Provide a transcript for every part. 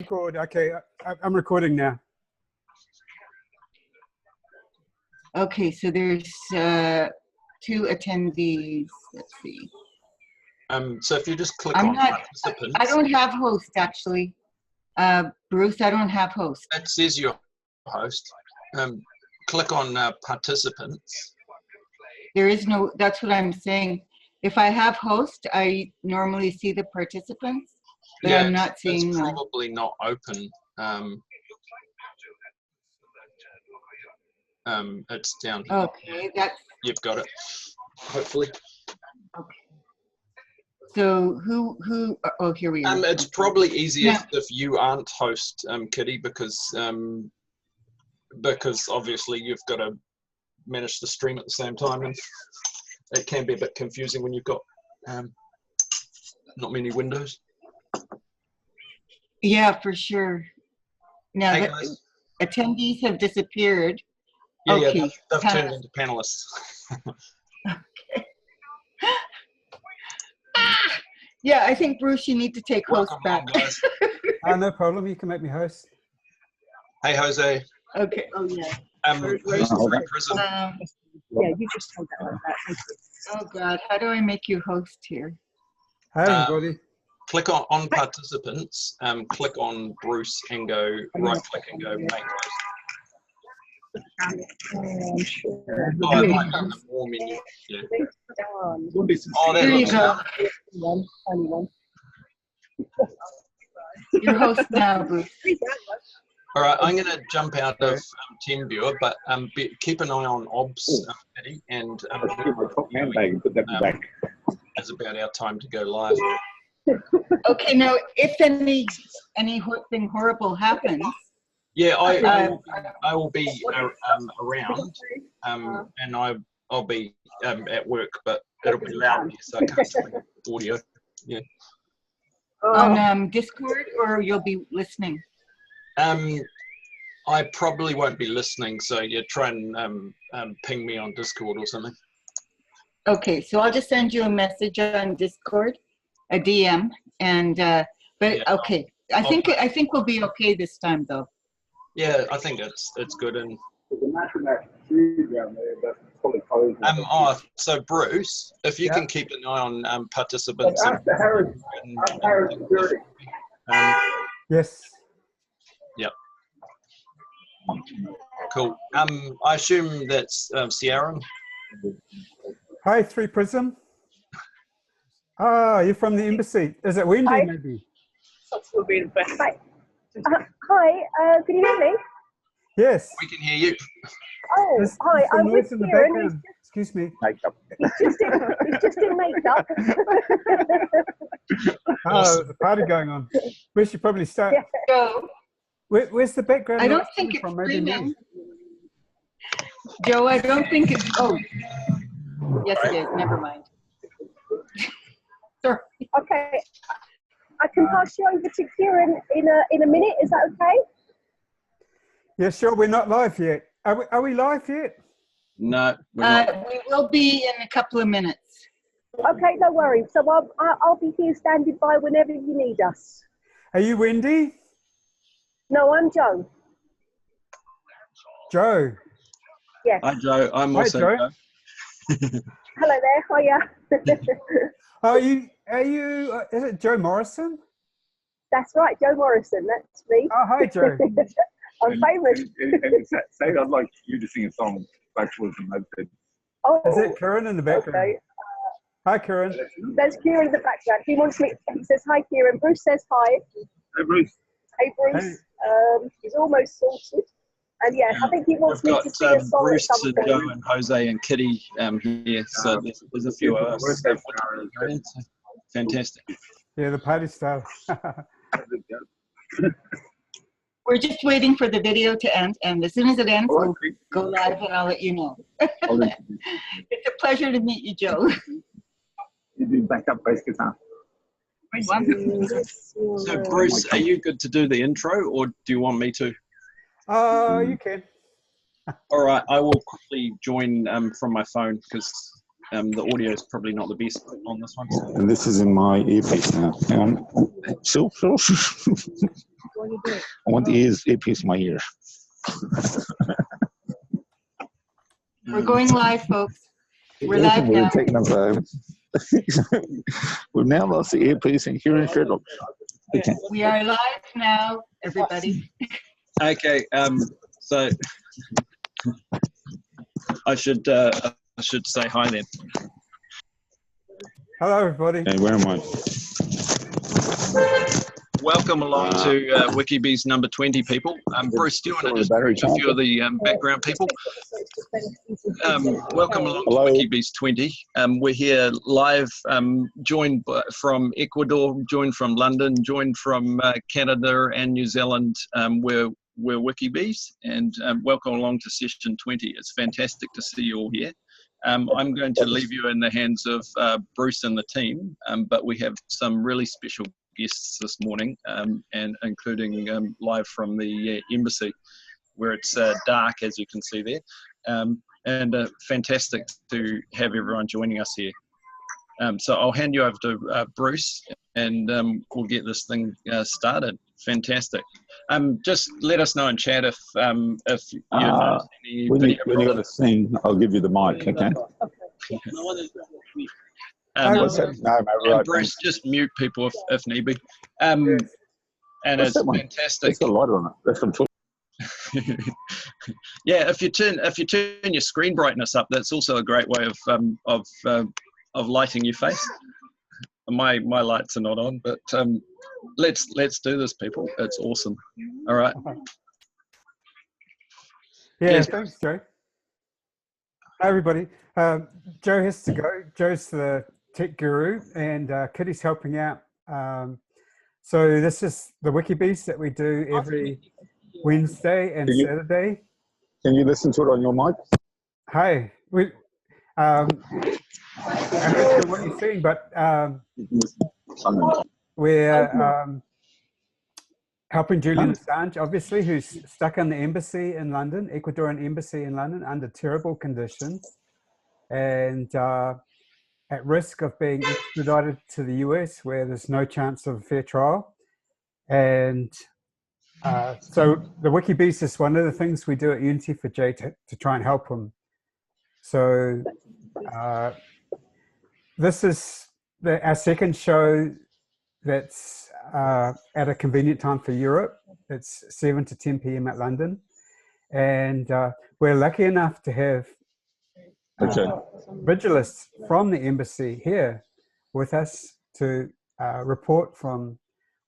Record. Okay, I'm recording now. Okay, so there's 2 attendees. Let's see. So if you just click on participants. I don't have host actually. Bruce, I don't have host. That says your host. Click on participants. There is no, that's what I'm saying. If I have host, I normally see the participants, but yeah, I'm not seeing it's them. probably not open. It's down here. Okay, that's... You've got it, hopefully. Okay. So who, oh, here we are. It's probably easiest if you aren't host, Kitty, because obviously you've got to manage the stream at the same time, and it can be a bit confusing when you've got not many windows. Yeah, for sure. Now, hey, the attendees have disappeared. Yeah, okay. Yeah, they've turned into panelists. Okay. Yeah, I think, Bruce, you need to take host back. No problem. You can make me host. Hey, Jose. Okay. Oh, yeah. Who's the prison? Yeah, you just hold that like that. Thank you. Oh, God. How do I make you host here? Hi, everybody. Click on participants. Click on Bruce and go right-click and go make host. Sure. Oh, it might be in the more menu. Yeah. Oh, there you go. Only one. You're host now, Bruce. All right, I'm going to jump out of TeamViewer, but keep an eye on OBS, Eddie, and it's about our time to go live. Okay, now if anything horrible happens. Yeah, I will be around, and I'll be at work, but it'll be loud, so I can't stream audio. Yeah. On Discord, or you'll be listening? I probably won't be listening, so yeah, try and ping me on Discord or something. Okay, so I'll just send you a message on Discord, a DM, and but yeah, okay, I think we'll be okay this time though. Yeah, I think it's good. And so Bruce, if you can keep an eye on participants. Yes. Yep. Cool. I assume that's Sierra. Hi, 3 Prism. You're from the embassy. Is it Wendy, Hi. maybe? Hi. Hi, can you hear me? Yes. We can hear you. Oh, There's hi, some I'm noise with in the Kieran. background. Excuse me. He's just in makeup. There's a party going on. We should probably start. Yeah. Joe, Where's the background? I don't noise think coming it's from? Maybe streaming. me. Joe, I don't think it's. Oh, yes, it is. Never mind. Sorry. Okay, I can pass you over to Kieran in a minute. Is that okay? Yeah, sure. We're not live yet. Are we live yet? No, we're not. We will be in a couple of minutes. Okay, no worries. So I'll be here standing by whenever you need us. Are you Wendy? No, I'm Joe. Joe. Yes. Hi, Joe. I'm also Joe. Hello there. Hiya. Are you? Is it Joe Morrison? That's right, Joe Morrison. That's me. Oh, hi, Joe. I'm famous. Say I'd like you to sing a song backwards and moped. Oh, Is it Kieran in the background? okay. Hi, Kieran. There's Kieran in the background. He wants me. He says hi, Kieran. Bruce says hi. Hey, Bruce. Hey, Bruce. He's almost sorted. And yeah, I think he wants We've me got to sing a song Bruce at some and point. Joe and Jose and Kitty here, so there's a few of us. Fantastic. Yeah, the party started. We're just waiting for the video to end, and as soon as it ends, we'll go live and I'll let you know. It's a pleasure to meet you, Joe. You do backup bass guitar. So Bruce, are you good to do the intro, or do you want me to? You can. All right, I will quickly join from my phone because the audio is probably not the best on this one. And this is in my earpiece now. Hang on. So, I want the earpiece in my ear. We're going live, folks. We're live now. We've now lost the earpiece and hearing Sherlock. Okay. We are live now, everybody. Okay, so I should say hi then. Hello, everybody. Hey, where am I? Welcome along to WikiBees number 20, people. Bruce, do you want to just a few of the background people? Welcome along to WikiBees 20. We're here live, joined from Ecuador, joined from London, joined from Canada and New Zealand. We're WikiBees, and welcome along to session 20. It's fantastic to see you all here. I'm going to leave you in the hands of Bruce and the team, but we have some really special guests this morning, and including live from the embassy, where it's dark, as you can see there, and fantastic to have everyone joining us here. So I'll hand you over to Bruce, and we'll get this thing started. Fantastic. Just let us know in chat if you notice any when video you got a scene, I'll give you the mic, okay? What's that? No, right. Bruce, just mute people if need be. And What's it's that one? fantastic. It's got a light on it. That's from Yeah, if you turn your screen brightness up, that's also a great way of lighting your face. My lights are not on, but let's do this, people. It's awesome. All right. Yeah, Yes. thanks, Joe. Hi, everybody. Joe has to go. Joe's the tech guru, and Kitty's helping out. So this is the WikiBees that we do every Wednesday and Saturday. Can you listen to it on your mic? Hi. I'm not sure what you're seeing, but we're helping Julian Assange, obviously, who's stuck in the embassy in London, Ecuadorian embassy in London, under terrible conditions, and at risk of being extradited to the US, where there's no chance of a fair trial. And so the WikiBees is one of the things we do at Unity for Jay to try and help him. So this is our second show that's at a convenient time for Europe. It's 7 to 10 p.m. at London. And we're lucky enough to have vigilists from the embassy here with us to report from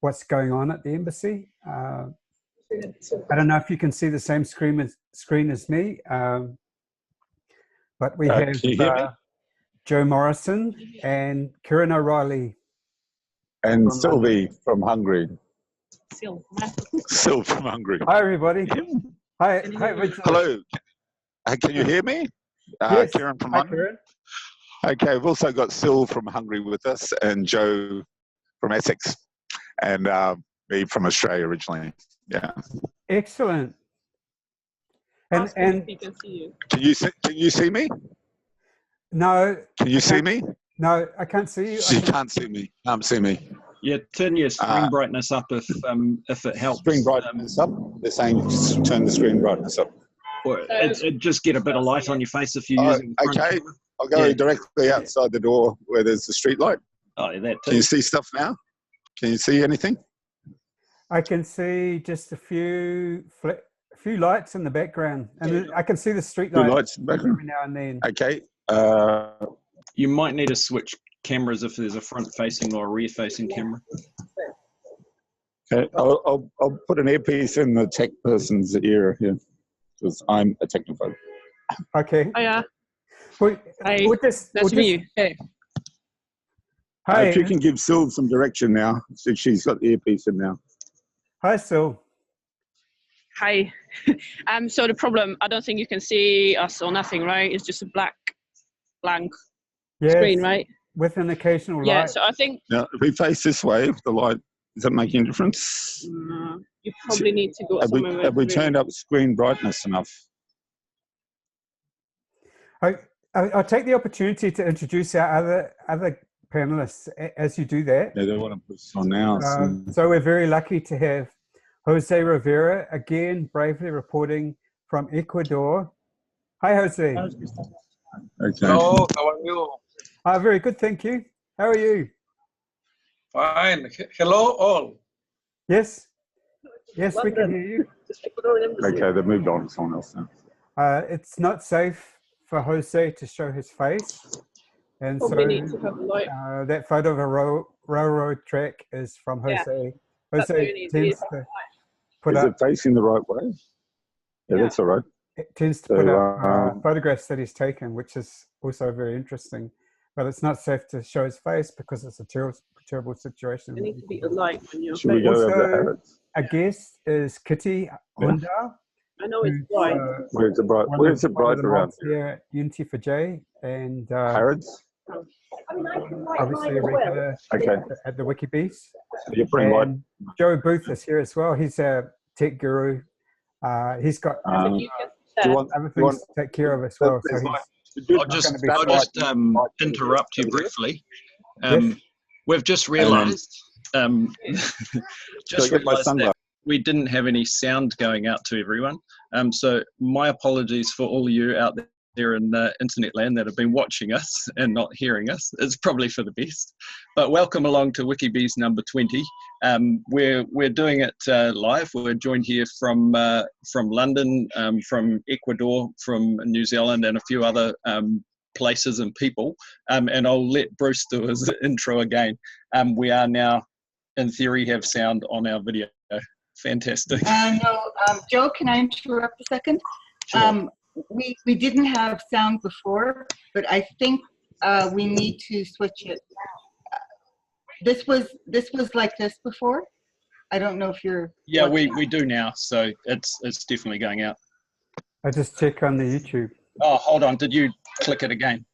what's going on at the embassy. I don't know if you can see the same screen as me, but we have Joe Morrison and Kieran O'Reilly. And Sylvie from Hungary. Sylvie from Hungary. Hi, everybody. Hi, hello. Can you hear me? Yes. Kieran from Hi, Hungary. Kieran. Okay, we've also got Syl from Hungary with us, and Joe from Essex, and me from Australia originally. Yeah. Excellent. And can you see me? No. Can you see me? No, I can't see you. You can't see me. Can't see me. Yeah, turn your screen brightness up if it helps. Screen brightness up. They're saying turn the screen brightness up. Or it just get a bit of light on your face if you're using the front camera. I'll go directly outside the door where there's the street light. Oh, that too. Can you see stuff now? Can you see anything? I can see just a few lights in the background, and I can see the street lights every now and then. Okay. You might need to switch cameras if there's a front-facing or a rear-facing camera. Okay, I'll put an earpiece in the tech person's ear here, because I'm a technophobe. Okay. Oh yeah. Nice to meet you. Hey. Hi. If you can give Syl some direction now, so she's got the earpiece in now. Hi, Syl. Hi. So the problem, I don't think you can see us or nothing, right? It's just a blank screen, right? With an occasional light. Yeah, so I think... Now, if we face this way, if the light, is that making a difference? You probably need to go somewhere. Have we turned up screen brightness enough? I'll take the opportunity to introduce our other panelists as you do that. Yeah, they want to put this on now. So we're very lucky to have Jose Rivera, again, bravely reporting from Ecuador. Hi, Jose. Okay. Hello, how are you? Very good, thank you. How are you? Fine. Hello, all. Yes, yes, we can hear you. Okay, they've moved on to someone else now. It's not safe for Jose to show his face. And so that photo of a railroad track is from Jose. Jose tends to put Is up... it facing the right way? Yeah, that's all right. It tends to put up photographs that he's taken, which is also very interesting. But it's not safe to show his face because it's a terrible situation. You need to be alive when you're Should we go over the Harrods? A guest is Kitty Onda. I know it's bright. Where's it bright around here at Unity for J and Harrods? obviously a regular at the WikiBeast. You're pretty light. Joe Booth is here as well. He's a tech guru. He's got other things to take care of as well. So I'll just interrupt you briefly. We've just realised that we didn't have any sound going out to everyone. So my apologies for all you out there in internet land that have been watching us and not hearing us. It's probably for the best. But welcome along to WikiBeast number 20. We're doing it live. We're joined here from London, from Ecuador, from New Zealand, and a few other places and people. And I'll let Bruce do his intro again. We are now, in theory, have sound on our video. Fantastic. Joe, can I interrupt a second? Sure. We didn't have sound before, but I think we need to switch it. This was like this before. I don't know if you're. Yeah, we do now, so it's definitely going out. I just check on the YouTube. Oh, hold on. Did you click it again?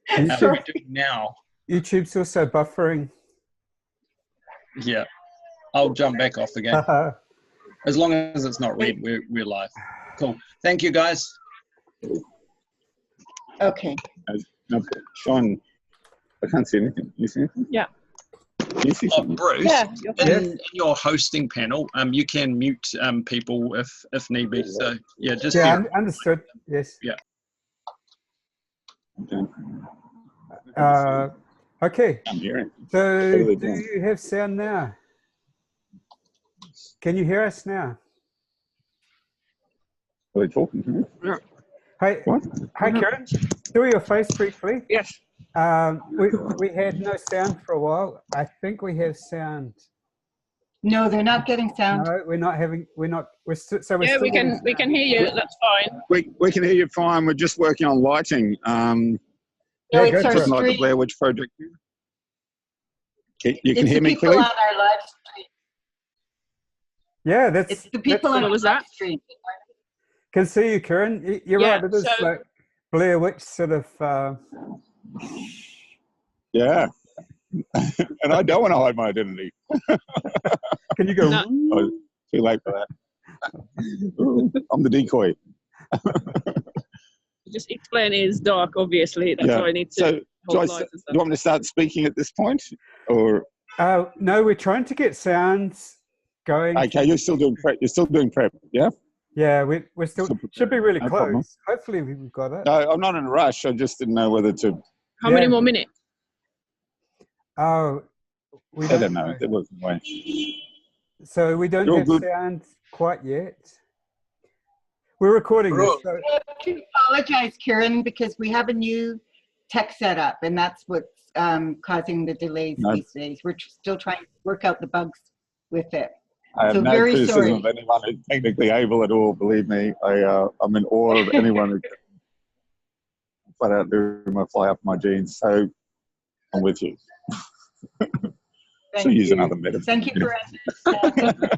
How are we doing now? YouTube's also buffering. Yeah, I'll jump back off again. As long as it's not red, we're live. Cool. Thank you, guys. Okay. No, Sean, I can't see anything. You see anything? Yeah. You see something? Bruce, in your hosting panel, you can mute people if need be. So yeah, just understood. Yes. Yeah. Okay. I'm hearing. So do you have sound now? Can you hear us now? Are they talking to me? Yeah. Hi, What? hi, Karen. Show your face briefly. Yes. We had no sound for a while. I think we have sound. No, they're not getting sound. No, we're not having. We're still. Yeah, we can hear you. That's fine. We can hear you fine. We're just working on lighting. No, it's our Like the stream. Blair Witch Project. You can It's hear the me people clearly? on our live stream. Yeah, It's the people on our live stream. Can see you, Karen. You're right. It is like Blair Witch sort of. Yeah. And I don't want to hide my identity. Can you go? No. Oh, too late for that. I'm the decoy. Just explain it is dark, obviously. That's why I need to hold lights and stuff. You want me to start speaking at this point? Or No, we're trying to get sounds going. okay, you're still doing prep. You're still doing prep, yeah? Yeah, we're still should be really No close. problem. Hopefully we've got it. No, I'm not in a rush. I just didn't know whether to. How many more minutes? Oh, I don't know. There was no way. So we don't You're have good. sound quite yet. We're recording this. So I have to apologize, Kieran, because we have a new tech setup, and that's what's causing the delays these days. We're still trying to work out the bugs with it. I have So no very criticism sorry. of anyone who's technically able at all. Believe me, I'm in awe of anyone who can flat out do my fly up my jeans. So I'm with you. Thank So use you. another metaphor. Thank you for understanding.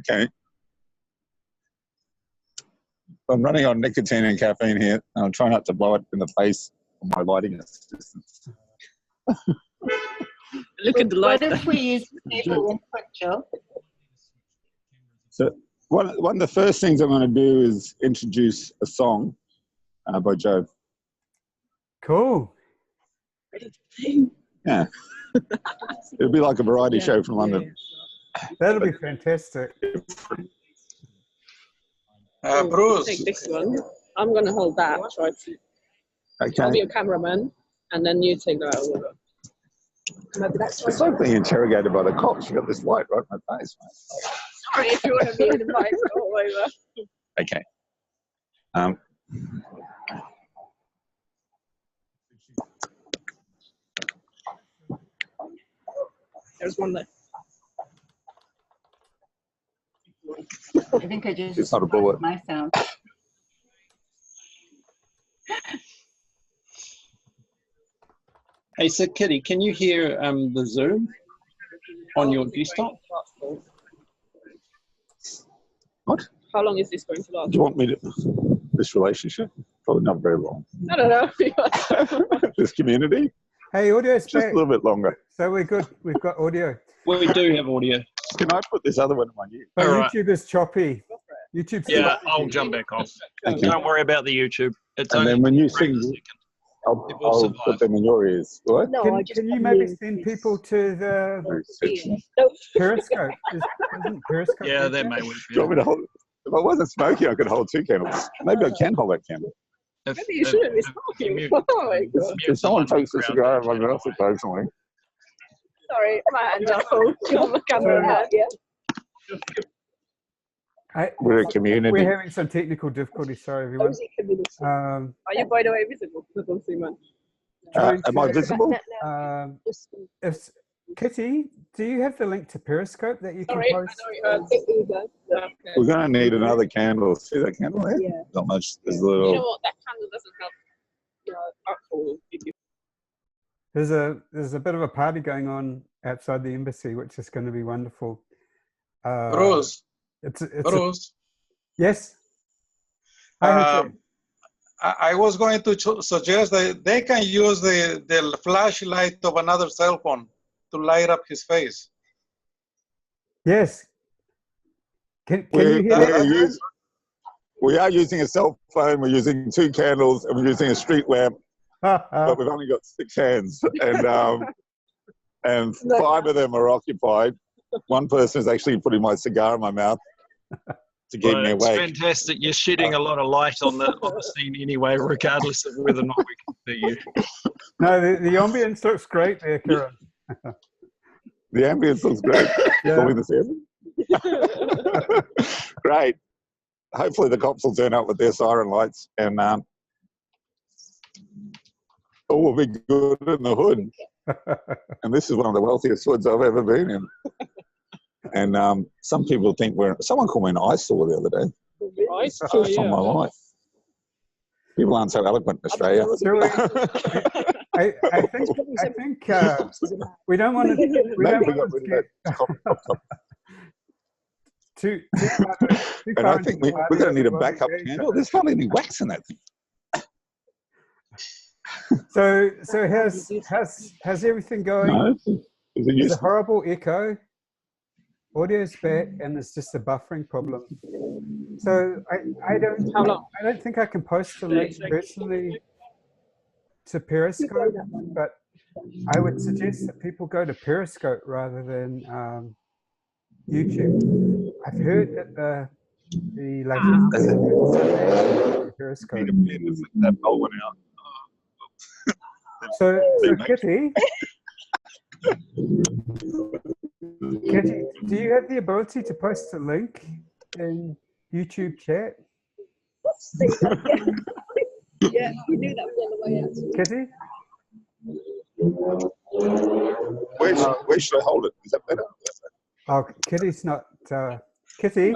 Okay. I'm running on nicotine and caffeine here. I'll try not to blow it in the face of my lighting assistants. Look at the light. What if we use stable input, Joe? So One of the first things I'm going to do is introduce a song by Joe. Cool. Yeah. It'll be like a variety show from London. That'll be fantastic. Bruce. Take this one. I'm going to hold that. Try to. Okay. I'll be a cameraman, and then you take that over. Maybe that's It's like being interrogated by the cops. You got this light right in my face, mate. Sorry if you want to be advised all over. Okay. There's one there. I think I just It's not a bullet. my sound. Hey, so Kitty, can you hear the Zoom on your desktop? What? How long is this going to last? Do you want me to... This relationship? Probably not very long. I don't know. This community? Hey, audio's Just a back. little bit longer. So we're good. We've got audio. Well, we do have audio. Can I put this other one in my ear? But All right. YouTube is choppy. YouTube's Yeah, choppy. I'll jump back off. Thank you. Don't worry about the YouTube. It's And only then when you break a sing, second. I'll It will survive. put them in your ears. What? No, I just Can you put maybe me send in. people to the No. Periscope? Isn't Periscope? Yeah, there? that may work. Do you want me to hold? If I wasn't smoking, I could hold two candles. Maybe I can hold that candle. If, Maybe you shouldn't be smoking. Oh my god. If someone takes a cigar in my mouth, occasionally. Sorry, my hands are full. You want the camera out, yeah? We're a community. We're having some technical difficulties. Sorry, everyone. Cozy community. Um, Are you, by the way, visible? I don't see much. Am I visible? if Kitty, do you have the link to Periscope that you can Sorry, I post? know you guys. Okay. We're going to need another candle. See that candle there? Yeah. Not much. There's a You know little. what? That candle doesn't help. Actual video. There's a bit of a party going on outside the embassy, which is going to be wonderful. Bruce. It's Bruce. yes. Hi, Jose. I was going to suggest that they can use the flashlight of another cell phone to light up his face. Yes. Can you hear me? We are using a cell phone. We're using two candles, and we're using a street lamp. But we've only got 6 hands, and 5 of them are occupied. One person is actually putting my cigar in my mouth to keep me It's awake. fantastic. You're shedding a lot of light on the scene anyway, regardless of whether or not we can see you. No, the ambience looks great there, Kieran. The ambience looks great. Yeah. Calling this in. Great. Hopefully the cops will turn up with their siren lights, and all will be good in the hood. And this is one of the wealthiest hoods I've ever been in. And some people think someone called me an eyesore the other day. First time in my life. People aren't so eloquent in Australia. I think we don't want to too and I think we're going to need a backup candle. There's hardly any wax in that thing. So how's everything going? No, There's a horrible echo. Audio's back, and there's just a buffering problem. So I don't think I can post the link personally to Periscope, but I would suggest that people go to Periscope rather than YouTube. I've heard that the latest Periscope. That bowl went out. So Kitty, do you have the ability to post a link in YouTube chat? Yeah, we do that on the way out. Kitty? Where should I hold it? Is that better? Oh, Kitty's not. Kitty?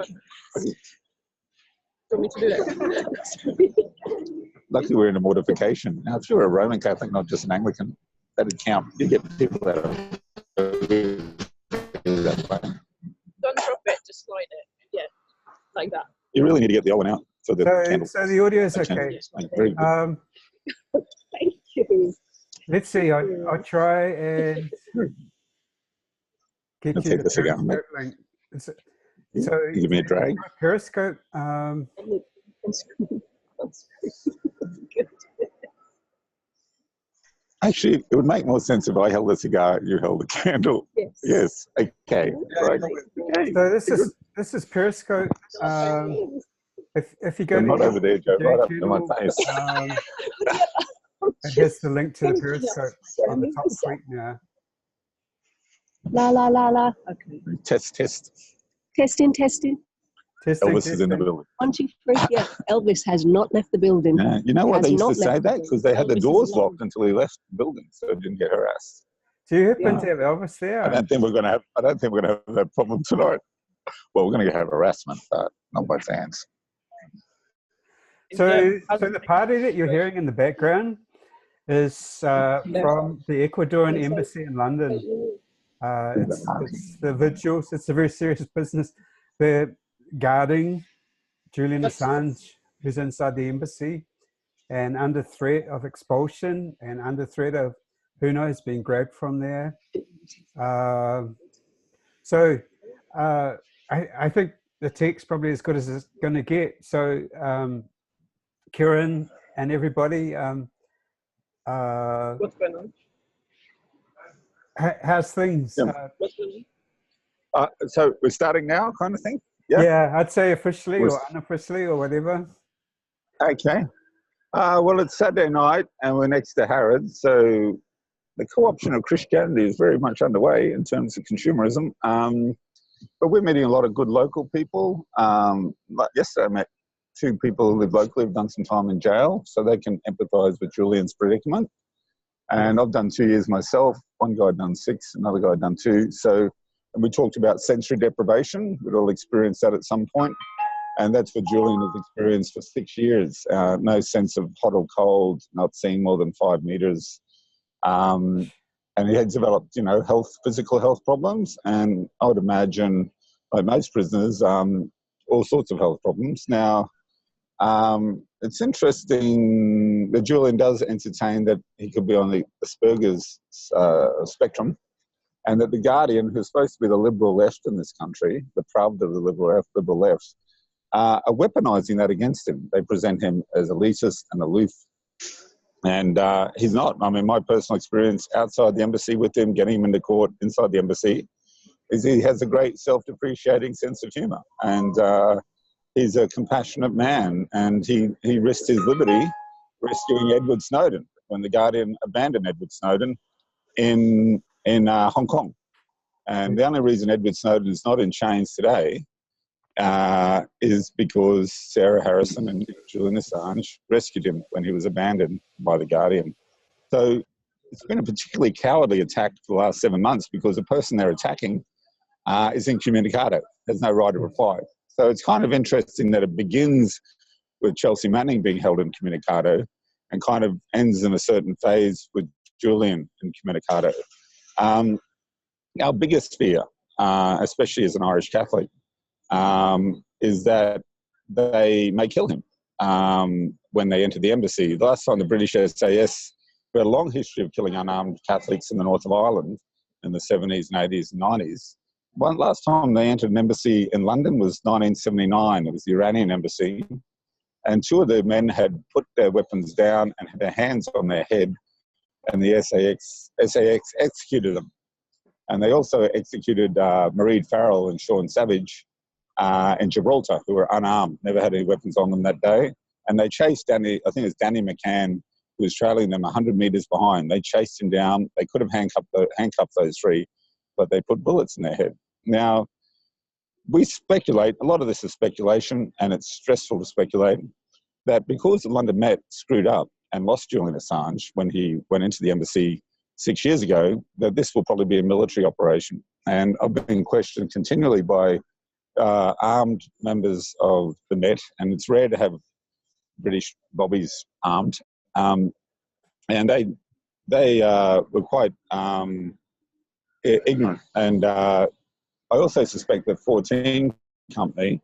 Want me to do that? Luckily, we're in a mortification. Now, if you're a Roman Catholic, not just an Anglican, that'd count. You get people that are that way. Don't drop it, just slide it. Yeah, like that. You really need to get the old one out for the candle. So the audio is okay. Very good. Thank you. Let's see. I'll try and get I'll you take the the cigar, mate. Periscope link. So give me a drag. Periscope. Actually, it would make more sense if I held a cigar, you held a candle. Yes. Okay. Right. Okay. So this is Periscope. If you go I'm to not over there, Joe. Right up to my channel, face. it has the link to the Periscope on the top screen now. La la la la. Okay. Test. Testing. Testing. Elvis is in the building. 1, 2, 3. Yeah. Elvis has not left the building. Yeah. You know why they used to say that? Because they had the Elvis doors is locked until he left the building, so he didn't get harassed. Do you happen to have Elvis there? I don't think we're gonna have that problem tonight. Well, we're gonna have harassment, but not by fans. So the party that you're hearing in the background is from the Ecuadorian embassy in London. It's the vigils. It's a very serious business. They're guarding Julian Assange, who's inside the embassy, and under threat of expulsion and under threat of, who knows, being grabbed from there. I think the tech's probably as good as it's going to get. So, Kieran and everybody, What's going on? how's things? So we're starting now, kind of thing? Yeah, I'd say officially or unofficially or whatever. Okay. Well, it's Saturday night and we're next to Harrods, so the co-option of Christianity is very much underway in terms of consumerism. But we're meeting a lot of good local people. Like yesterday I met 2 people who live locally, who've done some time in jail, so they can empathise with Julian's predicament. And I've done 2 years myself. One guy done 6, another guy done 2. So, and we talked about sensory deprivation. We'd all experienced that at some point. And that's what Julian has experienced for 6 years. No sense of hot or cold, not seeing more than 5 meters. And he had developed, physical health problems. And I would imagine, like most prisoners, all sorts of health problems. Now, it's interesting that Julian does entertain that he could be on the Asperger's spectrum, and that the Guardian, who's supposed to be the liberal left in this country, the Pravda of the liberal left, are weaponising that against him. They present him as elitist and aloof, and he's not. I mean, my personal experience outside the embassy with him, getting him into court inside the embassy, is he has a great self-depreciating sense of humour, and he's a compassionate man, and he risked his liberty rescuing Edward Snowden when the Guardian abandoned Edward Snowden in Hong Kong. And the only reason Edward Snowden is not in chains today is because Sarah Harrison and Julian Assange rescued him when he was abandoned by the Guardian. So it's been a particularly cowardly attack for the last 7 months, because the person they're attacking is incommunicado, has no right of reply. So it's kind of interesting that it begins with Chelsea Manning being held incommunicado and kind of ends in a certain phase with Julian incommunicado. Our biggest fear, especially as an Irish Catholic, is that they may kill him when they enter the embassy. The last time the British SAS, we had a long history of killing unarmed Catholics in the north of Ireland in the 70s and 80s and 90s. Last time they entered an embassy in London was 1979. It was the Iranian embassy. And 2 of the men had put their weapons down and had their hands on their head, and the SAS executed them. And they also executed Mairead Farrell and Sean Savage in Gibraltar, who were unarmed, never had any weapons on them that day. And they chased Danny, I think it was Danny McCann, who was trailing them 100 metres behind. They chased him down. They could have handcuffed those 3, but they put bullets in their head. Now, we speculate, a lot of this is speculation, and it's stressful to speculate, that because the London Met screwed up and lost Julian Assange when he went into the embassy 6 years ago, that this will probably be a military operation. And I've been questioned continually by armed members of the Met, and it's rare to have British bobbies armed. And they were quite ignorant. And I also suspect that 14 Company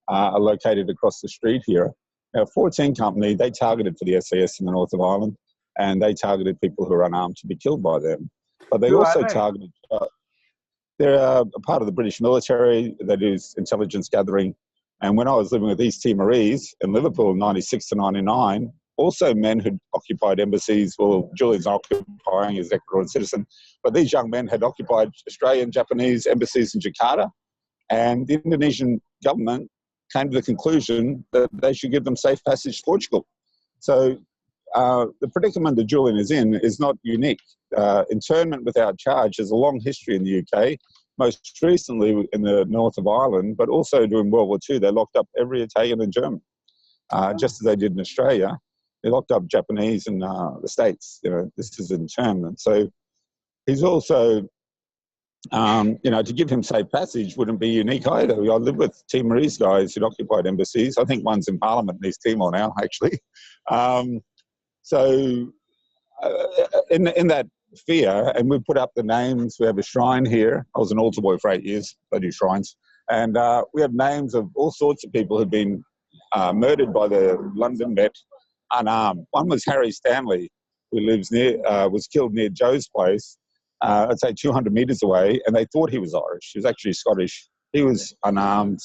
are located across the street here. Now, 14 Company, they targeted for the SAS in the north of Ireland, and they targeted people who are unarmed to be killed by them. But they also targeted They're a part of the British military that is intelligence gathering. And when I was living with East Timorese in Liverpool in 96 to 99, also men who'd occupied embassies. Well, Julian's occupying as Ecuadorian citizen, but these young men had occupied Australian, Japanese embassies in Jakarta. And the Indonesian government came to the conclusion that they should give them safe passage to Portugal. So the predicament that Julian is in is not unique. Internment without charge has a long history in the UK, most recently in the north of Ireland, but also during World War II, they locked up every Italian and German, just as they did in Australia. They locked up Japanese in the States. You know, this is internment. So he's also, to give him safe passage wouldn't be unique either. I live with Timorese guys who'd occupied embassies. I think one's in Parliament in East Timor now, actually. In that fear, and we put up the names. We have a shrine here. I was an altar boy for 8 years. I do shrines. And we have names of all sorts of people who've been murdered by the London Met unarmed. One was Harry Stanley, who lives near, was killed near Joe's place, I'd say 200 metres away, and they thought he was Irish. He was actually Scottish. He was unarmed,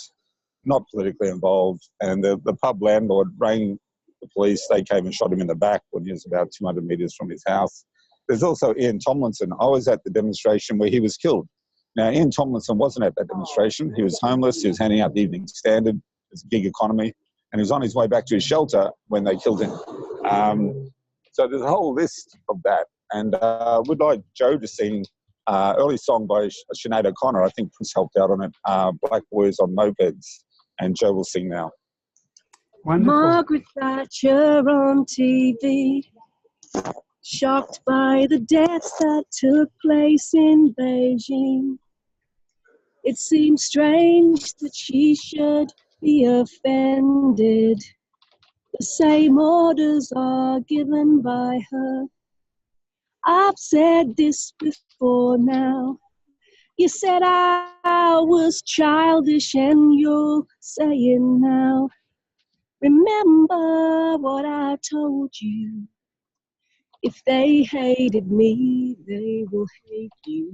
not politically involved, and the pub landlord rang the police. They came and shot him in the back when he was about 200 metres from his house. There's also Ian Tomlinson. I was at the demonstration where he was killed. Now, Ian Tomlinson wasn't at that demonstration. He was homeless. He was handing out the Evening Standard. It's a gig economy. And he was on his way back to his shelter when they killed him. So there's a whole list of that. And we'd like Joe to sing early song by Sinead O'Connor. I think Prince helped out on it, Black Boys on Mopeds. And Joe will sing now. Wonderful. Margaret Thatcher on TV, shocked by the deaths that took place in Beijing. It seems strange that she should be offended. The same orders are given by her. I've said this before now. You said I was childish, and you'll say it now. Remember what I told you. If they hated me, they will hate you.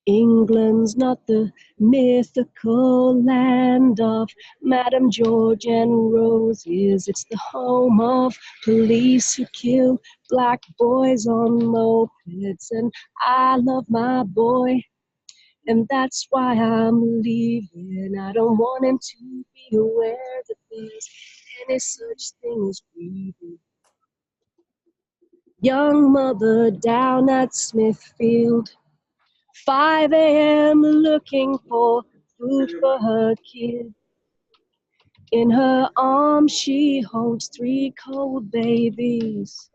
England's not the mythical land of Madame George and Roses. It's the home of police who kill black boys on mopeds. And I love my boy, and that's why I'm leaving. I don't want him to be aware that there's any such thing as grieving. Young mother down at Smithfield, 5 a.m. looking for food for her kid. In her arms she holds 3 cold babies,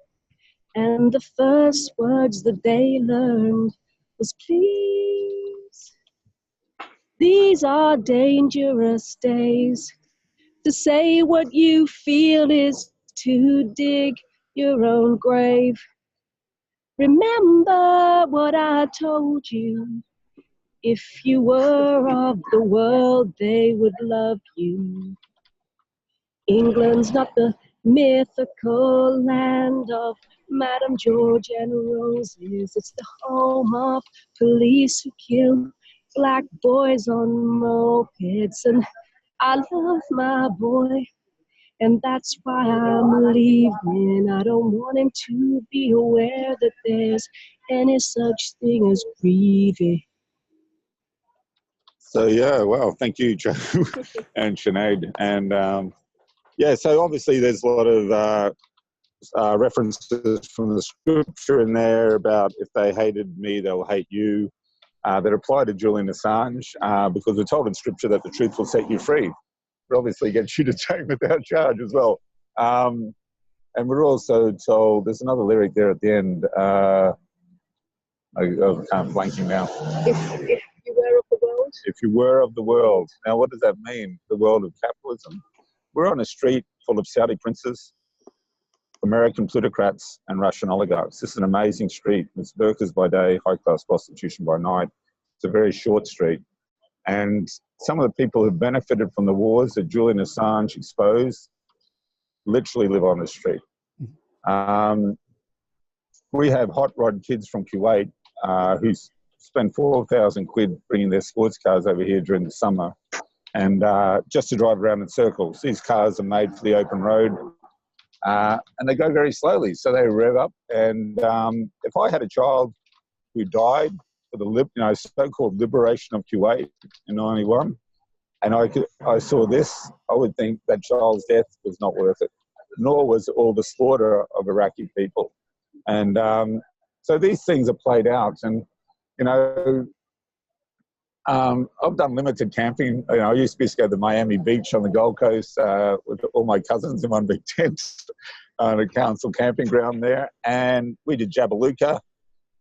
and the first words that they learned was please. These are dangerous days. To say what you feel is to dig your own grave. Remember what I told you. If you were of the world, they would love you. England's not the mythical land of Madame George and Roses. It's the home of police who kill black boys on mopeds. And I love my boy, and that's why I'm leaving. I don't want him to be aware that there's any such thing as grieving. So, yeah, well, thank you, Joe and Sinead. And, so obviously there's a lot of references from the scripture in there about if they hated me, they'll hate you, that apply to Julian Assange, because we're told in scripture that the truth will set you free. It obviously gets you detained without charge as well. And we're also told, there's another lyric there at the end, I'm blanking now. If you were of the world? If you were of the world. Now, what does that mean? The world of capitalism? We're on a street full of Saudi princes, American plutocrats, and Russian oligarchs. This is an amazing street. It's burkas by day, high-class prostitution by night. It's a very short street. And some of the people who benefited from the wars that Julian Assange exposed literally live on the street. We have hot rod kids from Kuwait who spend 4,000 quid bringing their sports cars over here during the summer, and just to drive around in circles. These cars are made for the open road, and they go very slowly, so they rev up. And if I had a child who died for the so-called liberation of Kuwait in '91, and I saw this, I would think that child's death was not worth it, nor was all the slaughter of Iraqi people. And so these things are played out. And, I've done limited camping. I used to go to the Miami Beach on the Gold Coast with all my cousins in one big tent on a council camping ground there. And we did Jabiluka.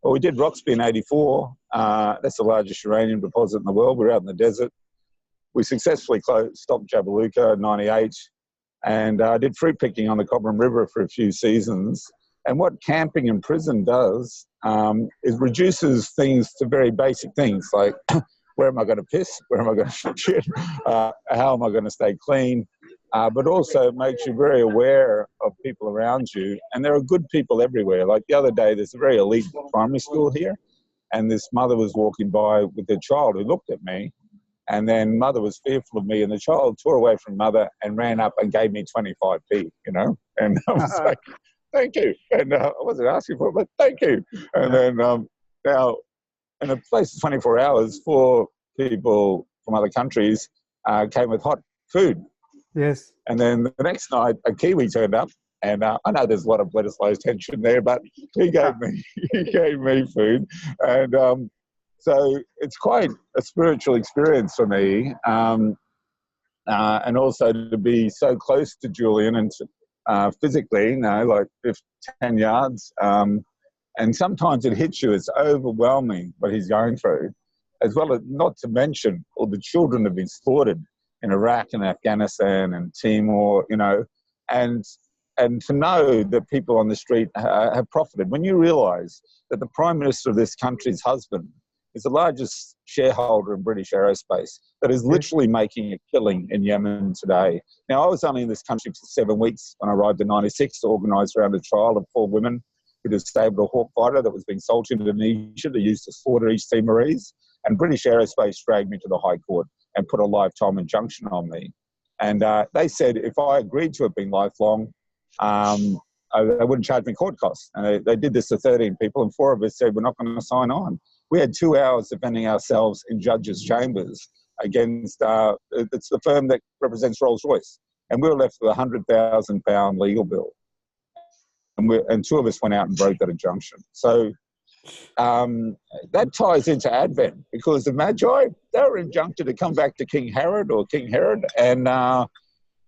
Well, we did Roxby in '84. That's the largest uranium deposit in the world. We were out in the desert. We successfully stopped Jabiluka in '98, and did fruit picking on the Cobram River for a few seasons. And what camping in prison does is reduces things to very basic things like where am I going to piss, where am I going to shit, how am I going to stay clean, but also makes you very aware of people around you. And there are good people everywhere. Like the other day, there's a very elite primary school here, and this mother was walking by with their child who looked at me, and then mother was fearful of me, and the child tore away from mother and ran up and gave me 25p, and I was like, thank you. And I wasn't asking for it, but thank you. And then now, in a place of 24 hours, 4 people from other countries came with hot food. Yes. And then the next night, a Kiwi turned up, and I know there's a lot of political tension there, but he gave me food. And so it's quite a spiritual experience for me, and also to be so close to Julian and physically, like 10 yards. And sometimes it hits you. It's overwhelming what he's going through, as well as not to mention all the children have been slaughtered in Iraq and Afghanistan and Timor, and to know that people on the street have profited. When you realise that the Prime Minister of this country's husband is the largest shareholder in British Aerospace, that is literally making a killing in Yemen today. Now, I was only in this country for 7 weeks when I arrived in '96 to organise around a trial of 4 women who disabled a Hawk fighter that was being sold to Indonesia to use to slaughter East Timorese. And British Aerospace dragged me to the High Court and put a lifetime injunction on me. And they said if I agreed to it being lifelong, they wouldn't charge me court costs. And they did this to 13 people, and 4 of us said we're not going to sign on. We had 2 hours defending ourselves in judges' chambers against, it's the firm that represents Rolls-Royce. And we were left with a £100,000 legal bill. And 2 of us went out and broke that injunction. So that ties into Advent, because the Magi, they were injuncted to come back to King Herod and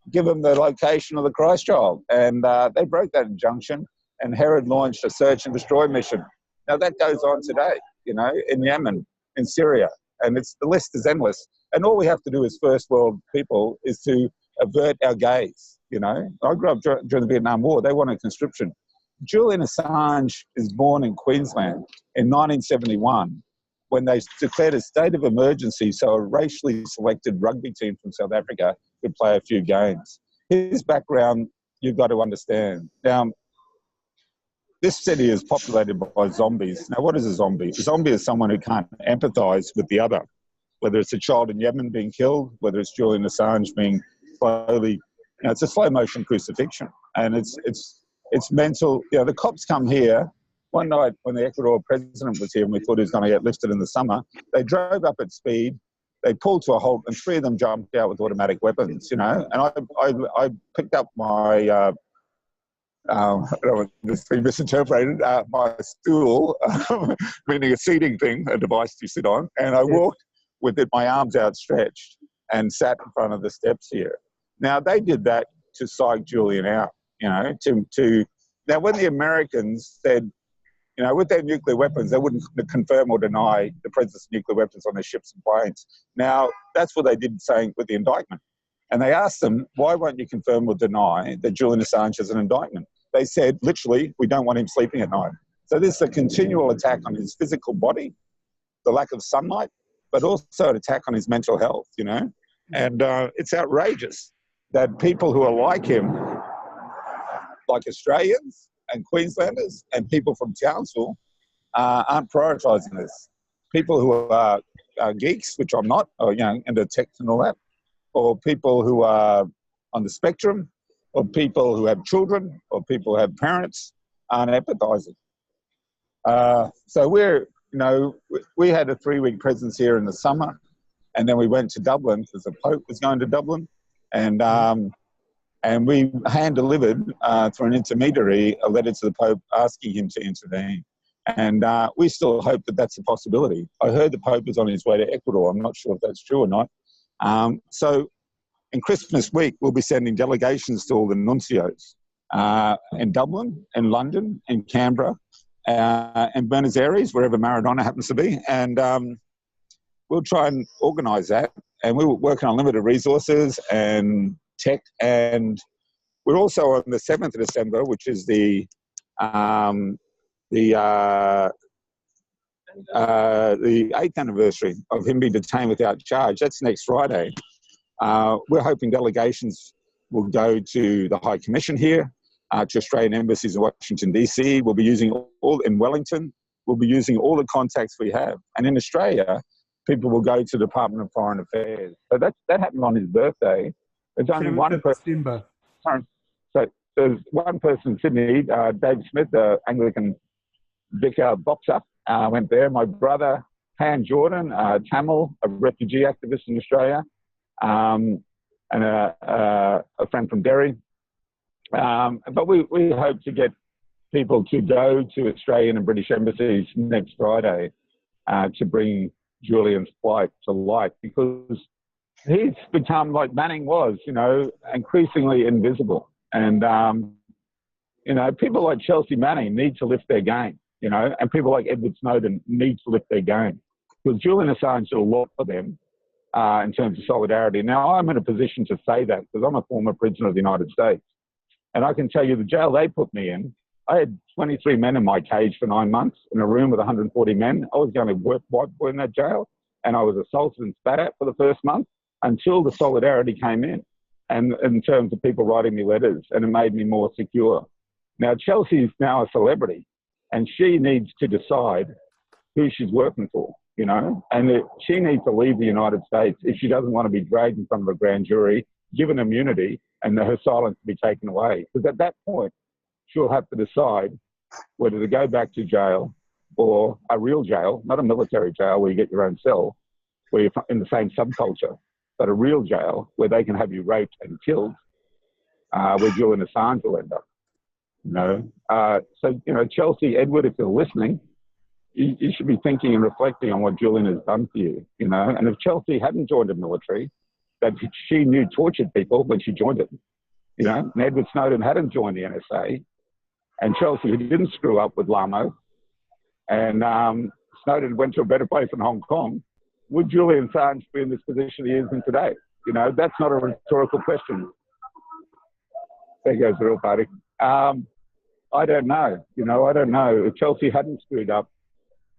give them the location of the Christ child. And they broke that injunction, and Herod launched a search and destroy mission. Now that goes on today, in Yemen, in Syria, and the list is endless. And all we have to do as first world people is to avert our gaze. I grew up during the Vietnam War. They wanted conscription. Julian Assange is born in Queensland in 1971 when they declared a state of emergency so a racially selected rugby team from South Africa could play a few games. His background, you've got to understand. Now, this city is populated by zombies. Now, what is a zombie? A zombie is someone who can't empathise with the other, whether it's a child in Yemen being killed, whether it's Julian Assange being slowly, it's a slow motion crucifixion, and it's mental. The cops come here one night when the Ecuador president was here, and we thought he was going to get lifted in the summer. They drove up at speed, they pulled to a halt, and 3 of them jumped out with automatic weapons. And I picked up my. I don't want this to be misinterpreted, my stool, meaning a seating thing, a device to sit on, and I walked with my arms outstretched and sat in front of the steps here. Now, they did that to psych Julian out, now when the Americans said, with their nuclear weapons, they wouldn't confirm or deny the presence of nuclear weapons on their ships and planes. Now, that's what they did saying with the indictment. And they asked them, why won't you confirm or deny that Julian Assange has an indictment? They said, literally, we don't want him sleeping at night. So this is a continual attack on his physical body, the lack of sunlight, but also an attack on his mental health, And it's outrageous that people who are like him, like Australians and Queenslanders and people from Townsville, aren't prioritising this. people who are geeks, which I'm not, or, you know, into tech and all that, or people who are on the spectrum, or people who have children, or people who have parents, aren't empathizing. So we're, you know, we had a 3-week presence here in the summer, and then we went to Dublin because the Pope was going to Dublin, and we hand-delivered through an intermediary a letter to the Pope asking him to intervene. And we still hope that that's a possibility. I heard the Pope is on his way to Ecuador. I'm not sure if that's true or not. So in Christmas week, we'll be sending delegations to all the nuncios in Dublin, in London, in Canberra, in Buenos Aires, wherever Maradona happens to be. And we'll try and organise that. And we're working on limited resources and tech. And we're also on the 7th of December, which is the 8th anniversary of him being detained without charge. That's next Friday. We're hoping delegations will go to the High Commission here, to Australian embassies in Washington, D.C. We'll be using all in Wellington. We'll be using all the contacts we have. And in Australia, people will go to the Department of Foreign Affairs. So that happened on his birthday. There's only one person. So there's one person in Sydney, Dave Smith, the Anglican vicar boxer, went there. My brother, Han Jordan, Tamil, a refugee activist in Australia, and a friend from Derry. But we hope to get people to go to Australian and British embassies next Friday to bring Julian's plight to light, because he's become, like Manning was, you know, increasingly invisible. And, you know, people like Chelsea Manning need to lift their game, you know, and people like Edward Snowden need to lift their game, because Julian Assange did a lot for them in terms of solidarity. Now, I'm in a position to say that because I'm a former prisoner of the United States. And I can tell you the jail they put me in, I had 23 men in my cage for 9 months in a room with 140 men. I was going to work white boy in that jail, and I was assaulted and spat at for the first month until the solidarity came in, and in terms of people writing me letters, and it made me more secure. Now, Chelsea's now a celebrity, and she needs to decide who she's working for, you know, and she needs to leave the United States if she doesn't want to be dragged in front of a grand jury, given immunity, and her silence to be taken away. Because at that point, she'll have to decide whether to go back to jail, or a real jail, not a military jail where you get your own cell, where you're in the same subculture, but a real jail where they can have you raped and killed, where Julian Assange will end up. You know? So, you know, Chelsea, Edward, if you're listening, you should be thinking and reflecting on what Julian has done for you, you know? And if Chelsea hadn't joined the military, that she knew tortured people when she joined it, you know, and Edward Snowden hadn't joined the NSA, and Chelsea didn't screw up with Lamo, and Snowden went to a better place in Hong Kong, would Julian Assange be in this position he is in today? You know, that's not a rhetorical question. There goes the real party. I don't know, you know, I don't know. If Chelsea hadn't screwed up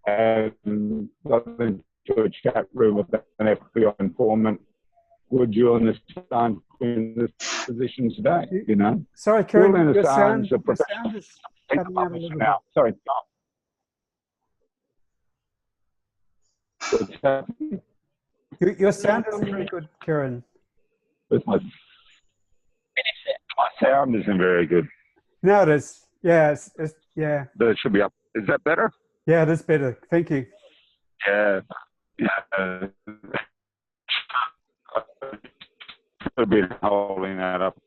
and got into a chat room with an FBI informant, would Julian Assange be in this position today, you know? Sorry, Kieran, Julian your Assange, sound is cutting out a little bit. now. Sorry, what's happening? Your sound isn't very good, Kieran. My sound isn't very good. Now it is. Yeah, yeah. But it should be up. Is that better? Yeah, it is better. Thank you. Yeah. I've been holding that up.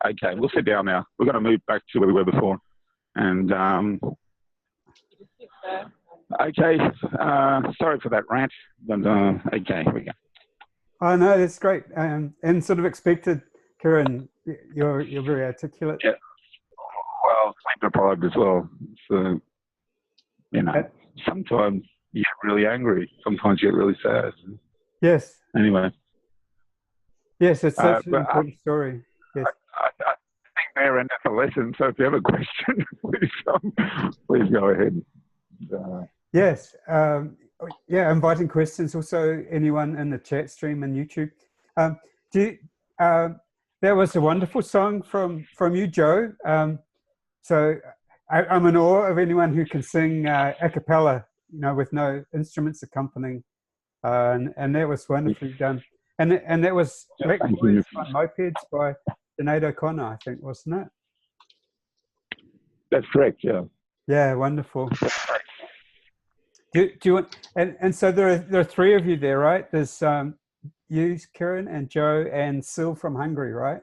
Okay, we'll sit down now. We're going to move back to where we were before. And, okay, sorry for that rant, but okay, here we go. Oh, no, that's great. And sort of expected, Kieran, you're very articulate. Yeah. Well, sleep deprived as well. So, you know, sometimes you get really angry. Sometimes you get really sad. Yes. Anyway. Yes, it's such an important story. Yes. I think they're in the lesson. So if you have a question, please go ahead. Yes. Yeah, inviting questions. Also, anyone in the chat stream and YouTube. That was a wonderful song from you, Joe. So I'm in awe of anyone who can sing a cappella, you know, with no instruments accompanying, and that was wonderfully done. And that was Black Boys on Mopeds by Sinead O'Connor, I think, wasn't it? That's correct, yeah. Yeah, wonderful. Do you want, and so there are three of you there, right? There's you, Kieran, and Joe, and Sil from Hungary, right?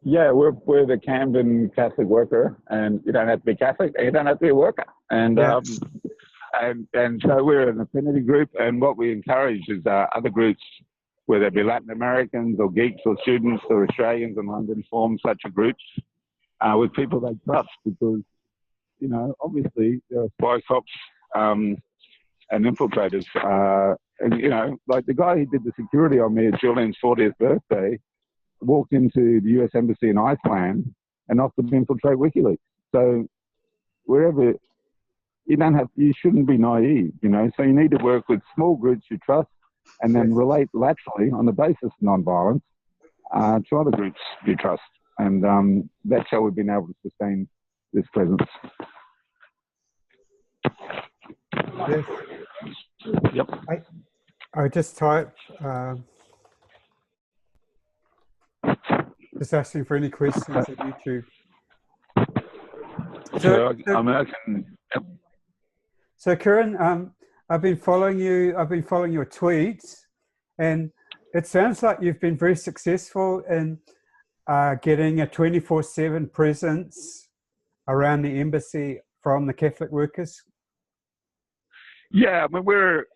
Yeah, we're the Camden Catholic worker, and you don't have to be Catholic, you don't have to be a worker. And Yeah. and so we're an affinity group, and what we encourage is other groups, whether it be Latin Americans or geeks or students or Australians in London, form such a groups with people they trust, because, you know, obviously there are spy cops and infiltrators. And, you know, like the guy who did the security on me at Julian's 40th birthday walked into the US Embassy in Iceland and offered to infiltrate WikiLeaks. So wherever, you shouldn't be naive, you know. So you need to work with small groups you trust and then relate laterally on the basis of non-violence to other groups you trust. And that's how we've been able to sustain this presence. Yes. Yep. I just type, just asking for any questions on YouTube. So Kieran, I've been following you. I've been following your tweets, and it sounds like you've been very successful in getting a 24/7 presence around the embassy from the Catholic workers. Yeah, I mean, we're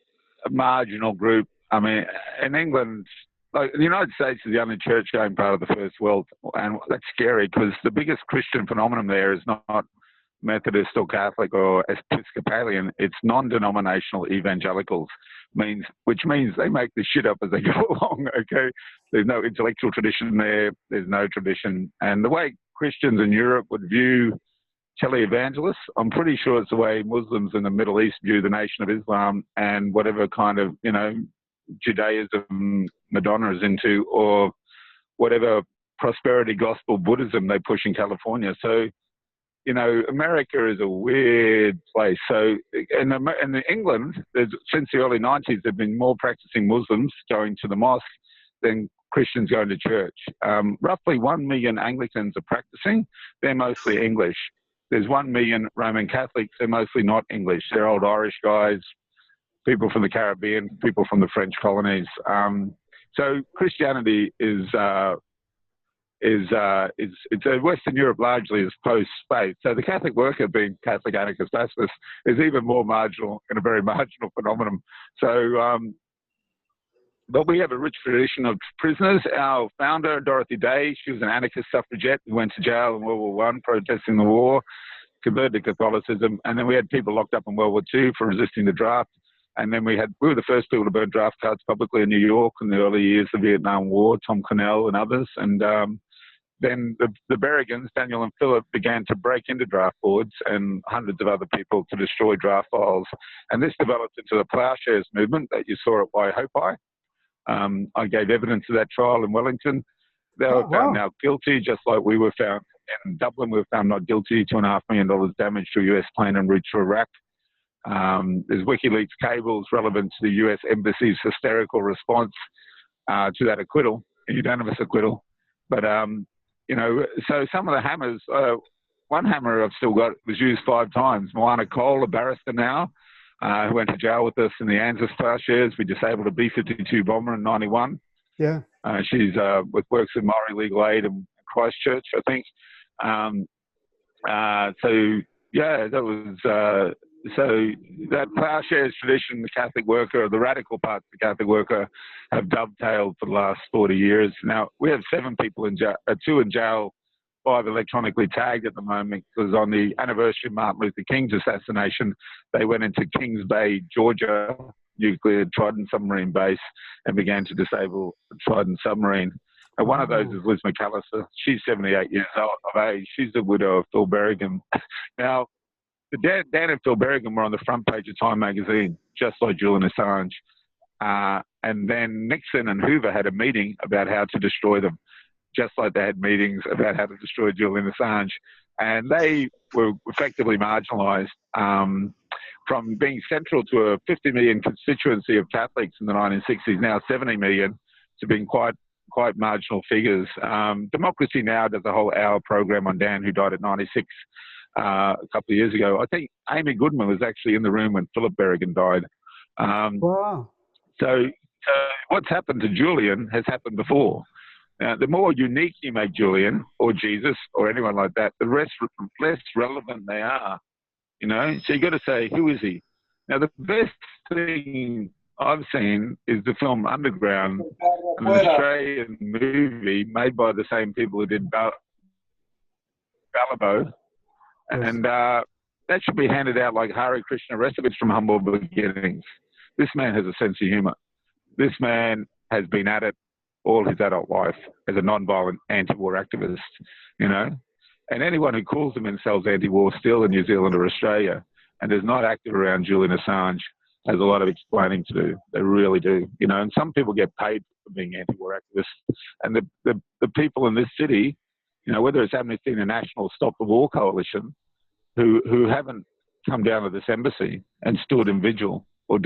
a marginal group. I mean, in England, like the United States is the only church-going part of the first world, and that's scary because the biggest Christian phenomenon there is not Methodist or Catholic or Episcopalian. It's non-denominational evangelicals, which means they make the shit up as they go along. Okay, there's no intellectual tradition there. There's no tradition, and the way Christians in Europe would view televangelists, I'm pretty sure it's the way Muslims in the Middle East view the Nation of Islam and whatever kind of, you know, Judaism Madonna is into, or whatever prosperity gospel Buddhism they push in California. So, you know, America is a weird place. So in England, since the early 90s, there have been more practicing Muslims going to the mosque than Christians going to church. Roughly 1 million Anglicans are practicing. They're mostly English. There's 1 million Roman Catholics. They're mostly not English. They're old Irish guys, people from the Caribbean, people from the French colonies. So Christianity is Western Europe largely is post-space. So the Catholic worker being Catholic anarchist pacifist is even more marginal and a very marginal phenomenon. So, but we have a rich tradition of prisoners. Our founder, Dorothy Day, she was an anarchist suffragette who went to jail in World War I protesting the war, converted to Catholicism, and then we had people locked up in World War II for resisting the draft. And then we were the first people to burn draft cards publicly in New York in the early years of the Vietnam War, Tom Cornell and others. And then the Berrigans, Daniel and Philip, began to break into draft boards and hundreds of other people to destroy draft files. And this developed into the ploughshares movement that you saw at Waihopai. I gave evidence of that trial in Wellington. They were found now guilty, just like we were found in Dublin. We were found not guilty, $2.5 million damage to a US plane en route to Iraq. There's WikiLeaks cables relevant to the US Embassy's hysterical response to that acquittal, unanimous acquittal. But, you know, so some of the hammers, one hammer I've still got was used 5 times. Moana Cole, a barrister now, who went to jail with us in the ANZUS ploughshares. We disabled a B-52 bomber in 91. Yeah. She's works with Maori Legal Aid in Christchurch, I think. So, yeah, that was... So that ploughshares tradition, the Catholic worker, the radical parts of the Catholic worker have dovetailed for the last 40 years. Now, we have 7 people in jail, 2 in jail, 5 electronically tagged at the moment, because on the anniversary of Martin Luther King's assassination, they went into Kings Bay, Georgia, nuclear Trident submarine base, and began to disable the Trident submarine. And one of those is Liz McAllister. She's 78 years old of age. She's the widow of Phil Berrigan. Now, Dan and Phil Berrigan were on the front page of Time magazine, just like Julian Assange. And then Nixon and Hoover had a meeting about how to destroy them, just like they had meetings about how to destroy Julian Assange. and they were effectively marginalised from being central to a 50 million constituency of Catholics in the 1960s, now 70 million, to being quite marginal figures. Democracy Now! Does a whole hour program on Dan, who died at 96 a couple of years ago. I think Amy Goodman was actually in the room when Philip Berrigan died. Wow. So what's happened to Julian has happened before. The more unique you make Julian or Jesus or anyone like that, the less relevant they are. You know, so you got to say, who is he? Now, the best thing I've seen is the film Underground, an Australian movie made by the same people who did Balibo, and that should be handed out like Hare Krishna Restovich from Humble Beginnings. This man has a sense of humour. This man has been at it all his adult life as a non-violent anti-war activist, you know. And anyone who calls themselves anti-war still in New Zealand or Australia and is not active around Julian Assange has a lot of explaining to do. They really do, you know. And some people get paid for being anti-war activists. And the people in this city, you know, whether it's Amnesty International, Stop the War Coalition, who haven't come down to this embassy and stood in vigil or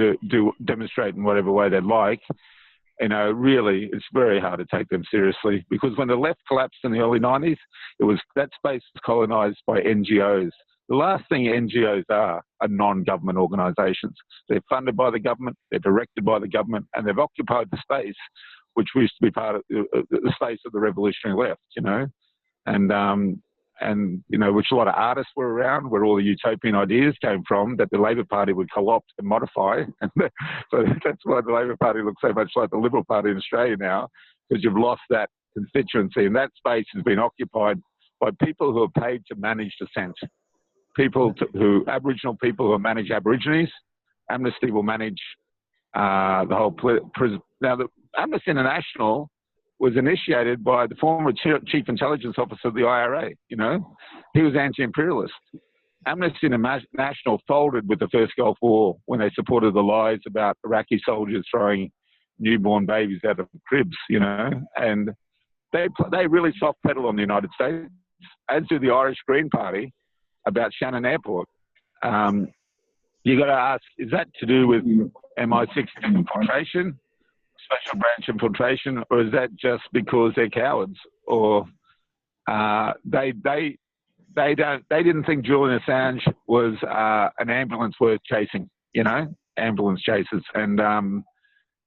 demonstrate in whatever way they'd like, you know, really, it's very hard to take them seriously, because when the left collapsed in the early 90s, that space was colonised by NGOs. The last thing NGOs are non-government organisations. They're funded by the government, they're directed by the government, and they've occupied the space, which used to be part of the space of the revolutionary left, you know, and you know, which a lot of artists were around, where all the utopian ideas came from, that the Labor Party would co-opt and modify. So that's why the Labor Party looks so much like the Liberal Party in Australia now, because you've lost that constituency, and that space has been occupied by people who are paid to manage dissent. Aboriginal people who manage Aborigines. Amnesty will manage the whole prison. Now, the Amnesty International was initiated by the former chief intelligence officer of the IRA, you know. He was anti-imperialist. Amnesty International folded with the first Gulf War when they supported the lies about Iraqi soldiers throwing newborn babies out of cribs, you know. And they really soft pedal on the United States, as do the Irish Green Party about Shannon Airport. You got to ask, is that to do with MI6 infiltration, special branch infiltration, or is that just because they're cowards, or they didn't think Julian Assange was an ambulance worth chasing, you know, ambulance chasers, and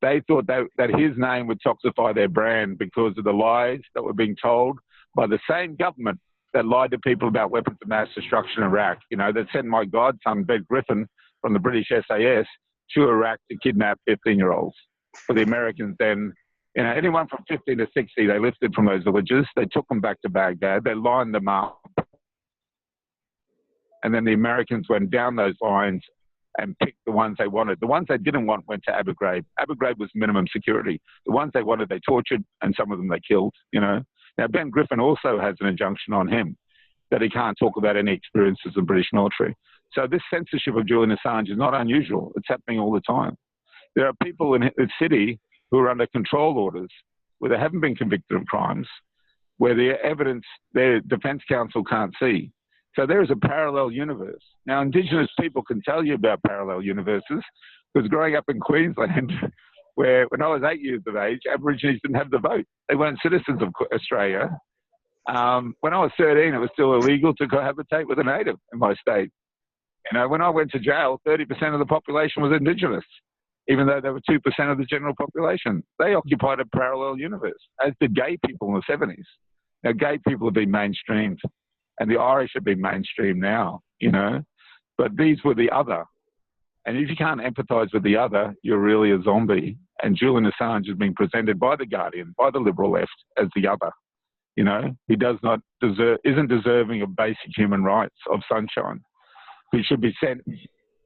they thought that his name would toxify their brand because of the lies that were being told by the same government that lied to people about weapons of mass destruction in Iraq. You know, that sent my godson, Ben Griffin, from the British SAS to Iraq to kidnap 15-year-olds. For the Americans then, you know, anyone from 15 to 60, they lifted from those villages, they took them back to Baghdad, they lined them up, and then the Americans went down those lines and picked the ones they wanted. The ones they didn't want went to Abu Ghraib. Abu Ghraib was minimum security. The ones they wanted, they tortured, and some of them they killed, you know. Now, Ben Griffin also has an injunction on him that he can't talk about any experiences of the British military. So this censorship of Julian Assange is not unusual. It's happening all the time. There are people in the city who are under control orders where they haven't been convicted of crimes, where the evidence their defence counsel can't see. So there is a parallel universe. Now, Indigenous people can tell you about parallel universes, because growing up in Queensland, where when I was 8 years of age, Aborigines didn't have the vote. They weren't citizens of Australia. When I was 13, it was still illegal to cohabitate with a native in my state. You know, when I went to jail, 30% of the population was Indigenous, even though they were 2% of the general population. They occupied a parallel universe, as did gay people in the 70s. Now, gay people have been mainstreamed, and the Irish have been mainstreamed now, you know. But these were the other. And if you can't empathise with the other, you're really a zombie. And Julian Assange has been presented by The Guardian, by the liberal left, as the other. You know, he isn't deserving of basic human rights, of sunshine. He should be sent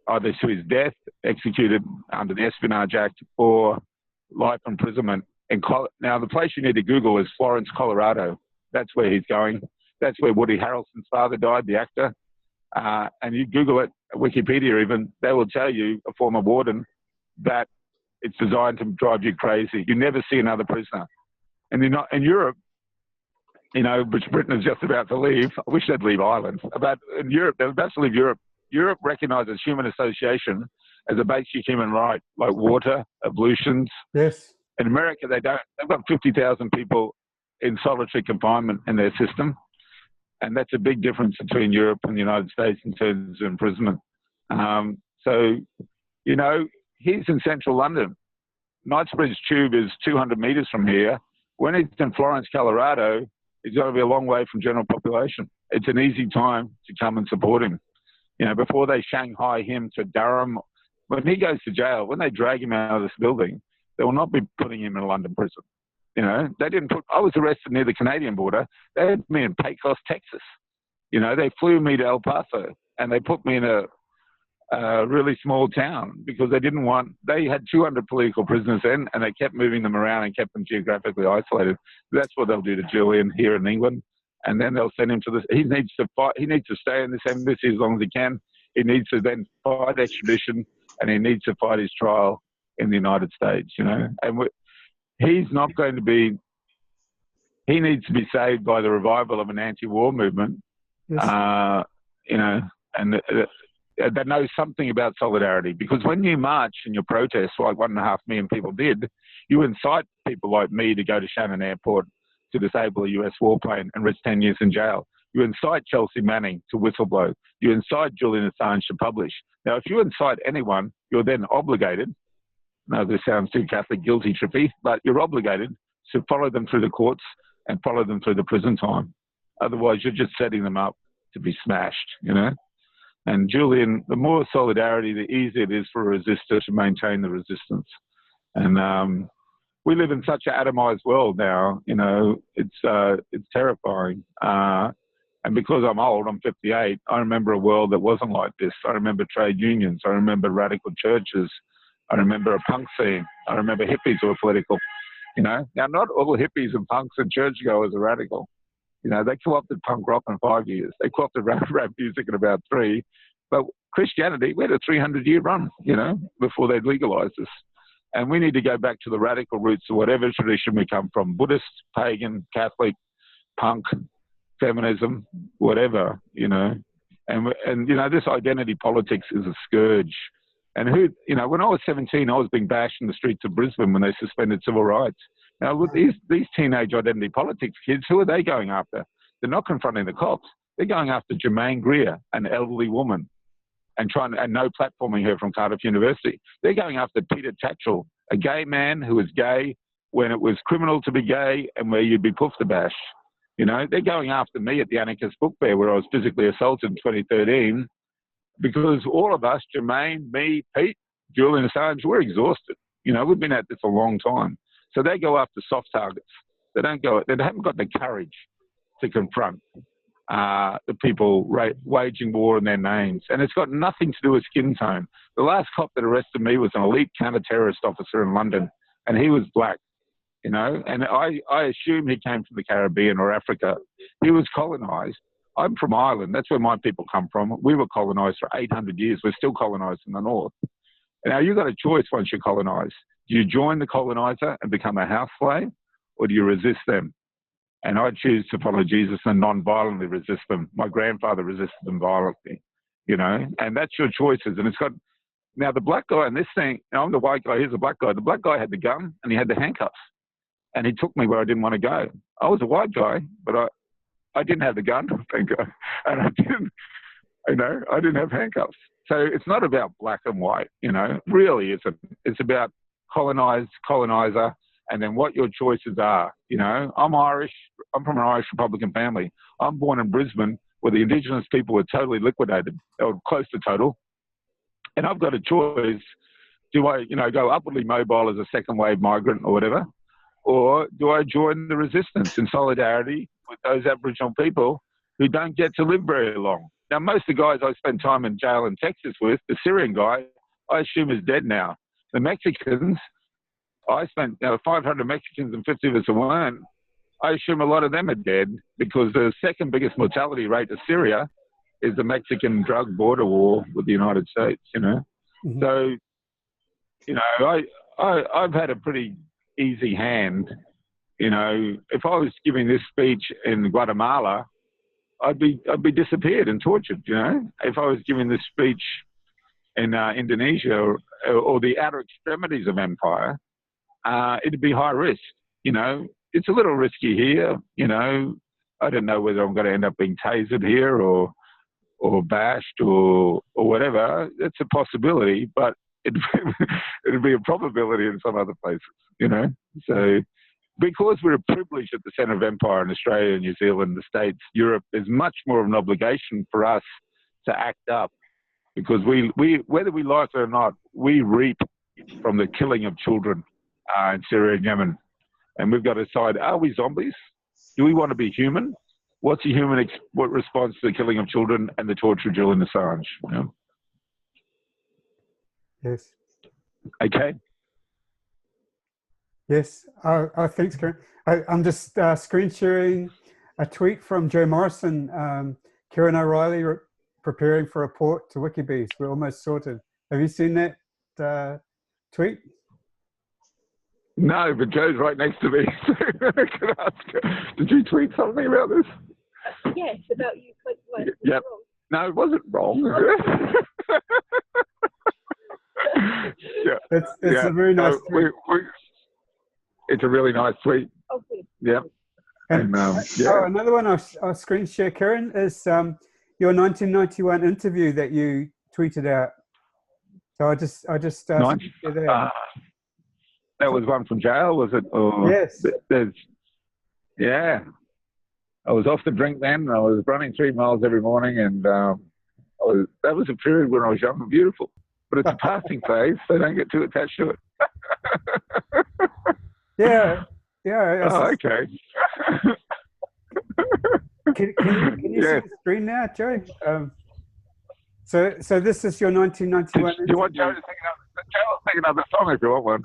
either to his death, executed under the Espionage Act, or life imprisonment. Now, the place you need to Google is Florence, Colorado. That's where he's going. That's where Woody Harrelson's father died, the actor. And you Google it, Wikipedia even, they will tell you, a former warden, that it's designed to drive you crazy. You never see another prisoner. And in Europe, you know, which Britain is just about to leave. I wish they'd leave Ireland. But in Europe, they're about to leave Europe. Europe recognises human association as a basic human right, like water, ablutions. Yes. In America, they don't. They've got 50,000 people in solitary confinement in their system. And that's a big difference between Europe and the United States in terms of imprisonment. So, you know, he's in central London. Knightsbridge Tube is 200 metres from here. When he's in Florence, Colorado, he's got to be a long way from general population. It's an easy time to come and support him. You know, before they Shanghai him to Durham, when he goes to jail, when they drag him out of this building, they will not be putting him in a London prison. You know, they didn't put, I was arrested near the Canadian border. They had me in Pecos, Texas. You know, they flew me to El Paso and they put me in a really small town because they didn't want, they had 200 political prisoners then and they kept moving them around and kept them geographically isolated. That's what they'll do to Julian here in England. And then they'll send him to this, he needs to fight, he needs to stay in this embassy as long as he can. He needs to then fight extradition and he needs to fight his trial in the United States, you know. And he's not going to be, he needs to be saved by the revival of an anti-war movement, yes. You know, and that knows something about solidarity. Because when you march and you protest, like 1.5 million people did, you incite people like me to go to Shannon Airport to disable a US warplane and risk 10 years in jail. You incite Chelsea Manning to whistleblow. You incite Julian Assange to publish. Now, if you incite anyone, you're then obligated, no, this sounds too Catholic guilty trippy, but you're obligated to follow them through the courts and follow them through the prison time. Otherwise, you're just setting them up to be smashed, you know. And Julian, the more solidarity, the easier it is for a resistor to maintain the resistance. And we live in such an atomized world now, you know, it's terrifying. And because I'm old, I'm 58, I remember a world that wasn't like this. I remember trade unions. I remember radical churches. I remember a punk scene. I remember hippies who were political, you know. Now, not all hippies and punks and churchgoers are radical. You know, they co-opted punk rock in 5 years. They co-opted rap music in about 3. But Christianity, we had a 300-year run, you know, before they'd legalized this. And we need to go back to the radical roots of whatever tradition we come from, Buddhist, pagan, Catholic, punk, feminism, whatever, you know. And you know, this identity politics is a scourge. And who, you know, when I was 17, I was being bashed in the streets of Brisbane when they suspended civil rights. Now, with these teenage identity politics kids, who are they going after? They're not confronting the cops. They're going after Jermaine Greer, an elderly woman, and no platforming her from Cardiff University. They're going after Peter Tatchell, a gay man who was gay when it was criminal to be gay and where you'd be poofed to bash. You know, they're going after me at the Anarchist Book Fair where I was physically assaulted in 2013 because all of us, Jermaine, me, Pete, Julian Assange, we're exhausted. You know, we've been at this a long time. So they go after soft targets. They haven't got the courage to confront the people waging war in their names. And it's got nothing to do with skin tone. The last cop that arrested me was an elite counter-terrorist officer in London, and he was black, you know, and I assume he came from the Caribbean or Africa. He was colonized. I'm from Ireland. That's where my people come from. We were colonized for 800 years. We're still colonized in the north. And now you've got a choice once you're colonized. Do you join the colonizer and become a house slave, or do you resist them? And I choose to follow Jesus and non-violently resist them. My grandfather resisted them violently, you know, and that's your choices. And it's got, now the black guy in this thing, I'm the white guy, here's the black guy. The black guy had the gun and he had the handcuffs and he took me where I didn't want to go. I was a white guy, but I didn't have the gun, thank God. And I didn't have handcuffs. So it's not about black and white, you know, really it's about colonizer, and then what your choices are. You know, I'm Irish. I'm from an Irish Republican family. I'm born in Brisbane where the Indigenous people were totally liquidated. They were close to total. And I've got a choice. Do I, you know, go upwardly mobile as a second wave migrant or whatever? Or do I join the resistance in solidarity with those Aboriginal people who don't get to live very long? Now, most of the guys I spent time in jail in Texas with, the Syrian guy, I assume is dead now. The Mexicans, I spent 500 Mexicans and 50 of us weren't. I assume a lot of them are dead because the second biggest mortality rate of Syria is the Mexican drug border war with the United States, you know. Mm-hmm. So, you know, I've had a pretty easy hand You know, if I was giving this speech in Guatemala, I'd be disappeared and tortured. You know, if I was giving this speech in Indonesia or the outer extremities of empire, it'd be high risk. You know, it's a little risky here. You know, I don't know whether I'm going to end up being tasered here or bashed or whatever. It's a possibility, but it'd be a probability in some other places. You know, so. Because we're privileged at the centre of empire in Australia, New Zealand, the States, Europe, there's much more of an obligation for us to act up, because we whether we like it or not, we reap from the killing of children in Syria and Yemen. And we've got to decide, are we zombies? Do we want to be human? What's a human what response to the killing of children and the torture of Julian Assange? You know? Yes. Okay. Yes. Thanks, Karen. I'm just screen sharing a tweet from Joe Morrison. Karen O'Reilly preparing for a port to Wikibees. We're almost sorted. Have you seen that tweet? No, but Joe's right next to me. So I can ask, did you tweet something about this? Yes, about you. Yep. No, it wasn't wrong. Yeah. It's a very nice tweet. It's a really nice tweet. Oh, good. Yeah. And, yeah. Oh, another one I'll screen share, Karen, is your 1991 interview that you tweeted out. So I just share that. That was one from jail, was it? Or yes. Yeah. I was off the drink then. I was running 3 miles every morning, and that was a period when I was young and beautiful. But it's a passing phase, so don't get too attached to it. Yeah. Oh, okay. Can you see the screen now, Joe? So this is your 1991. Do you want Joe to sing another song if you want one?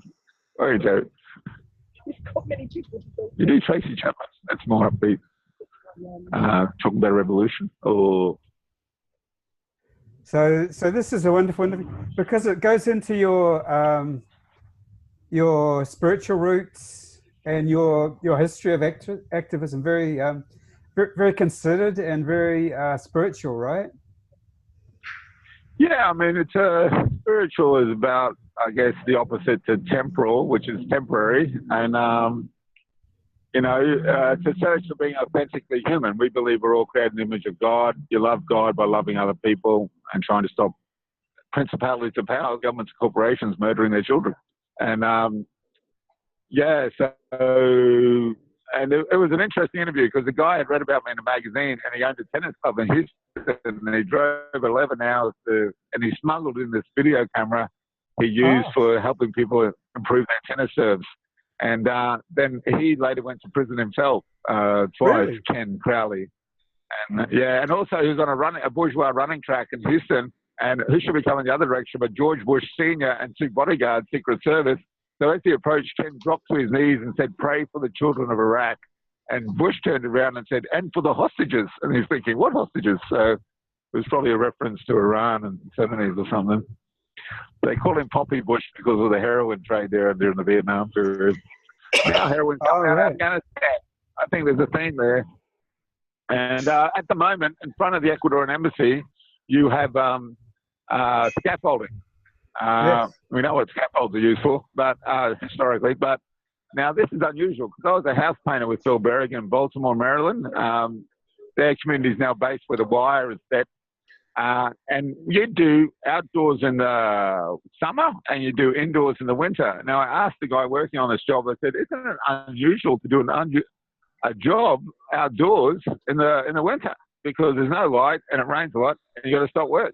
Oh, Joe. You do Tracy Chapman. That's more upbeat. Talking about a revolution. Or so this is a wonderful interview because it goes into your spiritual roots and your history of activism. Very very considered and very spiritual, right? Yeah, I mean, it's spiritual is about, I guess, the opposite to temporal, which is temporary, and you know, it's a search for being authentically human. We believe we're all created in the image of God. You love God by loving other people and trying to stop principalities of power, governments, corporations murdering their children. And yeah, so and it was an interesting interview because the guy had read about me in a magazine, and he owned a tennis club in Houston, and he drove 11 hours and he smuggled in this video camera he used for helping people improve their tennis serves. And then he later went to prison himself twice, really? Ken Crowley. And yeah, and also he was on a bourgeois running track in Houston, and who should be coming the other direction but George Bush Sr. and 2 bodyguards, Secret Service. So as he approached, Ken dropped to his knees and said, "Pray for the children of Iraq." And Bush turned around and said, "And for the hostages." And he's thinking, what hostages? So it was probably a reference to Iran and the 70s or something. They call him Poppy Bush because of the heroin trade there during the Vietnam period. Now heroin's coming out of Afghanistan. I think there's a theme there. And at the moment, in front of the Ecuadorian embassy, you have scaffolding. Yes. We know what scaffolds are used for, but historically. But now this is unusual because I was a house painter with Phil Berrigan in Baltimore, Maryland. Their community is now based where the wire is set. And you do outdoors in the summer and you do indoors in the winter. Now, I asked the guy working on this job, I said, isn't it unusual to do a job outdoors in the winter? Because there's no light and it rains a lot and you got to stop work.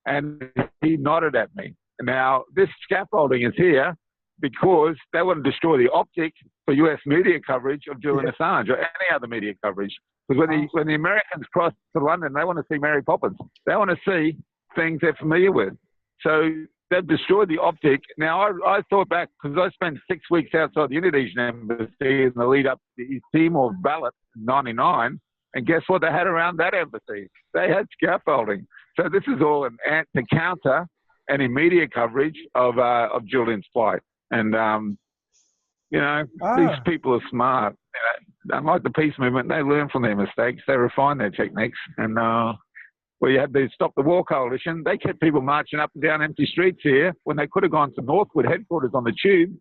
And he nodded at me. Now, this scaffolding is here because they want to destroy the optic for US media coverage of Julian Assange or any other media coverage. Because when the Americans cross to London, they want to see Mary Poppins. They want to see things they're familiar with. So they've destroyed the optic. Now, I thought back, because I spent 6 weeks outside the Indonesian embassy in the lead up to the East Timor ballot in 99. And guess what they had around that embassy? They had scaffolding. So this is all to counter any media coverage of Julian's flight. And, you know, these people are smart. Like the peace movement, they learn from their mistakes, they refine their techniques. And where you had the Stop the War Coalition, they kept people marching up and down empty streets here when they could have gone to Northwood headquarters on the tube.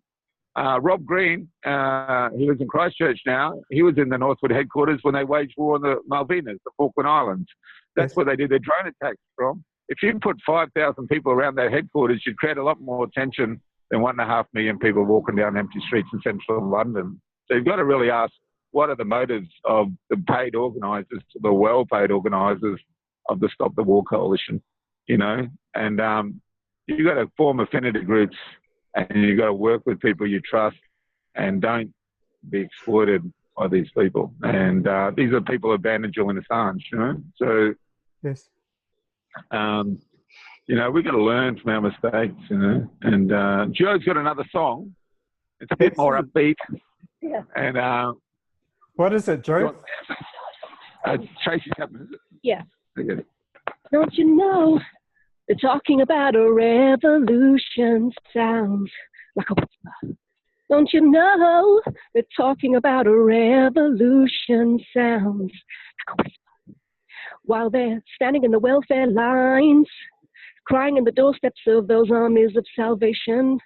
Rob Green, he lives in Christchurch now, he was in the Northwood headquarters when they waged war on the Malvinas, the Falkland Islands. That's where they did their drone attacks from. If you put 5,000 people around that headquarters, you'd create a lot more tension than 1.5 million people walking down empty streets in central London. So you've got to really ask, what are the motives of the paid organisers, the well-paid organisers of the Stop the War Coalition, you know? And you've got to form affinity groups, and you've got to work with people you trust, and don't be exploited by these people. And these are people who abandoned Julian Assange, you know? So, yes. You know, we've got to learn from our mistakes, you know? And Joe's got another song. It's a bit more upbeat. Yeah. And what is it, Joe? Tracy Chapman, is it? Yeah. Okay. Don't you know they're talking about a revolution sounds like a whisper? Don't you know they're talking about a revolution sounds like a whisper? While they're standing in the welfare lines, crying in the doorsteps of those armies of salvation,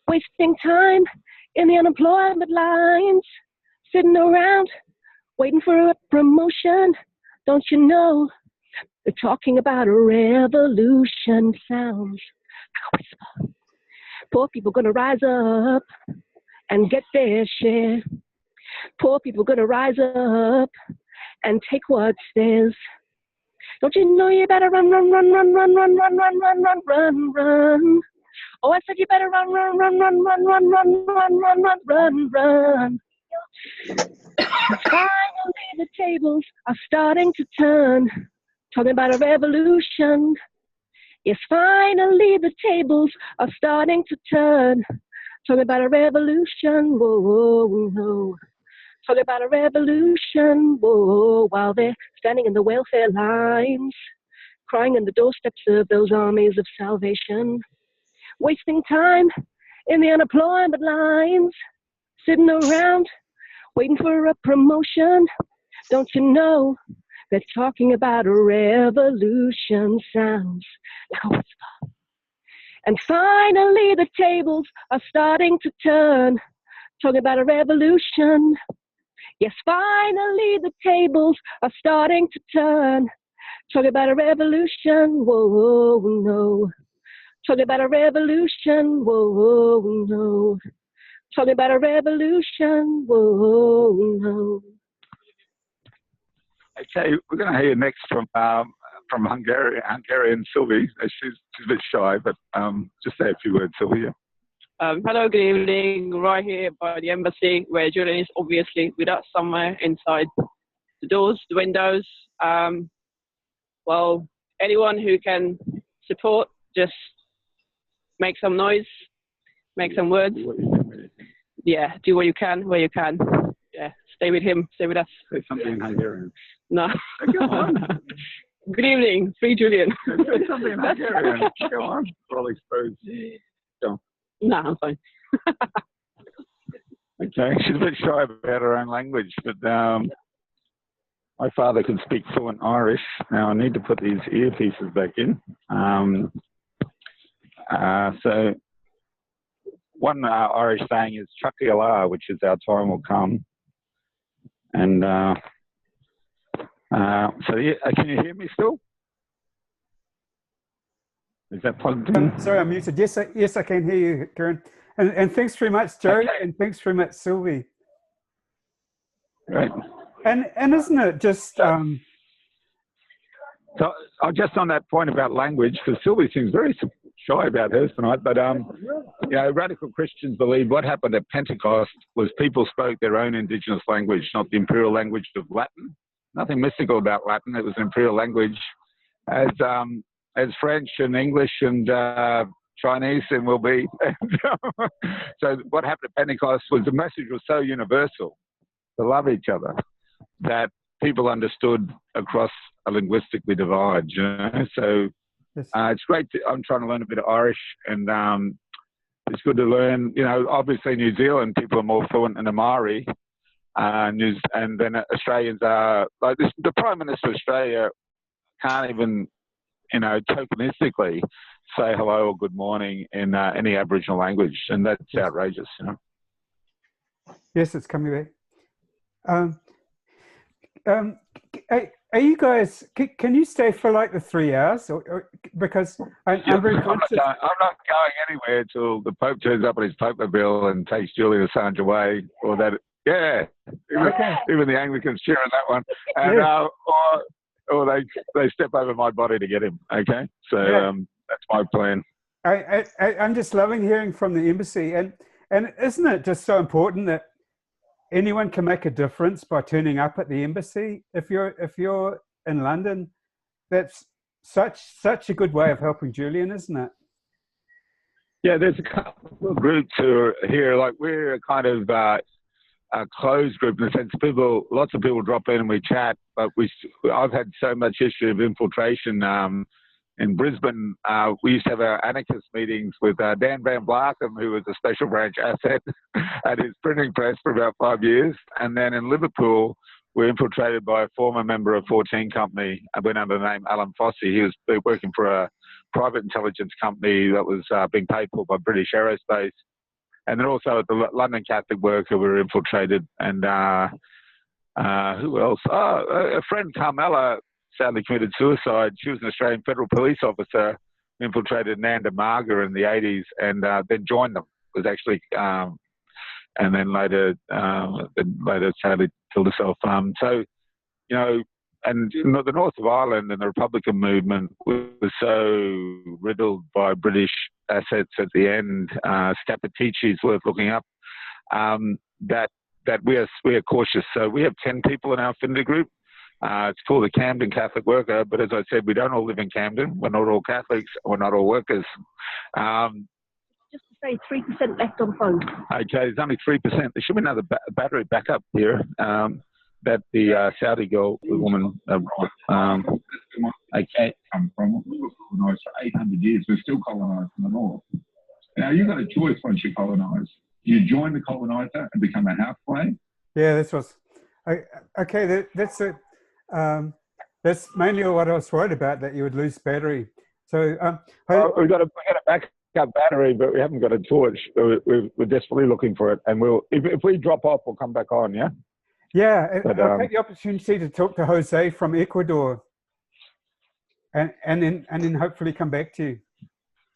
wasting time in the unemployment lines, sitting around waiting for a promotion. Don't you know they're talking about a revolution sounds like a whisper? Poor people gonna rise up and get their share. Poor people gonna rise up and take what's theirs. Don't you know you better run, run, run, run, run, run, run, run, run, run, run, run. Oh, I said you better run, run, run, run, run, run, run, run, run, run, run, run. Finally, the tables are starting to turn, talking about a revolution. Yes, finally, the tables are starting to turn, talking about a revolution. Whoa, whoa, whoa. Talking about a revolution. Whoa, while they're standing in the welfare lines, crying on the doorsteps of those armies of salvation, wasting time in the unemployment lines, sitting around waiting for a promotion. Don't you know they're talking about a revolution sounds like a whisper? And finally the tables are starting to turn, talking about a revolution. Yes, finally the tables are starting to turn, talking about a revolution. Whoa, no. Talking about a revolution. Whoa, no. Talking about a revolution. Whoa, no. Okay, we're going to hear next from Hungarian Sylvie. She's a bit shy, but just say a few words, Sylvia. Hello, good evening. Right here by the embassy, where Julian is obviously with us somewhere inside the doors, the windows. Well, anyone who can support, just make some noise, make some words. Yeah, do what you can, where you can. Yeah, stay with him, stay with us. Say something in Hungarian. No. Go on. Good evening, free Julian. Say something in Hungarian. Go on. We're all exposed. Go on. No, I'm fine. Okay, she's a bit shy about her own language, but my father can speak fluent Irish. Now I need to put these earpieces back in. So one Irish saying is "Chucky-ala," which is "our time will come." And so yeah, can you hear me still? Is that plugged in? Sorry, I'm muted. Yes, I can hear you, Karen. And thanks very much, Joe, Okay. and thanks very much, Sylvie. Right. And isn't it just... So just on that point about language, because Sylvie seems very shy about hers tonight, but you know, radical Christians believe what happened at Pentecost was people spoke their own indigenous language, not the imperial language of Latin. Nothing mystical about Latin. It was an imperial language, as French and English and Chinese and will be. So what happened at Pentecost was the message was so universal to love each other that people understood across a linguistically divide, you know. So it's great. I'm trying to learn a bit of Irish, and it's good to learn. You know, obviously New Zealand people are more fluent in Amari, and then Australians are like this, the Prime Minister of Australia can't even, you know, tokenistically say hello or good morning in any Aboriginal language, and that's outrageous, you know. Yes, it's coming back. Are you guys? Can you stay for like the 3 hours? Or because I'm very conscious. I'm not going anywhere till the Pope turns up on his Pope-mobile and takes Julian Assange away, or that. Yeah, even the Anglicans cheer on that one, and or they step over my body to get him. Okay, so that's my plan. I'm just loving hearing from the embassy, and isn't it just so important that anyone can make a difference by turning up at the embassy? If you're in London, that's such a good way of helping Julian, isn't it? Yeah, there's a couple of groups who are here. Like, we're a kind of a closed group in the sense lots of people drop in and we chat, but I've had so much history of infiltration. In Brisbane, we used to have our anarchist meetings with Dan Van Blarkham, who was a special branch asset at his printing press for about 5 years. And then in Liverpool, we were infiltrated by a former member of 14 Company, went under the name Alan Fossey. He was working for a private intelligence company that was being paid for by British Aerospace. And then also at the London Catholic worker, we were infiltrated. And who else? A friend, Carmela, sadly committed suicide. She was an Australian Federal Police officer, infiltrated Nanda Marga in the 80s, and then joined them. Was actually, and then later sadly killed herself. So, you know, and the north of Ireland and the Republican movement was so riddled by British assets at the end. Scappaticci is worth looking up. That we are cautious. So we have 10 people in our affinity group. It's called the Camden Catholic Worker, but as I said, we don't all live in Camden. We're not all Catholics. We're not all workers. Just to say, 3% left on phone. Okay, there's only 3%. There should be another battery backup here. That the Saudi girl, the woman, okay. Come from. We were colonised for 800 years. We're still colonised from the north. Now, you've got a choice once you colonise. You join the coloniser and become a house slave. Yeah, this was okay. That's it. That's mainly what I was worried about, that you would lose battery. So we've got a backup battery, but we haven't got a torch. We're desperately looking for it, and if we drop off, we'll come back on. Yeah. Yeah, I'll take the opportunity to talk to Jose from Ecuador, and then hopefully come back to you.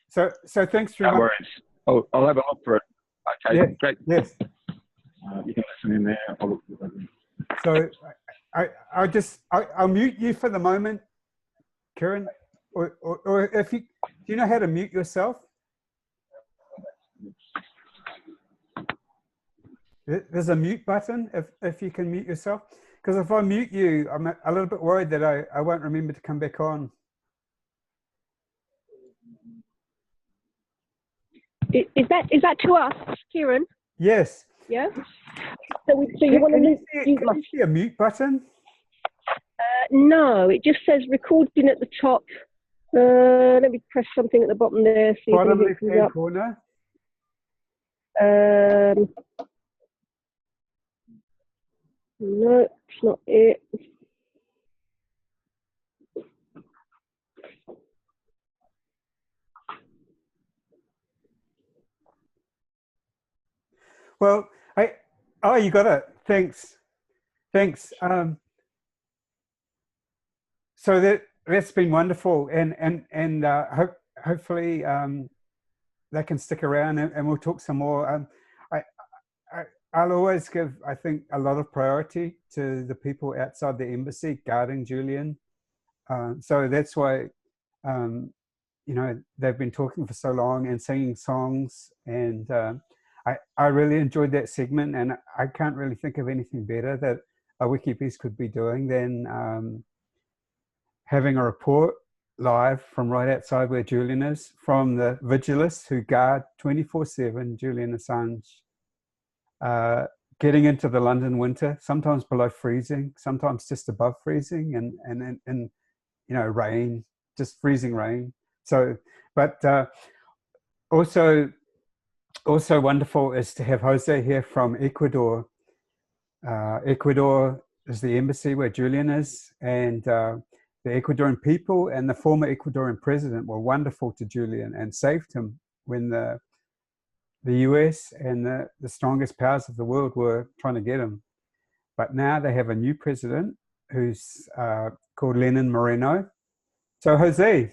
So thanks very much. No worries. I'll have a look for it. Okay, yeah, great. Yes. You can listen in there. I'll look for it. So I'll mute you for the moment, Kieran, or if do you know how to mute yourself? There's a mute button if you can mute yourself, because if I mute you, I'm a little bit worried that I won't remember to come back on. Is that to us, Kieran? Yes. Yeah. So you want to mute? Can you see a mute button? No, it just says recording at the top. Let me press something at the bottom there. See bottom left-hand corner. No, it's not it. Well, you got it. Thanks. So that's been wonderful, and hopefully they can stick around, and we'll talk some more. I'll always give, I think, a lot of priority to the people outside the embassy guarding Julian. So that's why, you know, they've been talking for so long and singing songs, and I really enjoyed that segment, and I can't really think of anything better that a WikiBeast could be doing than having a report live from right outside where Julian is, from the vigilists who guard 24/7 Julian Assange, getting into the London winter, sometimes below freezing, sometimes just above freezing, and you know, rain, just freezing rain. So, but also wonderful is to have Jose here from Ecuador, Ecuador is the embassy where Julian is, and the Ecuadorian people and the former Ecuadorian president were wonderful to Julian and saved him when the US and the strongest powers of the world were trying to get him. But now they have a new president who's called Lenin Moreno. So Jose.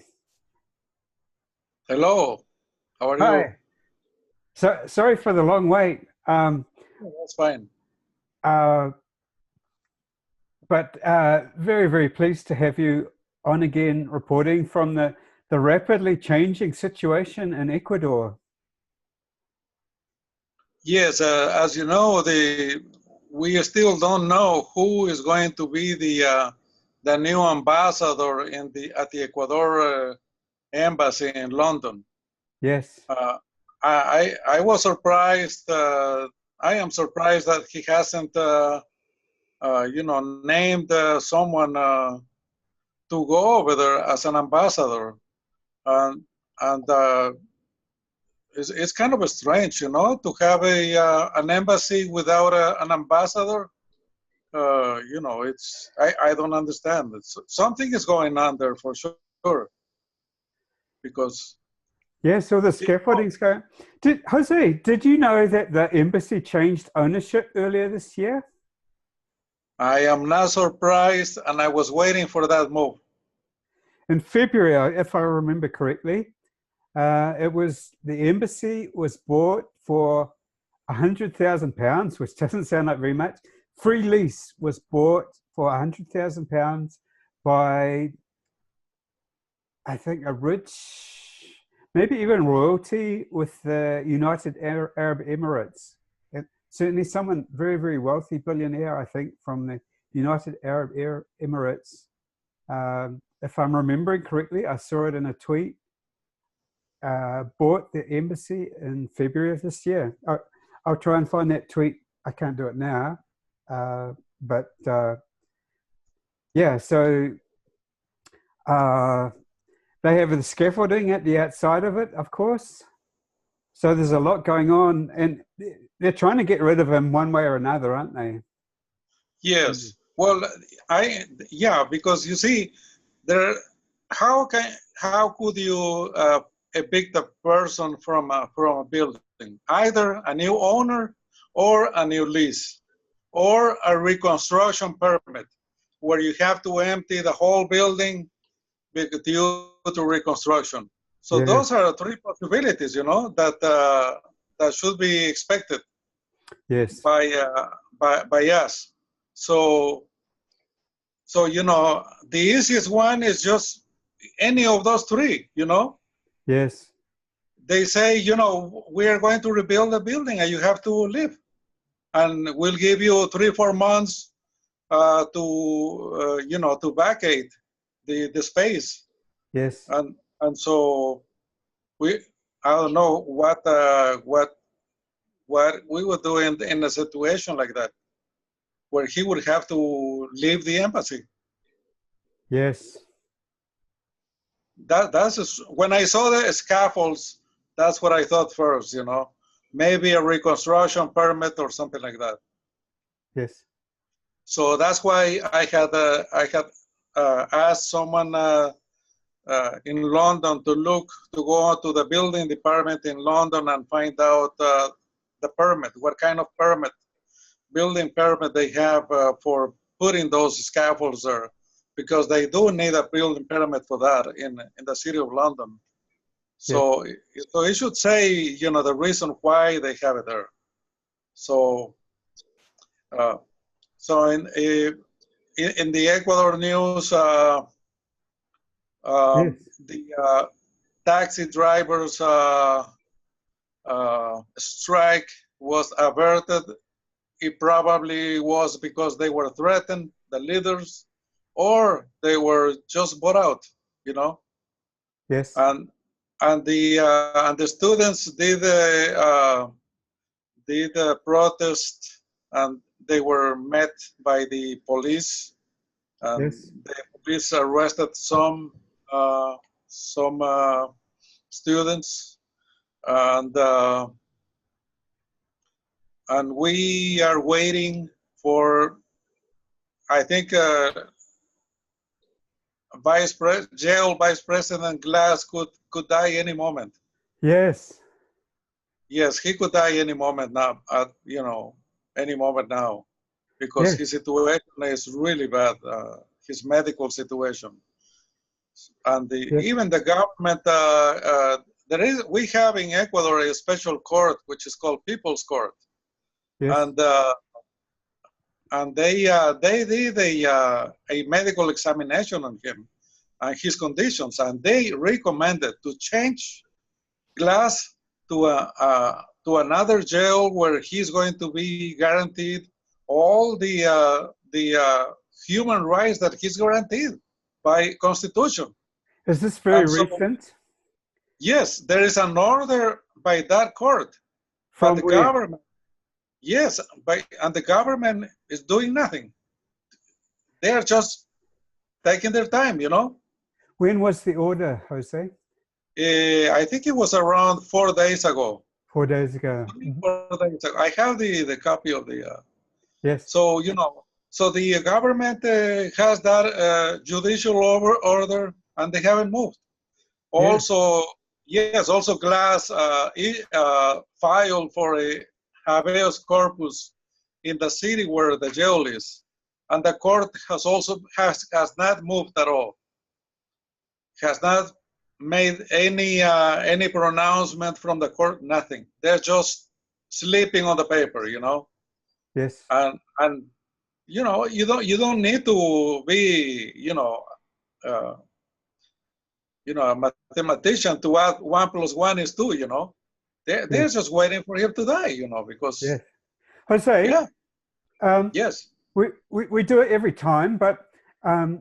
Hello, how are you? Hi. So sorry for the long wait. That's fine. But very, very pleased to have you on again, reporting from the rapidly changing situation in Ecuador. Yes, as you know, we still don't know who is going to be the new ambassador at the Ecuador embassy in London. Yes. I was surprised. I am surprised that he hasn't, named someone to go over there as an ambassador, and it's kind of strange, to have an embassy without an ambassador. I don't understand. Something is going on there for sure, because. Yeah, so the scaffolding's going. Jose, did you know that the embassy changed ownership earlier this year? I am not surprised, and I was waiting for that move. In February, if I remember correctly, the embassy was bought for £100,000, which doesn't sound like very much. Free lease was bought for £100,000 by, I think, a rich, maybe even royalty with the United Arab Emirates. Certainly someone very, very wealthy, billionaire, I think, from the United Arab Emirates. If I'm remembering correctly, I saw it in a tweet, bought the embassy in February of this year. I'll try and find that tweet. I can't do it now. Yeah, so they have the scaffolding at the outside of it, of course. So there's a lot going on, and they're trying to get rid of him one way or another, aren't they? Yes. Well, because you see, how could you evict a person from a building? Either a new owner or a new lease, or a reconstruction permit, where you have to empty the whole building due to reconstruction. So those are three possibilities, that should be expected. Yes. By us. So the easiest one is just any of those three, Yes. They say, we are going to rebuild the building and you have to leave. And we'll give you 3-4 months to vacate the space. Yes. And so I don't know what we would do in a situation like that, where he would have to leave the embassy. Yes. That's when I saw the scaffolds, that's what I thought first, maybe a reconstruction permit or something like that. Yes. So that's why I had asked someone in London to go to the building department in London and find out the permit, what kind of building permit they have for putting those scaffolds there, because they do need a building permit for that in the city of London. So, so it should say, the reason why they have it there. So, in the Ecuador news, the taxi drivers strike was averted. It probably was because they were threatened, the leaders, or they were just bought out, Yes. And the students did a protest, and they were met by the police. And the police arrested some students, and we are waiting for, I think, jail Vice President Glass could die any moment. Yes. Yes, he could die any moment now. You know, any moment now, because Yes. his situation is really bad. His medical situation, and Yes. even the government. We have in Ecuador a special court which is called People's Court, Yes. and they did a medical examination on him and his conditions, and they recommended to change Glass to another jail where he's going to be guaranteed all the human rights that he's guaranteed by Constitution. Is this very And so, recent? yes, there is an order by that court. From But the where? government, yes, and the government is doing nothing. They are just taking their time, you know. When was the order, Jose? I think it was around 4 days ago. 4 days ago. 4 days ago. I have the copy of the. Yes. So, you know, so the government has that judicial order, and they haven't moved. Also, yes, also Glass filed for a habeas corpus in the city where the jail is, and the court has not moved at all. Has not made any pronouncement from the court. Nothing. They're just sleeping on the paper, you know. Yes. And you know, you don't need to be, you know, a mathematician to add 1 + 1 is 2. You know, they're just waiting for him to die. You know, because yes. Jose. Yeah. Yes. We do it every time, but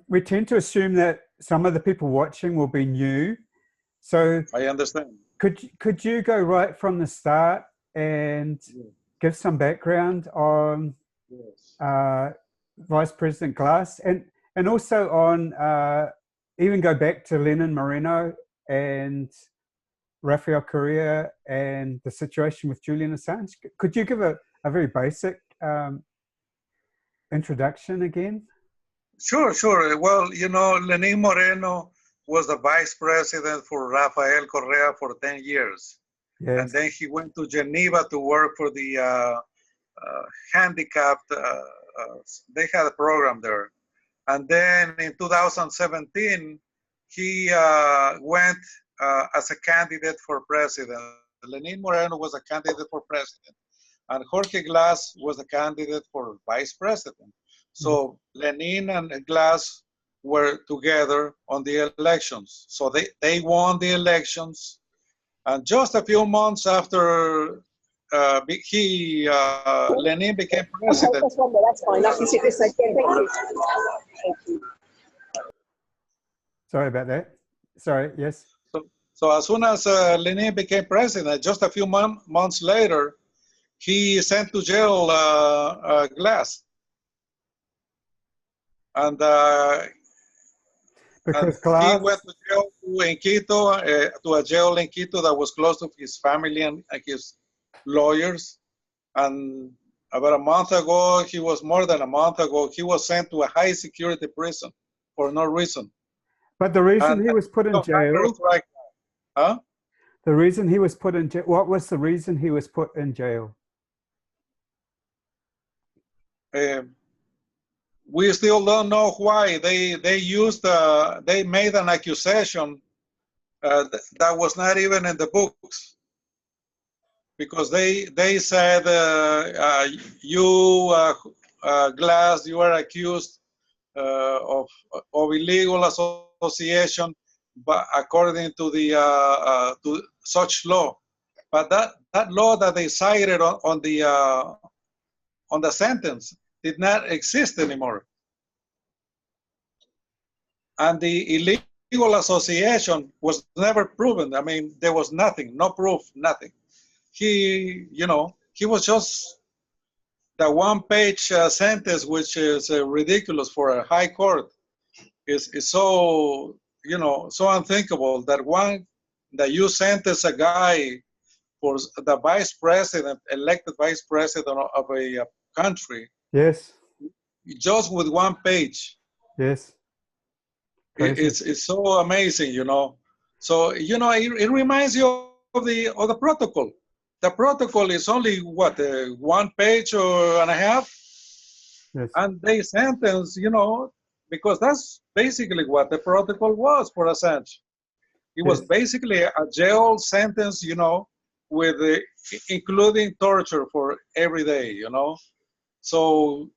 we tend to assume that some of the people watching will be new. So I understand. Could you go right from the start and give some background on Vice President Glass, and also on even go back to Lenin Moreno and Rafael Correa and the situation with Julian Assange? Could you give a very basic introduction again? Sure. Well, you know, Lenin Moreno was the vice president for Rafael Correa for 10 years. Yes. And then he went to Geneva to work for the handicapped. They had a program there. And then in 2017, he went as a candidate for president. Lenin Moreno was a candidate for president, and Jorge Glass was a candidate for vice president. So Lenin and Glass were together on the elections. So they won the elections. And just a few months after Lenin became president. That's fine. I can sit this again. Thank you. Thank you. Sorry about that. Sorry, yes. So as soon as Lenin became president, just a few months later, he sent to jail Glass. And because Glass... he went to jail in Quito, to a jail in Quito that was close to his family and his lawyers. And about a month ago, more than a month ago, he was sent to a high security prison for no reason. But the reason he was put in jail... Huh? The reason he was put in jail... What was the reason he was put in jail? We still don't know why. They made an accusation that was not even in the books, because they said Glass, you are accused of illegal association, but according to the to such law. But that law that they cited on the sentence did not exist anymore. And the illegal association was never proven. I mean, there was nothing, no proof, nothing. He was just the one-page sentence, which is ridiculous for a high court, is so, so unthinkable that you sentence a guy for the vice president, elected vice president of a country, Yes. just with one page. Yes. Crazy. It's so amazing, you know. So you know, it reminds you of the protocol. The protocol is only what, 1 page or and a half, Yes. and they sentence, you know, because that's basically what the protocol was for Assange. It was Yes. basically a jail sentence, you know, with including torture for every day, you know. So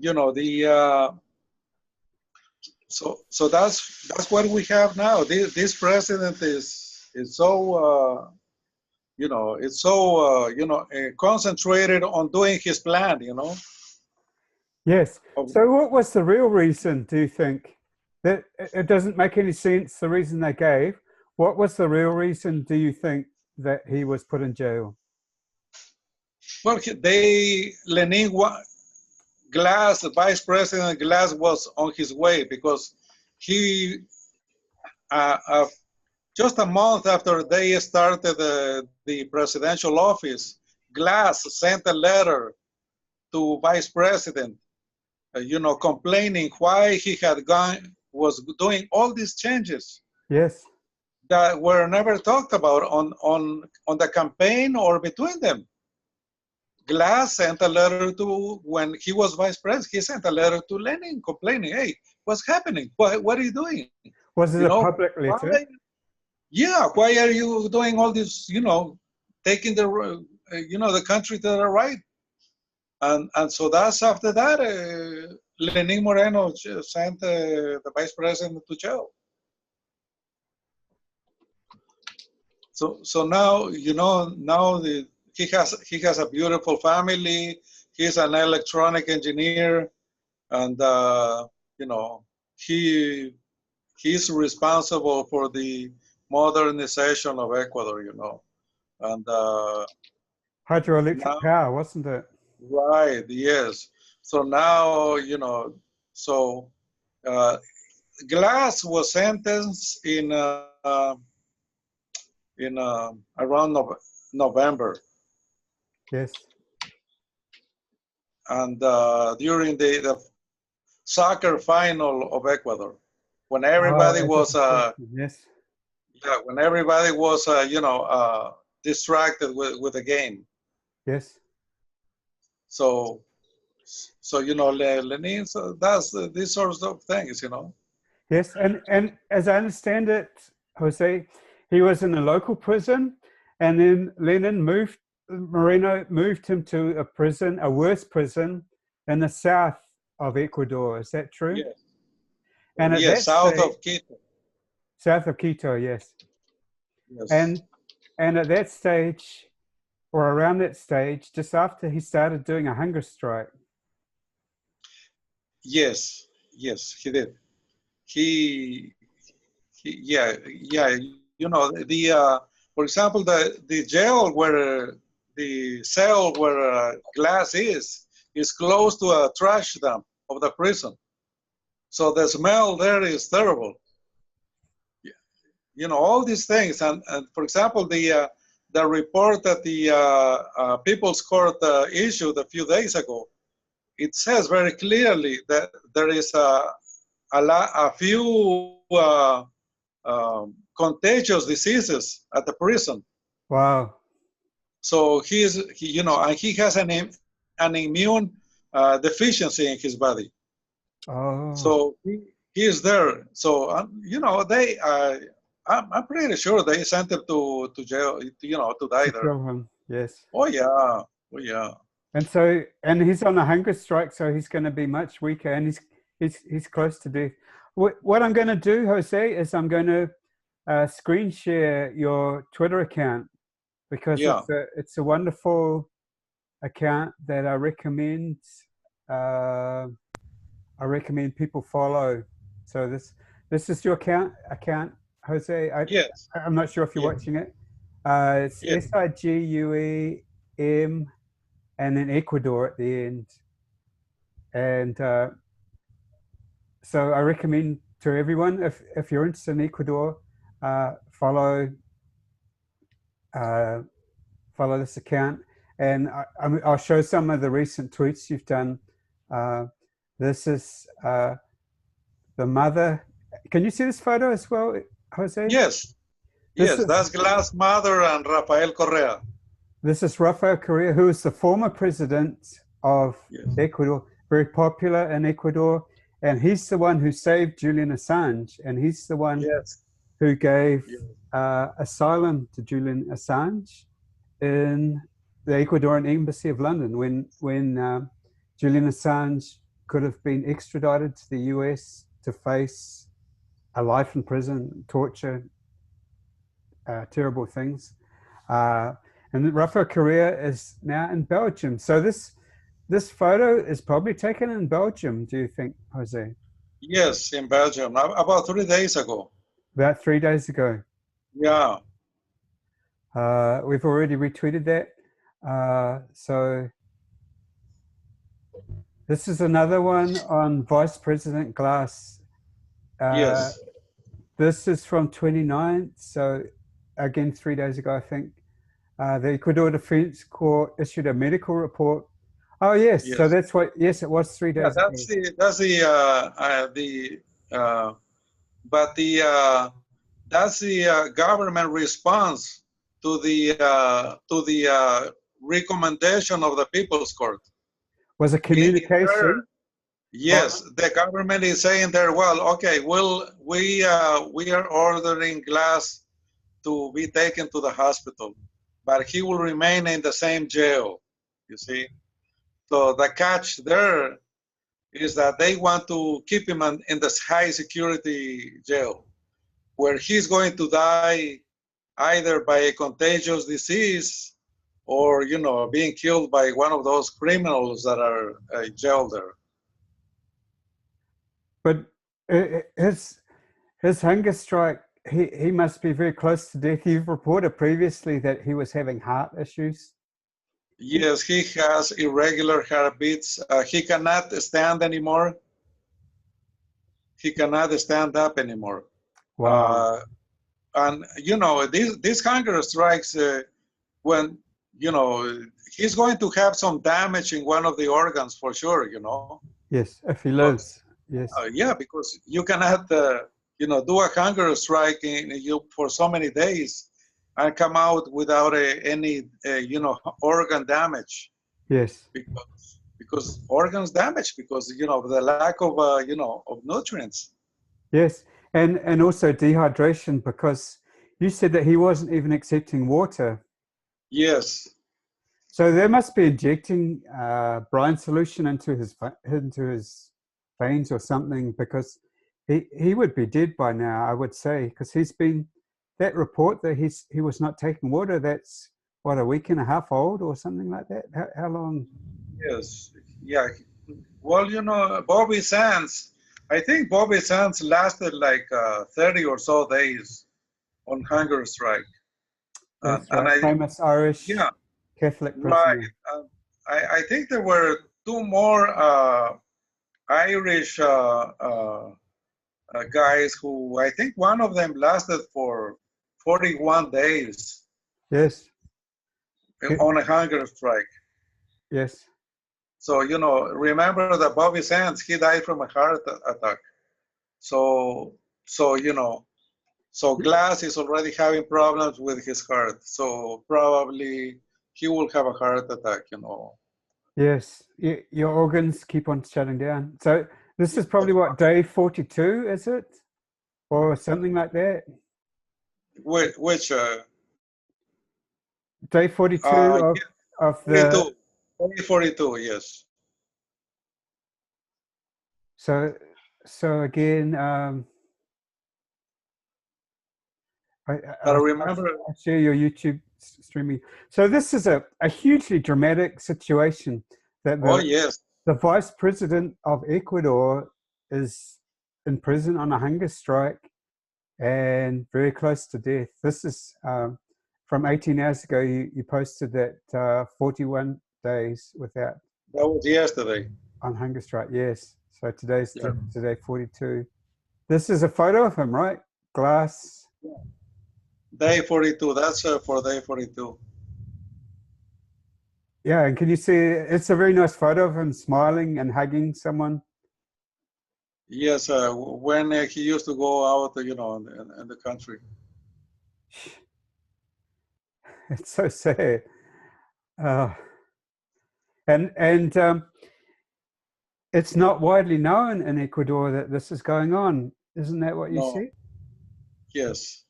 you know so that's what we have now. This president is so you know, it's so you know, concentrated on doing his plan, you know. Yes. So what was the real reason, do you think? That it doesn't make any sense, the reason they gave. What was the real reason, do you think, that he was put in jail? Well, Lenin Glass, Vice President Glass, was on his way because he, just a month after they started the presidential office, Glass sent a letter to Vice President, you know, complaining why he was doing all these changes. Yes. That were never talked about on the campaign or between them. Glass sent a letter to, when he was vice president, he sent a letter to Lenin complaining, hey, what's happening? What are you doing? Was it a public letter? Why are you doing all this, you know, taking the, you know, the country to the right? And so that's after that, Lenin Moreno sent the vice president to jail. So now, you know, now he has a beautiful family. He's an electronic engineer, and you know, he's responsible for the modernization of Ecuador, you know, and hydroelectric power, wasn't it? Right. Yes. So now, you know, so Glass was sentenced in around November. Yes. And during the soccer final of Ecuador, when everybody was yes, when everybody was you know, distracted with the game. Yes. So you know, Lenin, so that's these sorts of things, you know. Yes, and as I understand it, Jose, he was in a local prison, and then Moreno moved him to a prison, a worse prison, in the south of Ecuador. Is that true? Yes. And at Yes, that south stage, of Quito. South of Quito, yes. Yes. And at that stage, or around that stage, just after he started doing a hunger strike. Yes, yes, he did. Yeah, you know, for example, the jail where the cell where Glass is close to a trash dump of the prison, so the smell there is terrible. You know, all these things, and for example, the report that the People's Court issued a few days ago, it says very clearly that there is a few contagious diseases at the prison. Wow. So you know, and he has an immune deficiency in his body. Oh. So he is there. So you know, I'm pretty sure they sent him to jail, you know, to die there. Kill him. Yes. Oh yeah, oh yeah. And he's on a hunger strike, so he's going to be much weaker, and he's close to death. What I'm going to do, Jose, is I'm going to screen share your Twitter account, because it's a wonderful account that I recommend. I recommend people follow. So this is your account, Jose. Yes. I'm not sure if you're watching it. It's SIGUEM and then Ecuador at the end. And so I recommend to everyone, if you're interested in Ecuador, follow this account. And I'll show some of the recent tweets you've done. This is the mother. Can you see this photo as well, Jose? Yes. Yes, that's Glass Mother and Rafael Correa. This is Rafael Correa, who is the former president of Ecuador, very popular in Ecuador. And he's the one who saved Julian Assange. And he's the one who gave asylum to Julian Assange in the Ecuadorian Embassy of London when Julian Assange could have been extradited to the US to face a life in prison, torture, terrible things. And Rafael Correa is now in Belgium. So this photo is probably taken in Belgium, do you think, Jose? Yes, in Belgium, about 3 days ago. About 3 days ago. Yeah. We've already retweeted that. So this is another one on Vice President Glass. Yes. This is from 29th, so again 3 days ago, I think. The Ecuador Defense Court issued a medical report. Oh yes, so that's what. Yes, it was 3 days. Yeah, that's the government response to the recommendation of the People's Court. Was a communication? Yes, the government is saying there. Well, okay, we are ordering Glass to be taken to the hospital, but he will remain in the same jail. You see. So the catch there is that they want to keep him in this high security jail, where he's going to die either by a contagious disease or, you know, being killed by one of those criminals that are jailed there. But his hunger strike, he must be very close to death. You've reported previously that he was having heart issues. Yes, he has irregular heartbeats. He cannot stand anymore. He cannot stand up anymore. Wow. And, you know, these hunger strikes, when, you know, he's going to have some damage in one of the organs for sure, you know. Yes, if he lives. Yes. Yeah, because you cannot, you know, do a hunger strike for so many days and come out without any, you know, organ damage. Yes. Because organs damage because, you know, the lack of, you know, of nutrients. Yes, and also dehydration, because you said that he wasn't even accepting water. Yes. So they must be injecting brine solution into his veins or something, because he would be dead by now, I would say, because he's been. That report that he was not taking water, that's what, a week and a half old or something like that? How long? Yes, yeah. Well, you know, Bobby Sands, I think Bobby Sands lasted like 30 or so days on hunger strike. That's right. Famous Irish Catholic prisoner. Right. I think there were two more Irish guys who, I think one of them lasted for 41 days. Yes. On a hunger strike. Yes. So, you know, remember that Bobby Sands, he died from a heart attack. So, you know, so Glass is already having problems with his heart. So probably he will have a heart attack, you know. Yes. Your organs keep on shutting down. So this is probably what, day 42, is it? Or something like that? Which day 42 of the 42, yes. So again, I remember. I share your YouTube streaming. So this is a hugely dramatic situation that the Vice President of Ecuador is in prison on a hunger strike and very close to death. This is from 18 hours ago. You posted that 41 days without. That was yesterday. On hunger strike, yes. So today's today 42. This is a photo of him, right? Glass. Yeah. Day 42. That's for day 42. Yeah, and can you see, it's a very nice photo of him smiling and hugging someone. Yes, when he used to go out, you know, in the country. It's so sad. And it's not widely known in Ecuador that this is going on. Isn't that what you No. see? Yes.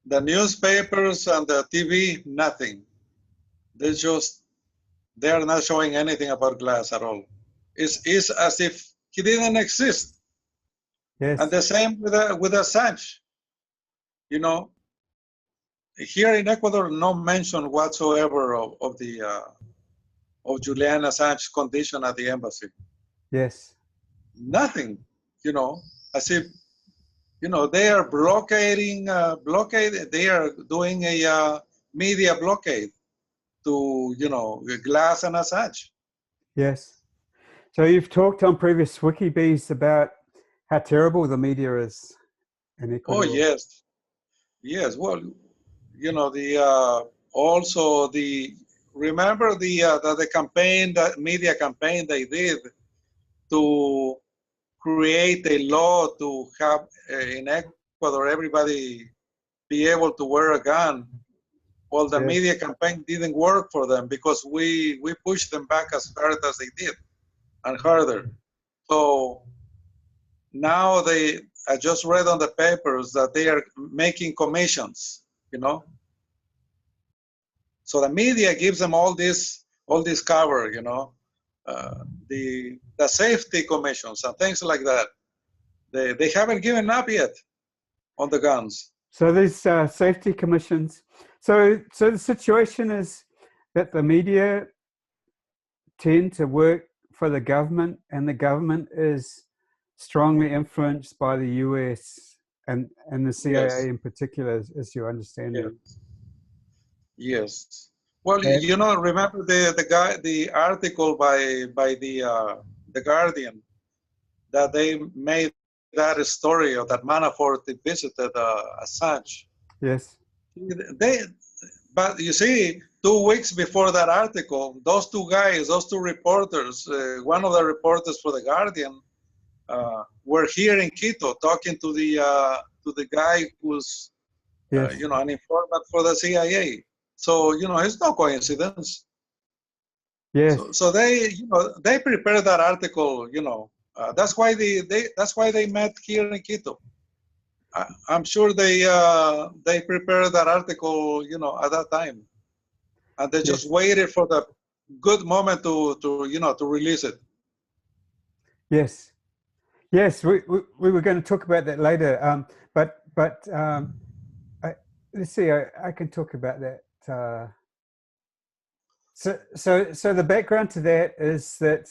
The newspapers and the TV, nothing. They're not showing anything about Glass at all. It's as if he didn't exist. Yes. And the same with Assange. You know, here in Ecuador, no mention whatsoever of Julian Assange's condition at the embassy. Yes. Nothing. You know, as if, you know, they are blockade. They are doing a media blockade to, you know, Glass and Assange. Yes. So you've talked on previous WikiBees about how terrible the media is in Ecuador. Oh yes, yes. Well, you know, also remember the campaign, the media campaign they did to create a law to have in Ecuador everybody be able to wear a gun. Well, the Yes. media campaign didn't work for them because we pushed them back as hard as they did and harder. So now I just read on the papers that they are making commissions, you know. So the media gives them all this cover, you know, the safety commissions and things like that. They haven't given up yet on the guns. So these safety commissions. So the situation is that the media tend to work for the government, and the government is strongly influenced by the US and the CIA Yes. in particular, as you understand it. Yes. Yes. Well, And- you know, remember the article by the Guardian that they made that story of that Manafort visited Assange. Yes. But you see, 2 weeks before that article, those two guys, those two reporters, one of the reporters for the Guardian, were here in Quito talking to the guy who's, Yes. you know, an informant for the CIA. So, you know, it's no coincidence. Yes. So they, you know, they prepared that article. You know, that's why they met here in Quito. I'm sure they prepared that article, you know, at that time, and they just waited for the good moment to you know, to release it. Yes. Yes, we were going to talk about that later. But let's see. I can talk about that. So the background to that is that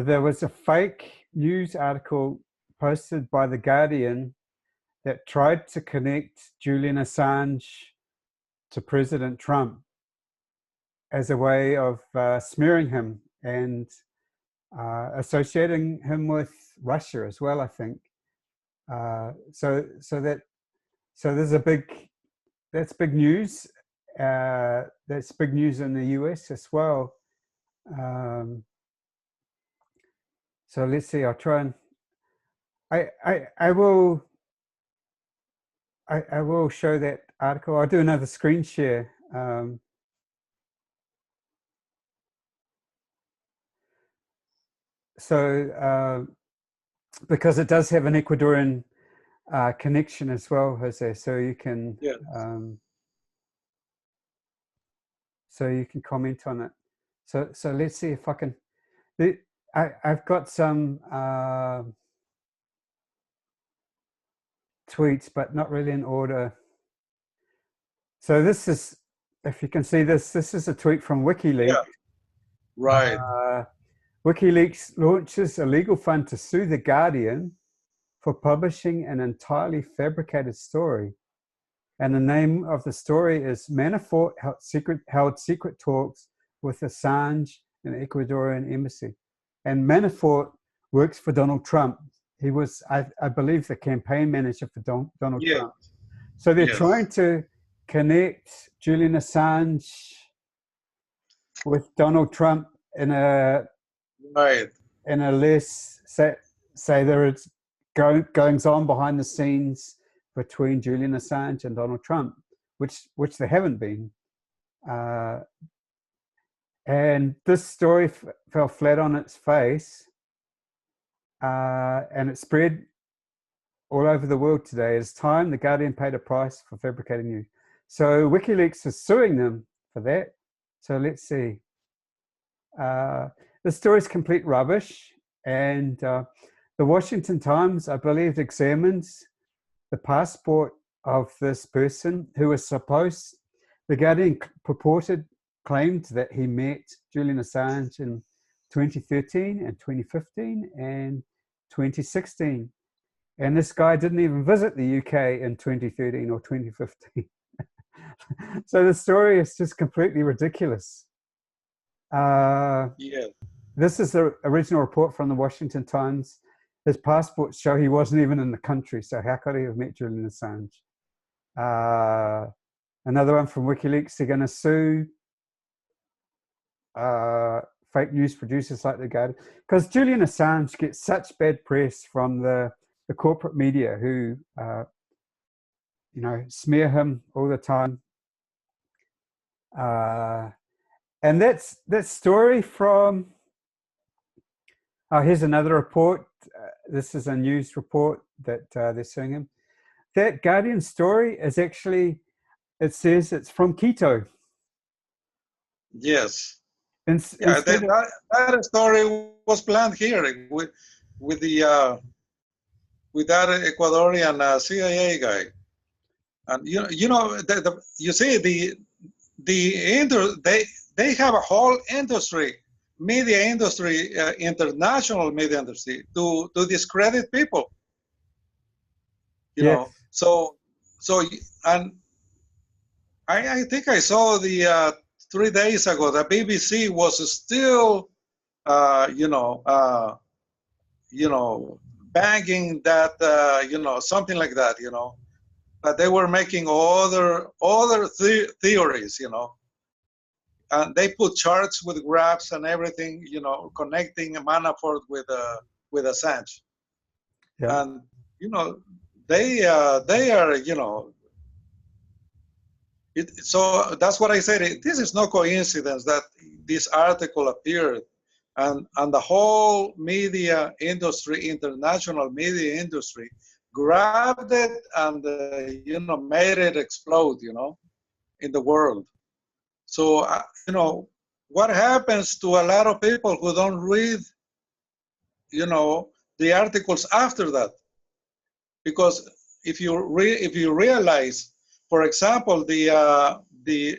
there was a fake news article posted by the Guardian that tried to connect Julian Assange to President Trump as a way of smearing him and associating him with Russia as well, I think. So there's that's big news. That's big news in the US as well. So let's see. I'll try and I will show that article. I'll do another screen share. Because it does have an Ecuadorian connection as well, Jose. So you can comment on it. So let's see if I can. I've got some tweets, but not really in order. So this is, if you can see this is a tweet from WikiLeaks. Yeah. Right. WikiLeaks launches a legal fund to sue The Guardian for publishing an entirely fabricated story. And the name of the story is Manafort held secret talks with Assange in the Ecuadorian embassy. And Manafort works for Donald Trump. He was, I believe, the campaign manager for Donald Trump. So they're trying to connect Julian Assange with Donald Trump in a Right. less say there is goings on behind the scenes between Julian Assange and Donald Trump, which there haven't been. And this story fell flat on its face, and it spread all over the world today. It's time the Guardian paid a price for fabricating news. So WikiLeaks is suing them for that. So let's see. The story is complete rubbish, and the Washington Times, I believe, examines the passport of this person who was supposed. The Guardian claimed that he met Julian Assange in 2013 and 2015 and 2016. And this guy didn't even visit the UK in 2013 or 2015. So the story is just completely ridiculous. Yeah. This is the original report from the Washington Times. His passports show he wasn't even in the country, so how could he have met Julian Assange? Another one from WikiLeaks, they're going to sue fake news producers like The Guardian, because Julian Assange gets such bad press from the corporate media who, smear him all the time. And that story from, here's another report. This is a news report that they're suing him. That Guardian story is actually, it says it's from Quito. Yes. That story was planned here with that Ecuadorian CIA guy, and you see they have a whole industry, media industry, international media industry to discredit people. You know, so and I think I saw the 3 days ago the BBC was still banging that something like that, but they were making other theories, and they put charts with graphs and everything, connecting Manafort with Assange. Yeah. And they are so that's what I said. This is no coincidence that this article appeared, and the whole media industry, international media industry, grabbed it and made it explode, in the world. So what happens to a lot of people who don't read, the articles after that? Because if you realize, for example, the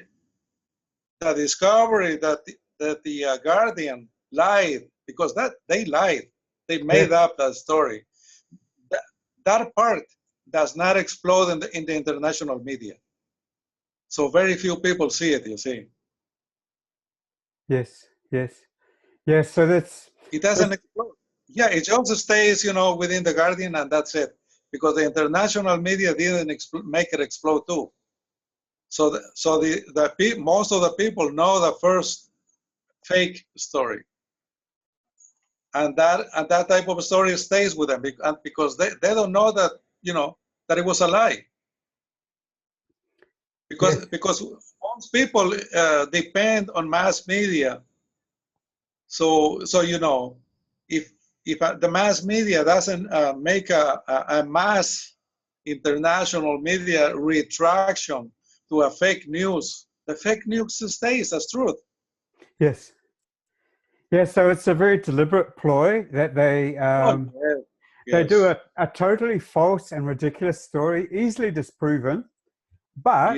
discovery that the Guardian lied, because they lied, they made up that story. That part does not explode in the international media. So very few people see it, you see. Yes. So it doesn't explode. Yeah, it just stays, within the Guardian, and that's it. Because the international media didn't make it explode too. So most of the people know the first fake story, and that type of story stays with them because they don't know that that it was a lie. Because most people depend on mass media. So if the mass media doesn't make a mass international media retraction to a fake news, the fake news stays as truth. Yes. Yeah, so it's a very deliberate ploy that they they do a totally false and ridiculous story, easily disproven, but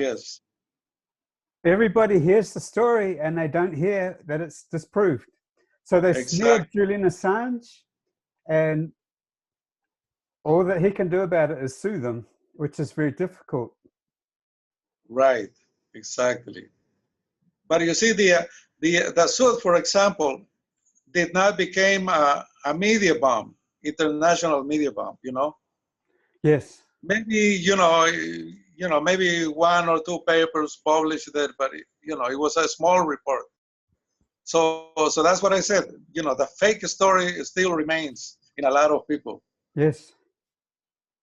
everybody hears the story and they don't hear that it's disproved. So they smeared Julian Assange, and all that he can do about it is sue them, which is very difficult. Right, exactly. But you see, the suit, for example, did not become a media bomb, international media bomb. Yes. Maybe maybe 1 or 2 papers published it, but it was a small report. So that's what I said. You know, the fake story still remains in a lot of people. Yes.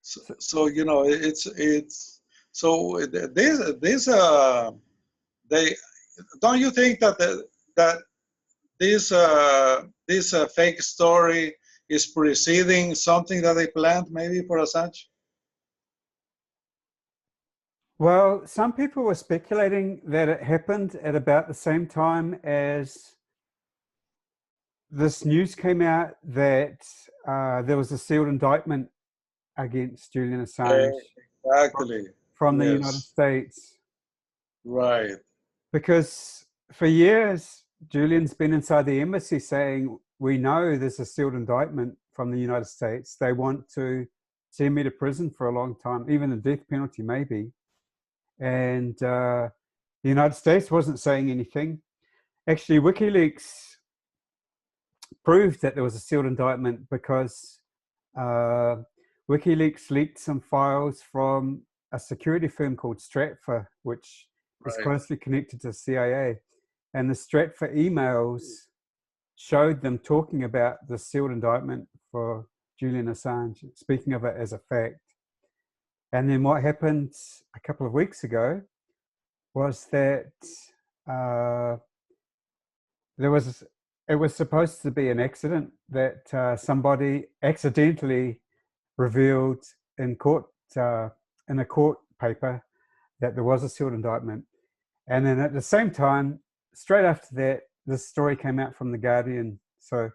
So you know, it's so this they don't you think that that this fake story is preceding something that they planned maybe for Assange? Well, some people were speculating that it happened at about the same time as this news came out that there was a sealed indictment against Julian Assange Exactly. from the Yes. United States. Right. Because for years, Julian's been inside the embassy saying, we know there's a sealed indictment from the United States. They want to send me to prison for a long time, even the death penalty maybe. And the United States wasn't saying anything. Actually, WikiLeaks proved that there was a sealed indictment because WikiLeaks leaked some files from a security firm called Stratfor, which is closely connected to the CIA. And the Stratfor emails showed them talking about the sealed indictment for Julian Assange, speaking of it as a fact. And then what happened a couple of weeks ago was that it was supposed to be an accident that somebody accidentally revealed in court, in a court paper, that there was a sealed indictment. And then at the same time, straight after that, this story came out from The Guardian. So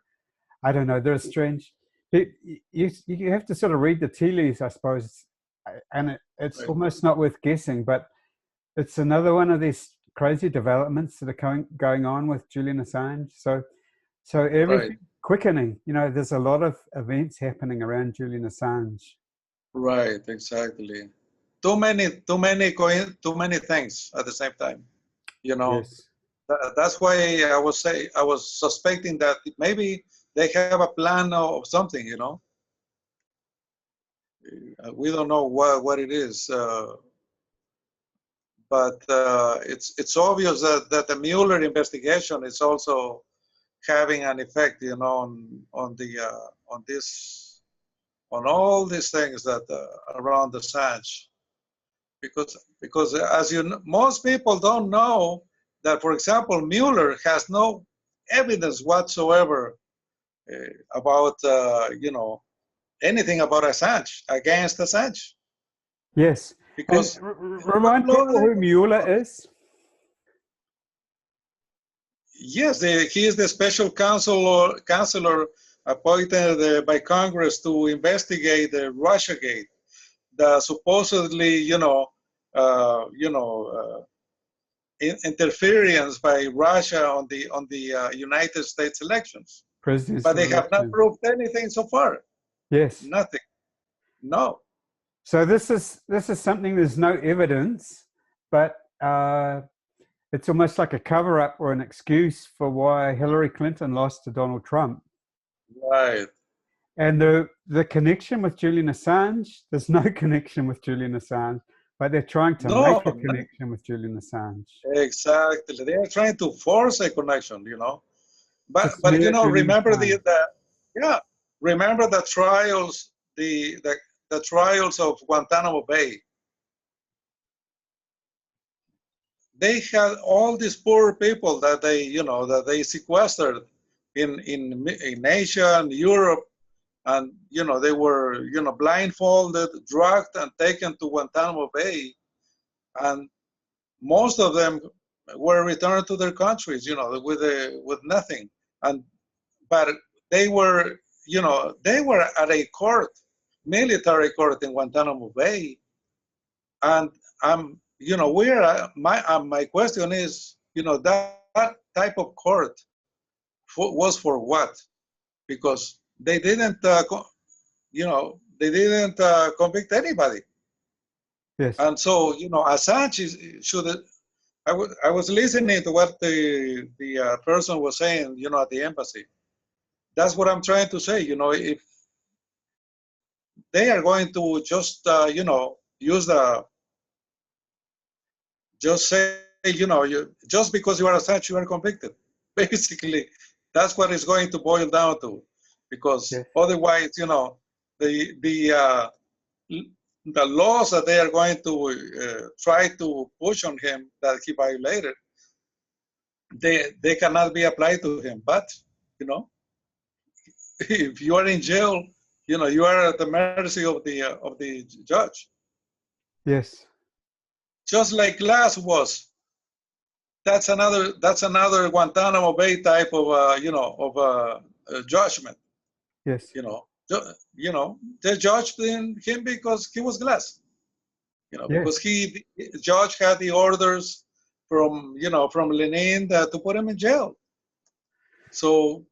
I don't know, they're strange. You have to sort of read the tea leaves, I suppose. And it's almost not worth guessing, but it's another one of these crazy developments that are going on with Julian Assange. So everything quickening. You know, there's a lot of events happening around Julian Assange. Right, exactly. Too many things at the same time. You know, yes. That's why I was suspecting that maybe they have a plan of something. You know, we don't know what it is, but it's obvious that the Mueller investigation is also having an effect, you know, on all these things that around Assange, because as you know, most people don't know that, for example, Mueller has no evidence whatsoever about you know, anything about Assange, against Assange. Yes. Because remind people who Mueller is. Yes, he is the special counselor appointed by Congress to investigate the Russiagate, the supposedly, interference by Russia on the United States elections. But they have not proved anything so far. Yes. Nothing. No. So this is something there's no evidence, but it's almost like a cover-up or an excuse for why Hillary Clinton lost to Donald Trump. Right. And the connection with Julian Assange, there's no connection with Julian Assange, but they're trying to make a connection with Julian Assange. Exactly. They are trying to force a connection, you know. But you know, remember remember the trials, the trials of Guantanamo Bay. They had all these poor people that they sequestered in Asia and Europe, and they were blindfolded, drugged, and taken to Guantanamo Bay, and most of them were returned to their countries, with nothing. But they were at a court, military court in Guantanamo Bay, and my question is, that type of court was for what? Because they didn't, convict anybody. Yes. And so, Assange should. I was listening to what the person was saying, at the embassy. That's what I'm trying to say. If they are going to just, use just say, just because you are Assange, you are convicted. Basically, that's what it's going to boil down to, because otherwise, you know, the laws that they are going to try to push on him that he violated, they cannot be applied to him. But, you know, if you are in jail, you know, you are at the mercy of the judge. Yes. Just like Glass was. That's another Guantanamo Bay type of you know, of judgment. Yes. You know, they judged him because he was Glass. You know, because the judge had the orders from, you know, from Lenin to put him in jail. So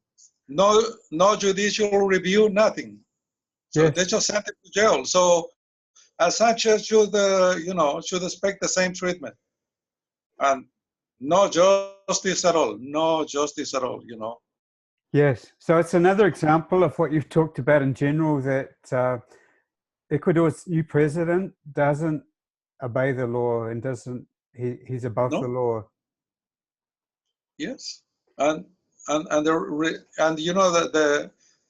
no judicial review, nothing. So they just sent him to jail. So Assange should you know, should expect the same treatment, and no justice at all. No justice at all. You know. Yes. So it's another example of what you've talked about in general, that Ecuador's new president doesn't obey the law and he's above the law. Yes, and you know that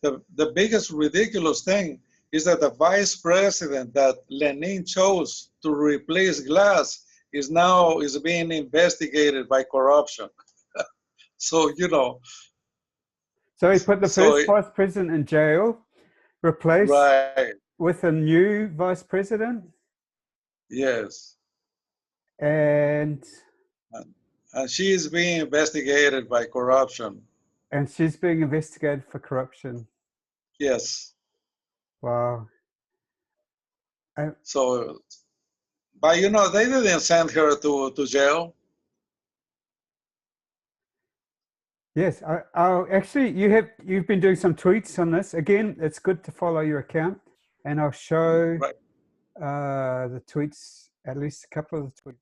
the biggest ridiculous thing is that the vice president that Lenin chose to replace Glass is being investigated by corruption. So, you know. So he put the first vice president in jail, replaced with a new vice president. Yes. And she is being investigated by corruption. And she's being investigated for corruption. Yes. Wow. So, but you know, they didn't send her to jail. Yes, actually, you've been doing some tweets on this. Again, it's good to follow your account, and I'll show the tweets, at least a couple of the tweets.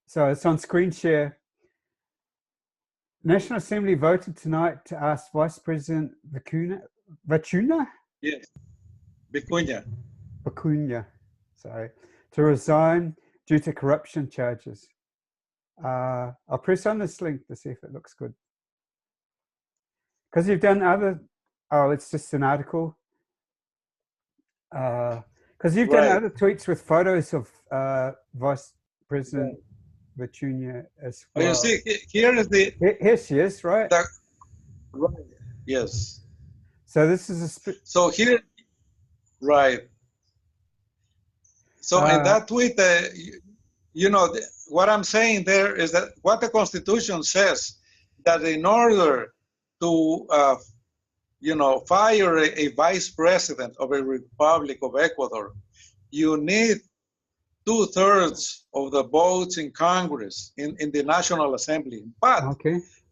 So it's on screen share. National Assembly voted tonight to ask Vice President Vicuña? Yes, Vicuña. Vicuña, sorry, to resign due to corruption charges. I'll press on this link to see if it looks good. Because you've done it's just an article. Because you've done other tweets with photos of Vice President Vicuña as well. Oh, you see, here is the... Here she is, right? Right, yes. So this is so here, right. So in that tweet, you know, what I'm saying there is that what the Constitution says, that in order to, you know, fire a vice president of a Republic of Ecuador, you need 2/3 of the votes in Congress, in the National Assembly. But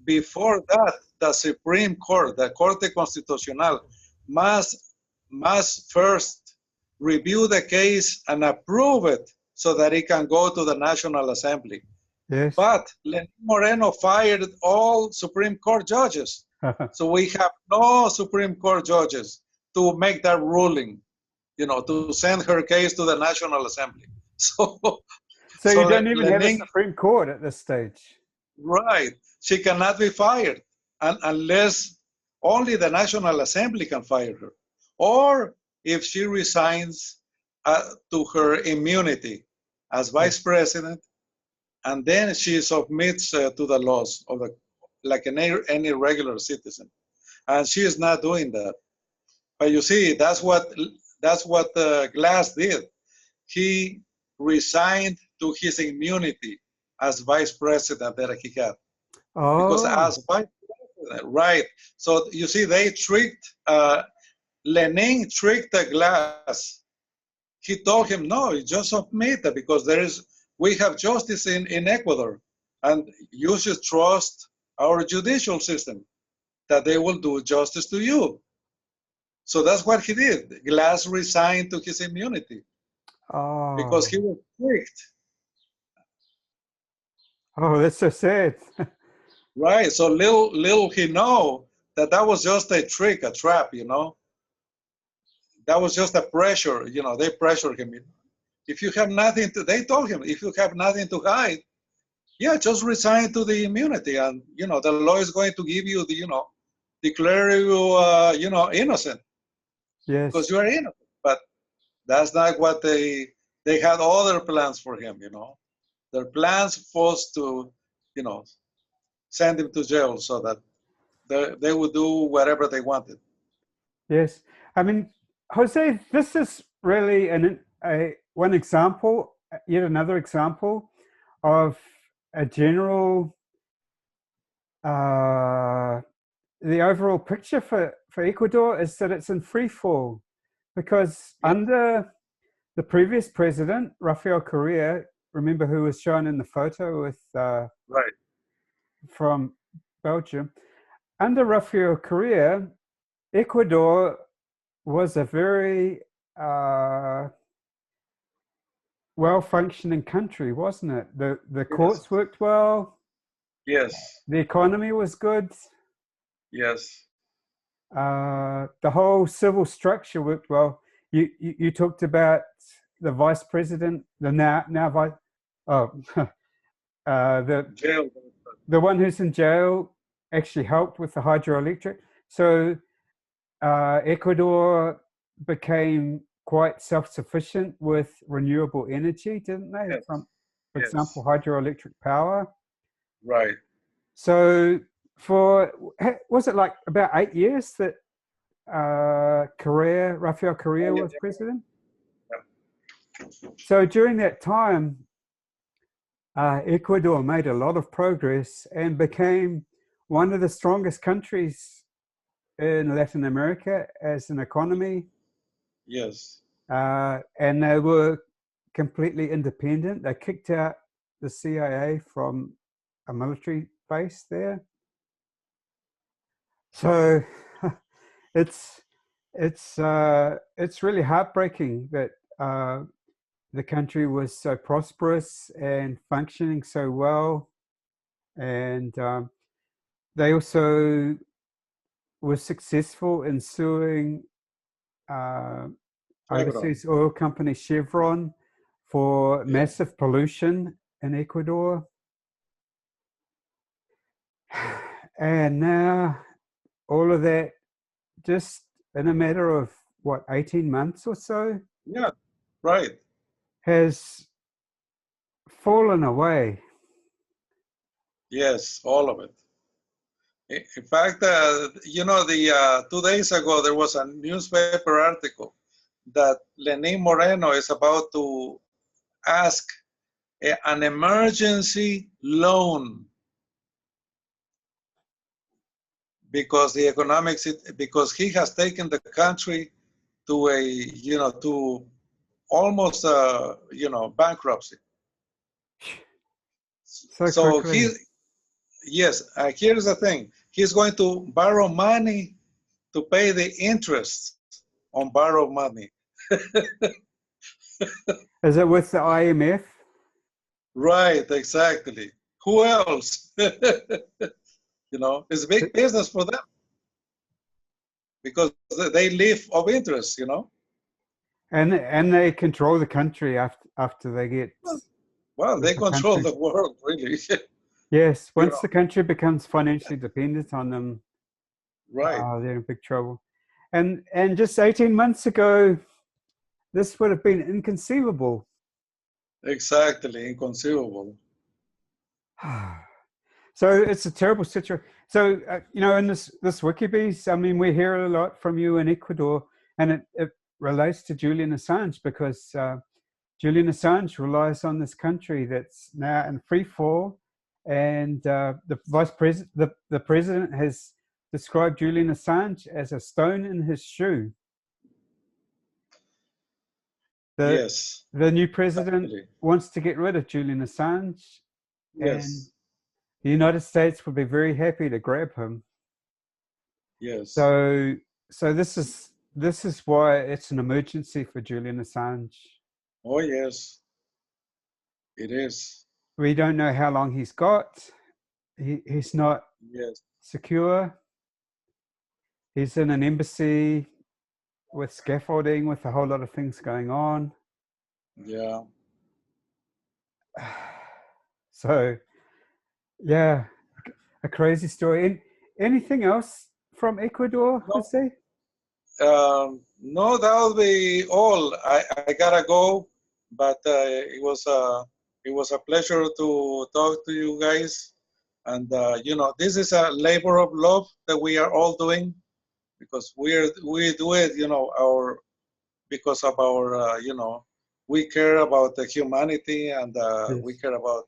before that, the Supreme Court, the Corte Constitucional, must first review the case and approve it so that it can go to the National Assembly. Yes. But Lenin Moreno fired all Supreme Court judges. So we have no Supreme Court judges to make that ruling, you know, to send her case to the National Assembly. So you don't even have a Supreme Court at this stage. Right. She cannot be fired unless only the National Assembly can fire her. Or if she resigns to her immunity as vice president, and then she submits to the laws of like any regular citizen. And she is not doing that. But you see, that's what Glass did. He resigned to his immunity as vice president that he had. Because as vice president, right. So you see, they tricked, Lenin tricked Glass. He told him, no, just submit it because we have justice in Ecuador, and you should trust our judicial system that they will do justice to you. So that's what he did. Glass resigned to his immunity because he was tricked. Oh, that's so sad. Right. So little he know that was just a trick, a trap, you know. That was just a pressure, you know. They pressured him. If you have nothing to, they told him, if you have nothing to hide, yeah, just resign to the immunity, and the law is going to give you the declare you innocent Yes. because you are innocent. But that's not what they had other plans for him. Their plans was to send him to jail so that they would do whatever they wanted. Yes. I mean, Jose, this is really one example, yet another example of a general, the overall picture for Ecuador is that it's in free fall, because under the previous president, Rafael Correa, remember, who was shown in the photo with Right. from Belgium, under Rafael Correa, Ecuador was a very well-functioning country, wasn't it? The courts worked well. Yes. The economy was good. Yes. The whole civil structure worked well. You talked about the vice president, the now vice. Oh, Jail. the one who's in jail actually helped with the hydroelectric. So Ecuador became quite self-sufficient with renewable energy, didn't they? Yes. From, for example, hydroelectric power. Right. So was it like about 8 years that Rafael Correa was president? Yeah. So during that time, Ecuador made a lot of progress and became one of the strongest countries in Latin America as an economy. Yes. And they were completely independent. They kicked out the CIA from a military base there. So it's really heartbreaking that the country was so prosperous and functioning so well, and they also were successful in suing overseas oil company Chevron for massive pollution in Ecuador. And now all of that, just in a matter of what, 18 months or so? Yeah, right. Has fallen away. Yes, all of it. In fact, 2 days ago, there was a newspaper article that Lenin Moreno is about to ask an emergency loan because because he has taken the country to to almost bankruptcy. So here's the thing. He's going to borrow money to pay the interest on borrowed money. Is it with the IMF? Right, exactly. Who else? It's big business for them because they live of interest, And they control the country after they get. Well, they control the world, really. Yes, once the country becomes financially dependent on them, right, they're in big trouble. And just 18 months ago, this would have been inconceivable. Exactly, inconceivable. So it's a terrible situation. So in this WikiBees, I mean, we hear a lot from you in Ecuador, and it relates to Julian Assange because Julian Assange relies on this country that's now in free fall, and the president has described Julian Assange as a stone in his shoe. Yes. The new president wants to get rid of Julian Assange, and the United States would be very happy to grab him. Yes. So this is why it's an emergency for Julian Assange. Oh yes, it is. We don't know how long he's got. He's not secure. He's in an embassy with scaffolding, with a whole lot of things going on. Yeah. So Yeah, a crazy story. Anything else from Ecuador, Jose? No, that'll be all. I gotta go, but it was a pleasure to talk to you guys. And you know, this is a labor of love that we are all doing because we do it, you know, because of our you know, we care about the humanity and we care about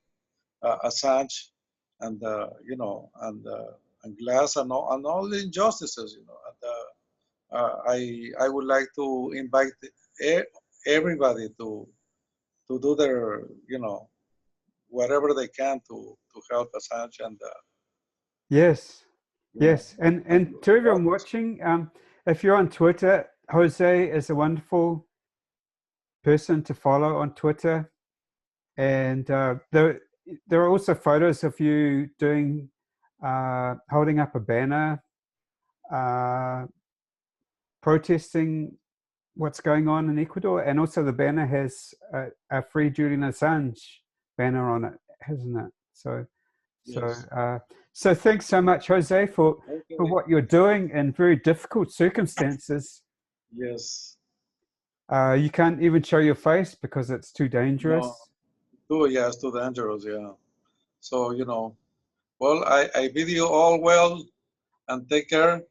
Assange and you know and Glass and all the injustices, you know. And, I would like to invite everybody to do their, you know, whatever they can to help Assange and Yes, you know. yes. And to everyone watching, if you're on Twitter, Jose is a wonderful person to follow on Twitter. And there are also photos of you doing, holding up a banner, protesting what's going on in Ecuador. And also the banner has a Free Julian Assange banner on it, hasn't it? So, Yes. so thanks so much, Jose, for what you're doing in very difficult circumstances. Yes. You can't even show your face because it's too dangerous. No. Yeah, it's too dangerous, yeah. So, you know, well, I bid you all well and take care.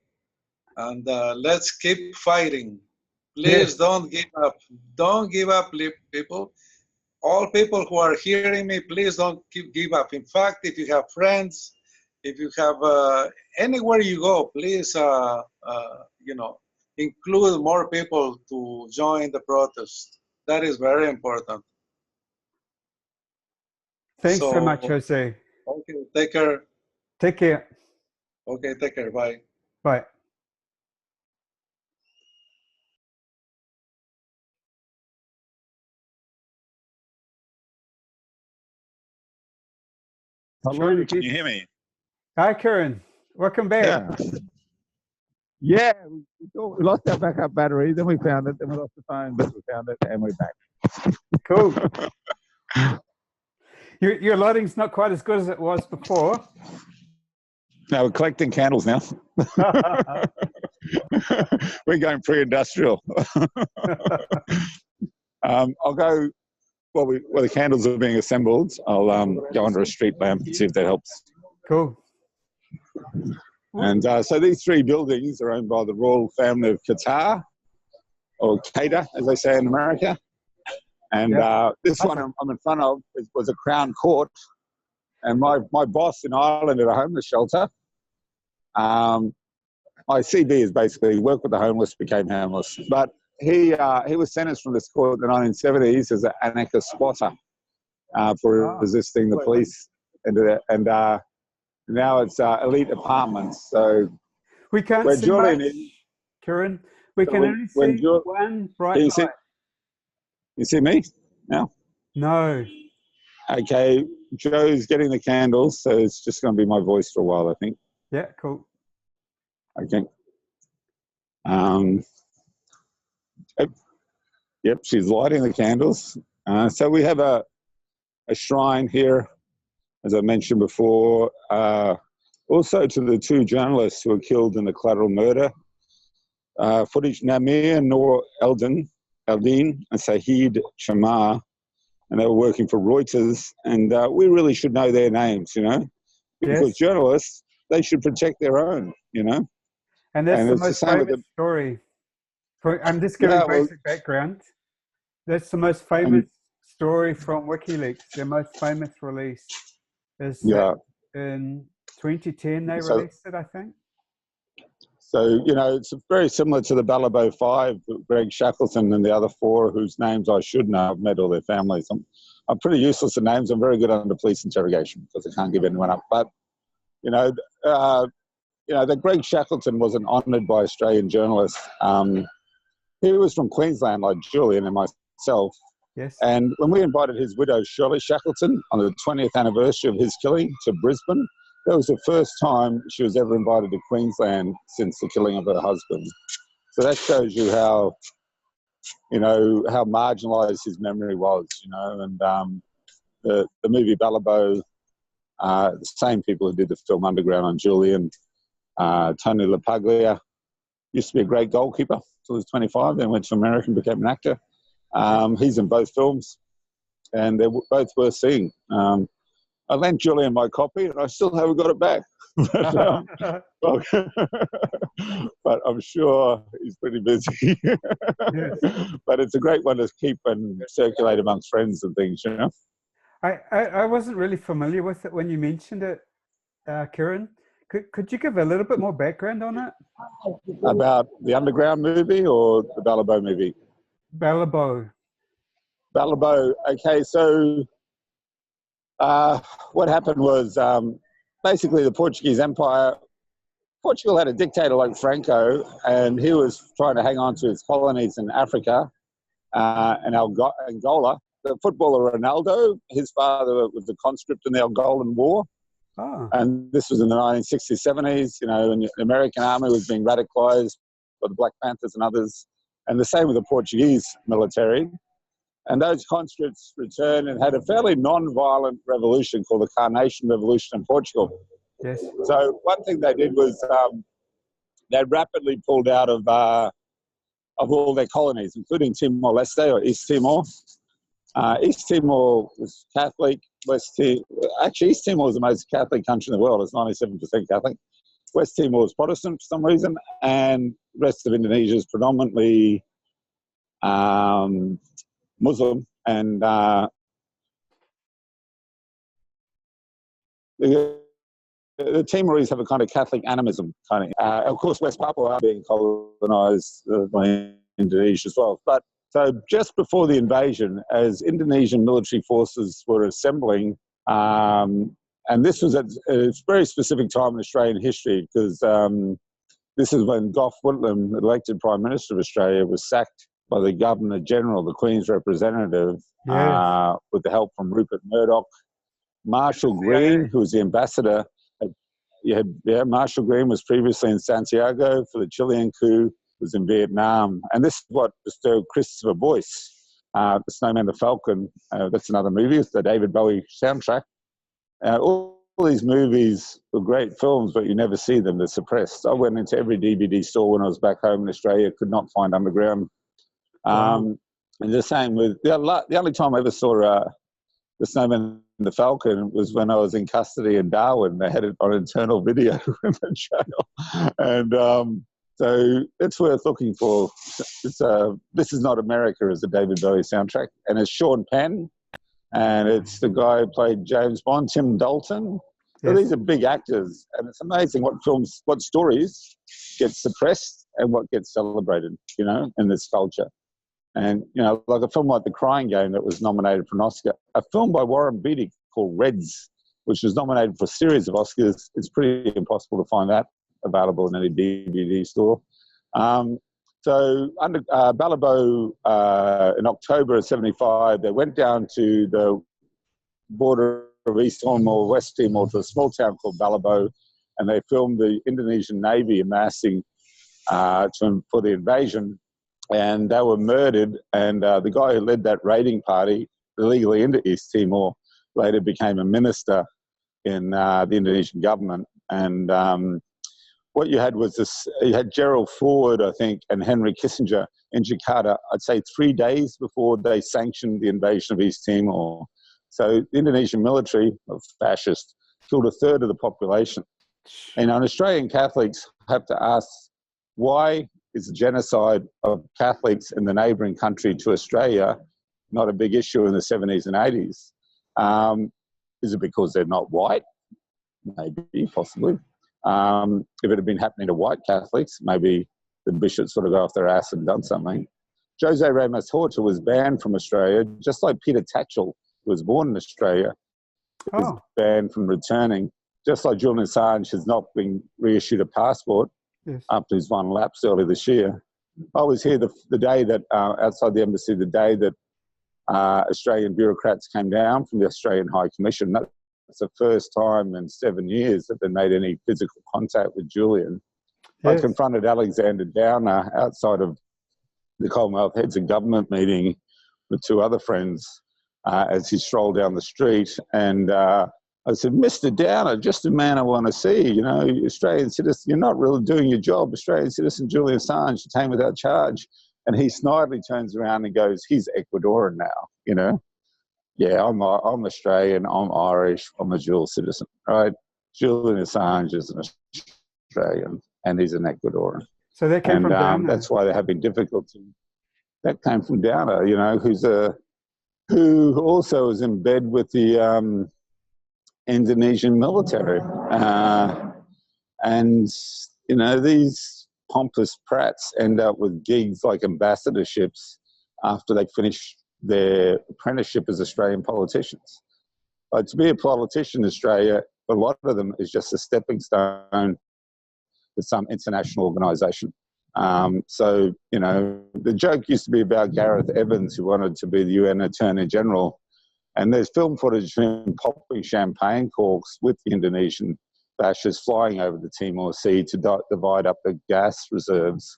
And let's keep fighting. Please Yes. don't give up. Don't give up, people. All people who are hearing me, please don't give up. In fact, if you have friends, if you have anywhere you go, please, you know, include more people to join the protest. That is very important. Thanks so much, Jose. Okay, take care. Take care. Okay, take care. Bye. Bye. Hello, can you hear me? Hi, Karen. Welcome back. Yeah, we lost our backup battery, then we found it, then we lost the phone, but we found it, and we're back. Cool. Your lighting's not quite as good as it was before. No, we're collecting candles now. We're going pre-industrial. I'll go, while the candles are being assembled, I'll go under a street lamp and see if that helps. Cool. And so these three buildings are owned by the royal family of Qatar, or Qatar, as they say in America. And this one I'm in front of was a Crown Court. And my boss in Ireland at a homeless shelter, my CV is basically worked with the homeless, became homeless. But he was sentenced from this court in the 1970s as an anarchist squatter for resisting the police. And now it's elite apartments. So we can't see Julian much, Kieran. We can only see one bright light. You see me now? No. Okay, Joe's getting the candles, so it's just going to be my voice for a while, I think. Yeah, cool. Okay. Yep, she's lighting the candles. So we have a shrine here, as I mentioned before, also to the two journalists who were killed in the collateral murder. Footage Namir Noor Eldin and Sahid Shamar, and they were working for Reuters, and we really should know their names, you know, because journalists, they should protect their own, you know. And that's the most famous story. I'm just giving basic background. That's the most famous story from WikiLeaks. Their most famous release is in 2010 they released it, I think. So, you know, it's very similar to the Balibo Five, Greg Shackleton and the other four whose names I should know. I've met all their families. I'm pretty useless at names. I'm very good under police interrogation because I can't give anyone up. But, you know, that Greg Shackleton wasn't honoured by Australian journalists. He was from Queensland, like Julian and myself. Yes. And when we invited his widow, Shirley Shackleton, on the 20th anniversary of his killing to Brisbane, that was the first time she was ever invited to Queensland since the killing of her husband. So that shows you how, you know, how marginalised his memory was, you know. And the movie Balibo The same people who did the film Underground on Julian. Tony LaPaglia used to be a great goalkeeper until he was 25, then went to America and became an actor. He's in both films, and they're both worth seeing. I lent Julian my copy, and I still haven't got it back. But I'm sure he's pretty busy. Yes. But it's a great one to keep and circulate amongst friends and things, you know. I wasn't really familiar with it when you mentioned it, Kieran. Could you give a little bit more background on it? About the Underground movie or the Balibo movie? Balibo. Balibo. Okay, so what happened was basically the Portuguese Empire. Portugal had a dictator like Franco, and he was trying to hang on to his colonies in Africa and Angola. The footballer Ronaldo, his father was a conscript in the Angolan War. Oh. And this was in the 1960s, 70s, you know, and the American army was being radicalized by the Black Panthers and others. And the same with the Portuguese military. And those conscripts returned and had a fairly non-violent revolution called the Carnation Revolution in Portugal. Yes. So one thing they did was they rapidly pulled out of all their colonies, including Timor-Leste or East Timor. East Timor was Catholic. East Timor is the most Catholic country in the world. It's 97% Catholic. West Timor is Protestant for some reason, and the rest of Indonesia is predominantly Muslim. And the Timorese have a kind of Catholic animism, of course, West Papua being colonized by Indonesia as well. But so just before the invasion, as Indonesian military forces were assembling, and this was at a very specific time in Australian history, because this is when Gough Whitlam, elected Prime Minister of Australia, was sacked by the Governor General, the Queen's representative, Yes. with the help from Rupert Murdoch. Marshall Green, who was the ambassador, Marshall Green was previously in Santiago for the Chilean coup, was in Vietnam. And this is what bestowed Christopher Boyce, The Snowman, the Falcon. That's another movie. It's the David Bowie soundtrack. All these movies were great films, but you never see them. They're suppressed. I went into every DVD store when I was back home in Australia, could not find Underground. And the same with, the only time I ever saw The Snowman and the Falcon was when I was in custody in Darwin. They had it on internal video in the jail. And so it's worth looking for. This Is Not America is the David Bowie soundtrack. And it's Sean Penn. And it's the guy who played James Bond, Tim Dalton. So Yes. these are big actors. And it's amazing what stories get suppressed and what gets celebrated, you know, in this culture. And, you know, like a film like The Crying Game that was nominated for an Oscar, a film by Warren Beatty called Reds, which was nominated for a series of Oscars. It's pretty impossible to find that available in any DVD store. So under Balibo, in October of 75, they went down to the border of East Timor, West Timor, to a small town called Balibo, and they filmed the Indonesian Navy amassing for the invasion. And they were murdered, and the guy who led that raiding party illegally into East Timor later became a minister in the Indonesian government. And what you had was this, you had Gerald Ford, I think, and Henry Kissinger in Jakarta, I'd say 3 days before they sanctioned the invasion of East Timor. So the Indonesian military, fascist, killed a third of the population. And Australian Catholics have to ask, why is the genocide of Catholics in the neighbouring country to Australia not a big issue in the 70s and 80s? Is it because they're not white? Maybe, possibly. If it had been happening to white Catholics, maybe the bishops would have got off their ass and done something. Jose Ramos Horta was banned from Australia, just like Peter Tatchell, who was born in Australia, was banned from returning. Just like Julian Assange has not been reissued a passport after his one lapse earlier this year. I was here the day that, outside the embassy, the day that Australian bureaucrats came down from the Australian High Commission. That's the first time in 7 years that they made any physical contact with Julian. Yes. I confronted Alexander Downer outside of the Commonwealth Heads of Government meeting with two other friends as he strolled down the street. And I said, Mr. Downer, just the man I want to see, you know, Australian citizen, you're not really doing your job. Australian citizen Julian Assange, detained without charge. And he snidely turns around and goes, he's Ecuadorian now, you know. Yeah, I'm Australian, I'm Irish, I'm a dual citizen, right? Julian Assange is an Australian and he's an Ecuadorian. So that came from Downer. That's why they're having difficulty. That came from Downer, you know, who also is in bed with the Indonesian military. And, you know, these pompous prats end up with gigs like ambassadorships after they finish their apprenticeship as Australian politicians. But to be a politician in Australia, a lot of them is just a stepping stone to some international organisation. So, you know, the joke used to be about Gareth Evans, who wanted to be the UN Attorney General. And there's film footage of him popping champagne corks with the Indonesian fascists flying over the Timor Sea to divide up the gas reserves.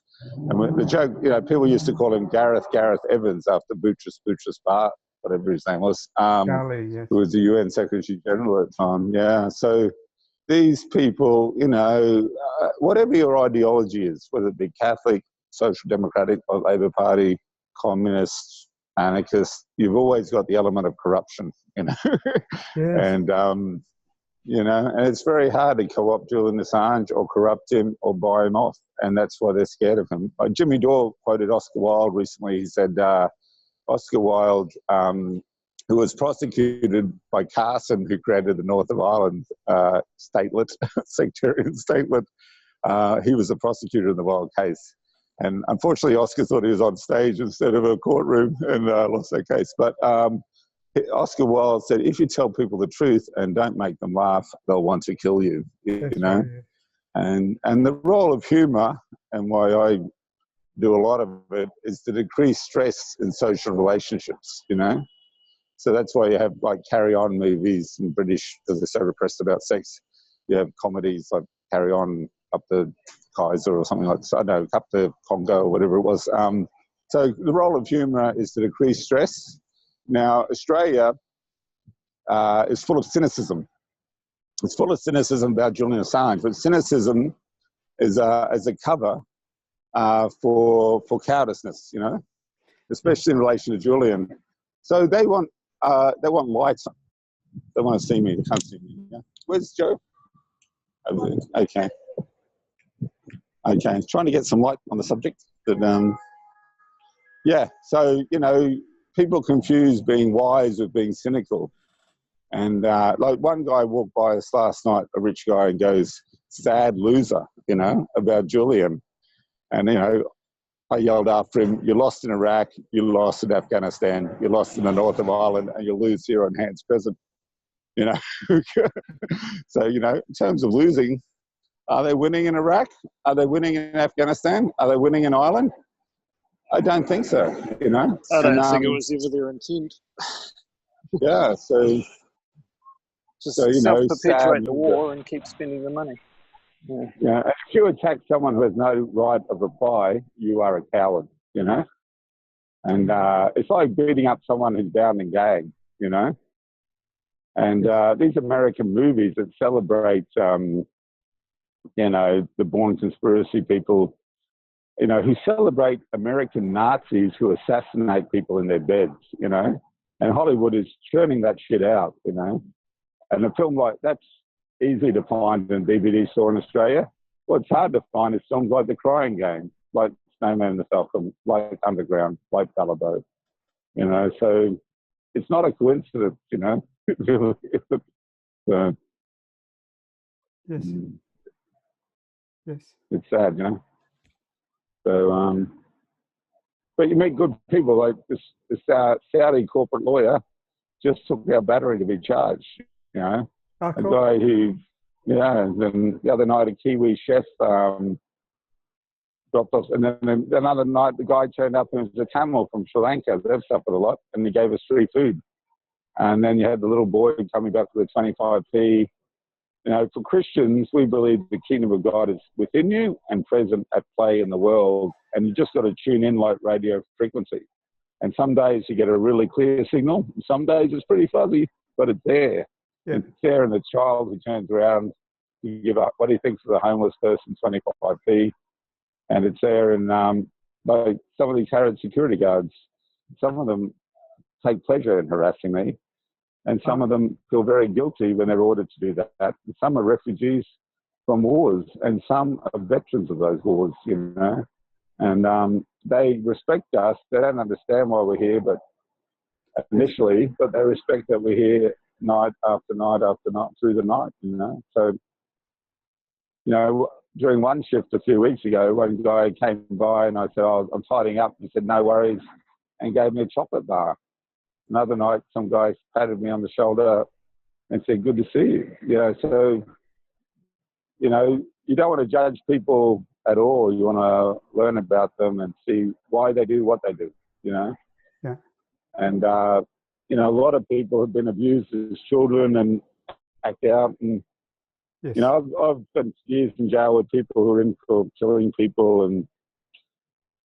And the joke, you know, people used to call him Gareth Evans after Boutros Bar, whatever his name was, yes. who was the UN Secretary General at the time. Yeah, so these people, you know, whatever your ideology is, whether it be Catholic, Social Democratic, or Labour Party, Communist, anarchist, you've always got the element of corruption, you know. Yes. And, you know, and it's very hard to co-opt Julian Assange or corrupt him or buy him off, and that's why they're scared of him. Jimmy Dore quoted Oscar Wilde recently. He said, Oscar Wilde, who was prosecuted by Carson, who created the North of Ireland statelet, sectarian statelet, he was the prosecutor in the Wilde case. And unfortunately, Oscar thought he was on stage instead of a courtroom and lost that case. But Oscar Wilde said, if you tell people the truth and don't make them laugh, they'll want to kill you, you know. Right. And the role of humour, and why I do a lot of it, is to decrease stress in social relationships, you know. So that's why you have like Carry On movies in British, because they're so repressed about sex. You have comedies like Carry On up the Kaiser or something like that. I know, up the Congo or whatever it was. So the role of humour is to decrease stress. Now, Australia is full of cynicism. It's full of cynicism about Julian Assange, but cynicism is as a cover for cowardice, you know, especially in relation to Julian. So they want lights. They want to see me. They can't see me. Yeah? Where's Joe? Over there. Okay. Okay. Trying to get some light on the subject. But yeah. So you know, people confuse being wise with being cynical. And like one guy walked by us last night, a rich guy, and goes, "Sad loser," you know, about Julian. And you know, I yelled after him, "You lost in Iraq, you lost in Afghanistan, you lost in the north of Ireland, and you lose here on hands present." You know, so you know, in terms of losing, are they winning in Iraq? Are they winning in Afghanistan? Are they winning in Ireland? I don't think so. You know, I don't think it was ever their intent. Yeah, so just you know, self-perpetuate the war and keep spending the money. Yeah. Yeah, if you attack someone who has no right of reply, you are a coward, you know? And it's like beating up someone who's bound and gagged, you know? And these American movies that celebrate, you know, the born conspiracy people, you know, who celebrate American Nazis who assassinate people in their beds, you know? And Hollywood is churning that shit out, you know? And a film like that's easy to find in DVD store in Australia. What's hard to find is films like The Crying Game, like Snowman and the Falcon, like Underground, like Ballabo, you know. So it's not a coincidence, you know. Yes. Yes. It's sad, you know. So, but you meet good people like this Saudi corporate lawyer just took our battery to be charged, you know. Oh, cool. A guy who, yeah, and then the other night a Kiwi chef dropped off, and then another night the guy turned up and it was a Tamil from Sri Lanka. They've suffered a lot, and he gave us free food. And then you had the little boy coming back with a 25p. You know, for Christians, we believe the kingdom of God is within you and present at play in the world, and you just got to tune in like radio frequency. And some days you get a really clear signal, and some days it's pretty fuzzy, but it's there. Yeah. It's Sarah and the child who turns around to give up what he thinks is a homeless person 25p, and it's there. And like some of these Harrods security guards, some of them take pleasure in harassing me, and some of them feel very guilty when they're ordered to do that. Some are refugees from wars, and some are veterans of those wars, you know. And they respect us. They don't understand why we're here, but initially, but they respect that we're here night after night after night through the night, you know. So, you know, during one shift a few weeks ago, one guy came by and I said, "Oh, I'm tidying up." He said, "No worries," and gave me a chocolate bar. Another night, some guy patted me on the shoulder and said, "Good to see you." You know, so, you know, you don't want to judge people at all. You want to learn about them and see why they do what they do, you know. Yeah. And, you know, a lot of people have been abused as children and act out. And, Yes. you know, I've spent years in jail with people who are in for killing people and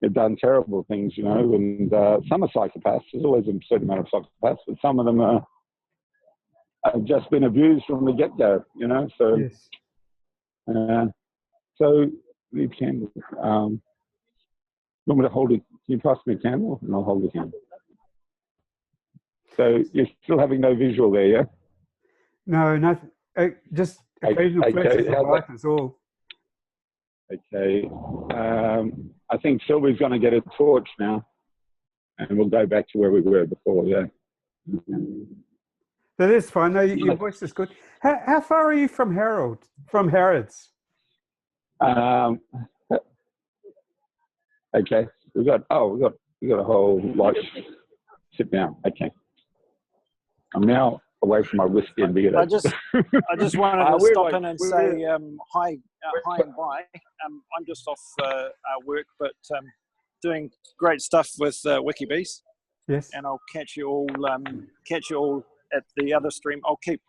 they've done terrible things, you know. And some are psychopaths. There's always a certain amount of psychopaths, but some of them have just been abused from the get-go, you know. So, Yes. so you can, you want me to hold it? Can you pass me a candle and I'll hold the candle? So you're still having no visual there, yeah? No, nothing. Just occasional flashes of light is all. Okay. I think Sylvie's going to get a torch now, and we'll go back to where we were before, yeah. That is fine. No, your voice is good. How far are you from Harrods? Okay. We got a whole lot. Sit down. Okay. I'm now away from my whiskey and beer. I just wanted to stop in and say hi and bye. I'm just off work, but doing great stuff with WikiBees. Yes. And I'll catch you all at the other stream. I'll keep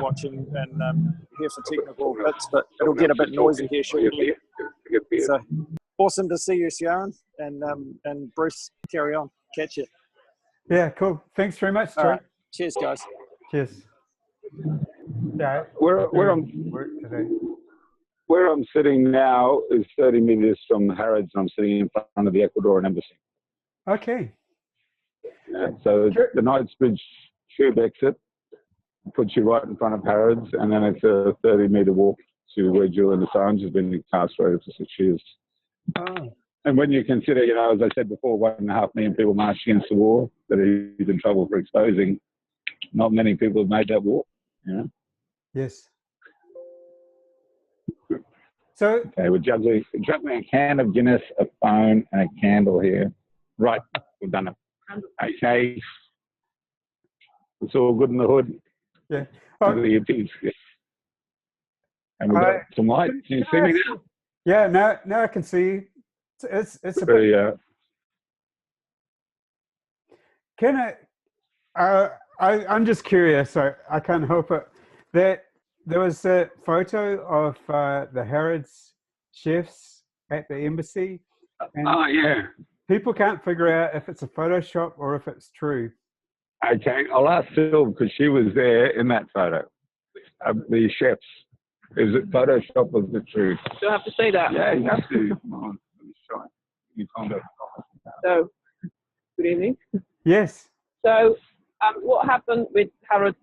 watching and here for technical bits, but it'll get a bit noisy here shortly. So awesome to see you, Sharon, and Bruce. Carry on. Catch you. Yeah, cool. Thanks very much, Joe. Right. Cheers, guys. Cheers. Yeah. Where I'm sitting now is 30 meters from Harrods, and I'm sitting in front of the Ecuadorian embassy. Okay. Yeah, so the Knightsbridge tube exit puts you right in front of Harrods, and then it's a 30-meter walk to where Julian Assange has been incarcerated for 6 years. Oh. And when you consider, you know, as I said before, 1.5 million people marched against the war that he's in trouble for exposing, not many people have made that walk, you know? Yes. So okay, we're juggling a can of Guinness, a phone, and a candle here. Right, we've done it. Okay. It's all good in the hood. Yeah. And we've got some light. Can you see me now? Yeah, now I can see you. It's a very, bit... Can I'm just curious, so I can't help it. That there was a photo of the Harrods chefs at the embassy. And yeah. people can't figure out if it's a Photoshop or if it's true. Okay, I'll ask Syl because she was there in that photo. The chefs. Is it Photoshop or the truth? Do I have to say that? Yeah, you have to. Come on, let me try. You can't go. So, good evening. Yes. So, what happened with Harrods?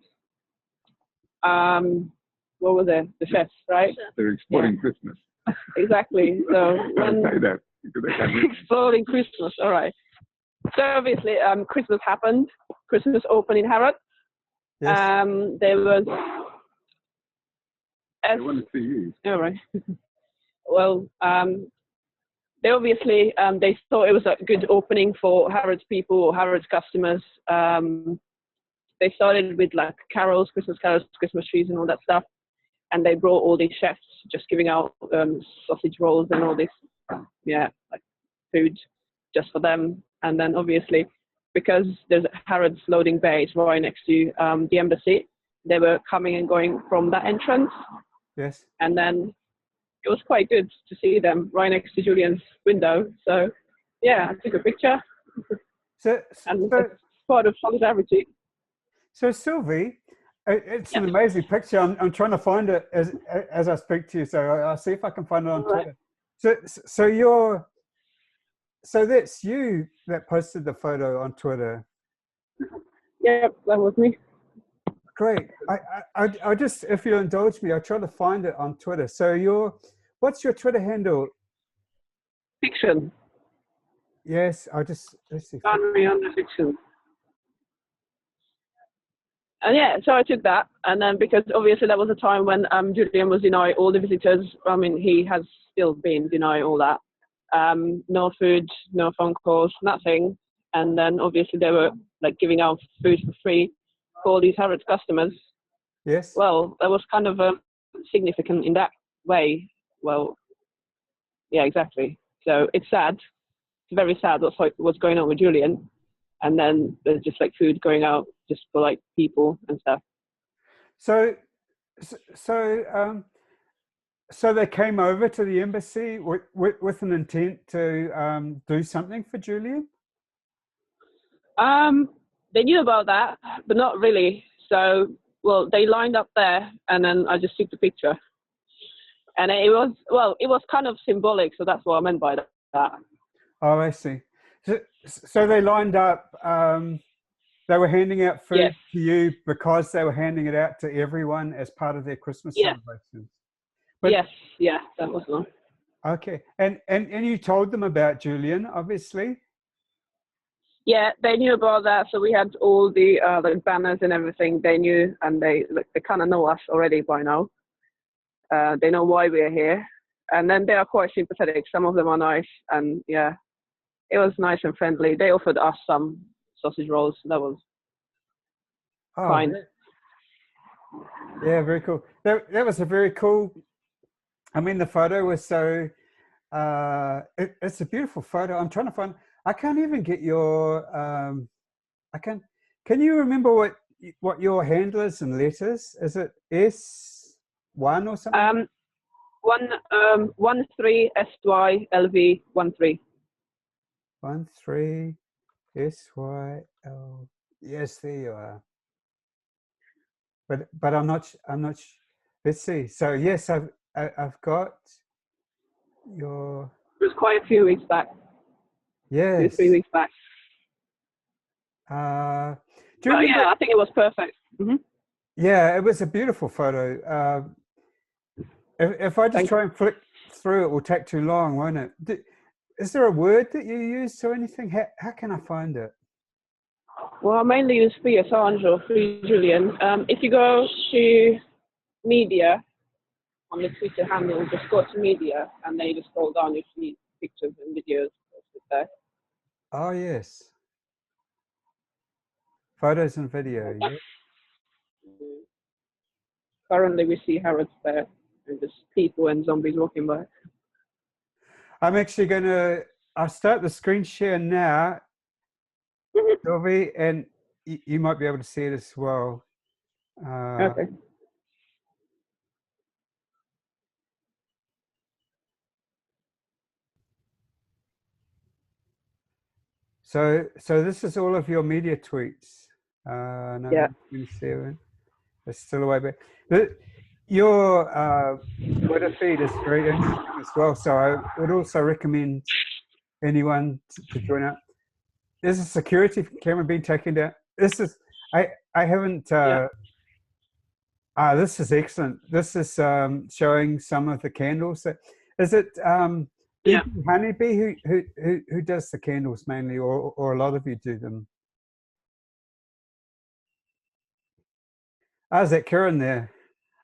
What was it? The chefs, right? They're exporting Christmas. Exactly. So when say that. exploding Christmas. All right. So obviously, Christmas happened. Christmas opened in Harrods. Yes. There was. I want to see you. All right. Well, they obviously they thought it was a good opening for Harrods people or Harrods customers. They started with like carols, Christmas carols, Christmas trees, and all that stuff. And they brought all these chefs just giving out sausage rolls and all this, like food just for them. And then obviously, because there's Harrods loading bays right next to the embassy, they were coming and going from that entrance. Yes. And then it was quite good to see them right next to Julian's window. So yeah, I took a picture. And it's part of solidarity. So Sylvie, It's an amazing picture. I'm trying to find it as I speak to you, so I'll see if I can find it on Twitter. So that's you that posted the photo on Twitter. Yep, that was me. Great. I just, if you'll indulge me, I try to find it on Twitter. So what's your Twitter handle? Fiction. Yes, let's see. Under fiction. And yeah, so I took that, and then because obviously that was a time when Julian was denying all the visitors. I mean, he has still been denying all that. No food, no phone calls, nothing. And then obviously they were like giving out food for free for all these Harrods customers. Yes. Well, that was kind of significant in that way. Well, yeah, exactly. So it's sad. It's very sad what's going on with Julian. And then there's just like food going out just for like people and stuff. So they came over to the embassy with an intent to do something for Julian? They knew about that, but not really. So, well, they lined up there, and then I just took the picture. And it was kind of symbolic, so that's what I meant by that. Oh, I see. So they lined up. They were handing out food to you because they were handing it out to everyone as part of their Christmas celebrations. But, yes, yeah, that was one. Okay, and you told them about Julian, obviously. Yeah, they knew about that. So we had all the banners and everything. They knew, and they kind of know us already by now. They know why we're here, and then they are quite sympathetic. Some of them are nice, and yeah, it was nice and friendly. They offered us some sausage rolls. That was fine. Yeah, very cool. That was a very cool. I mean, the photo was so. It's a beautiful photo. I'm trying to find. I can't even get your. Can you remember what your handle is in letters? Is it S1 or something? 13 SYLV 13. 13 SYL. Yes, there you are. But I'm not. Let's see. So yes, I've got your. It was quite a few weeks back. Yes. 2-3 weeks back. Do you remember? Yeah, I think it was perfect. Mm-hmm. Yeah, it was a beautiful photo. If I just try and flick through, it will take too long, won't it? Is there a word that you use or anything? How can I find it? Well, I mainly use Free Assange or Free Julian. If you go to media on the Twitter handle, just go to media, and then you just scroll down. You see pictures and videos there. Oh yes, photos and video. Yeah. Currently, we see Harrods there, and just people and zombies walking by. I'm actually I'll start the screen share now, Sylvie, and you might be able to see it as well. Okay. So this is all of your media tweets. November 27. It's still a way back. Your Twitter feed is very interesting as well. So I would also recommend anyone to join up. There's a security camera being taken down. This is I haven't. This is excellent. This is showing some of the candles. Is it? Honeybee who does the candles mainly, or a lot of you do them? Is that Karen there?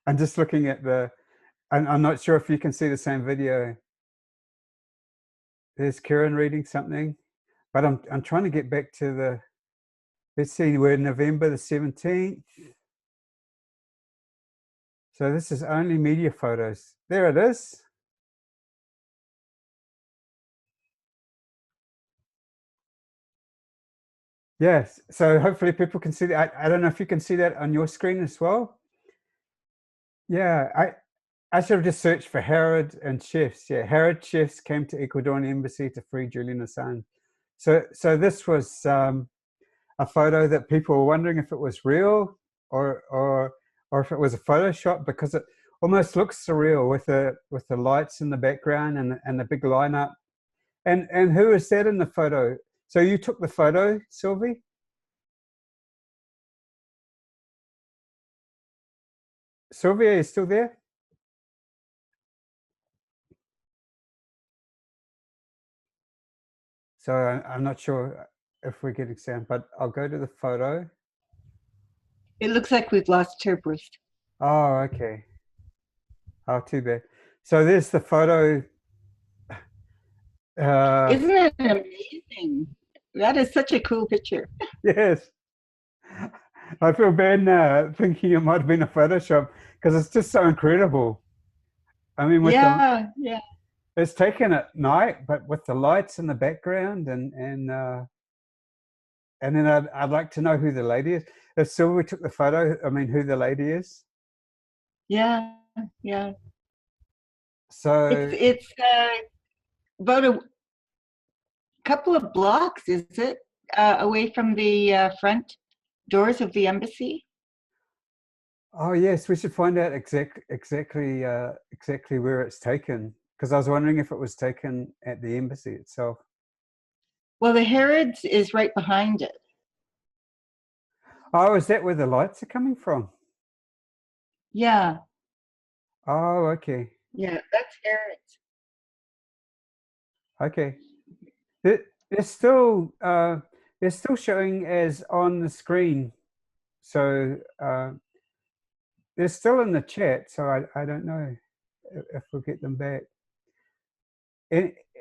I'm just looking at I'm not sure if you can see the same video. There's Karen reading something, but I'm trying to get back to let's see, we're November the 17th. So this is only media photos. There it is. Yes, so hopefully people can see that. I don't know if you can see that on your screen as well. Yeah, I should have just searched for Harrod and chefs. Yeah, Harrod chefs came to Ecuadorian embassy to free Julian Assange. So this was a photo that people were wondering if it was real or if it was a Photoshop, because it almost looks surreal with the lights in the background and the big lineup. And who is that in the photo? So you took the photo, Sylvie? Sylvia, are you still there? So I'm not sure if we're getting sound, but I'll go to the photo. It looks like we've lost her, Bruce. Oh, okay. Oh, too bad. So there's the photo. Isn't it amazing? That is such a cool picture. Yes. I feel bad now thinking it might have been a Photoshop because it's just so incredible. I mean, with yeah. It's taken at night, but with the lights in the background, and then I'd like to know who the lady is. If Sylvie took the photo, I mean, who the lady is. Yeah. So it's about a couple of blocks, is it, away from the front doors of the embassy? Oh yes, we should find out exactly where it's taken, because I was wondering if it was taken at the embassy itself. Well, the Harrods is right behind it. Oh, is that where the lights are coming from? Yeah. Oh, okay. Yeah, that's Harrods. Okay. They're still showing as on the screen, so they're still in the chat. So I don't know if we'll get them back.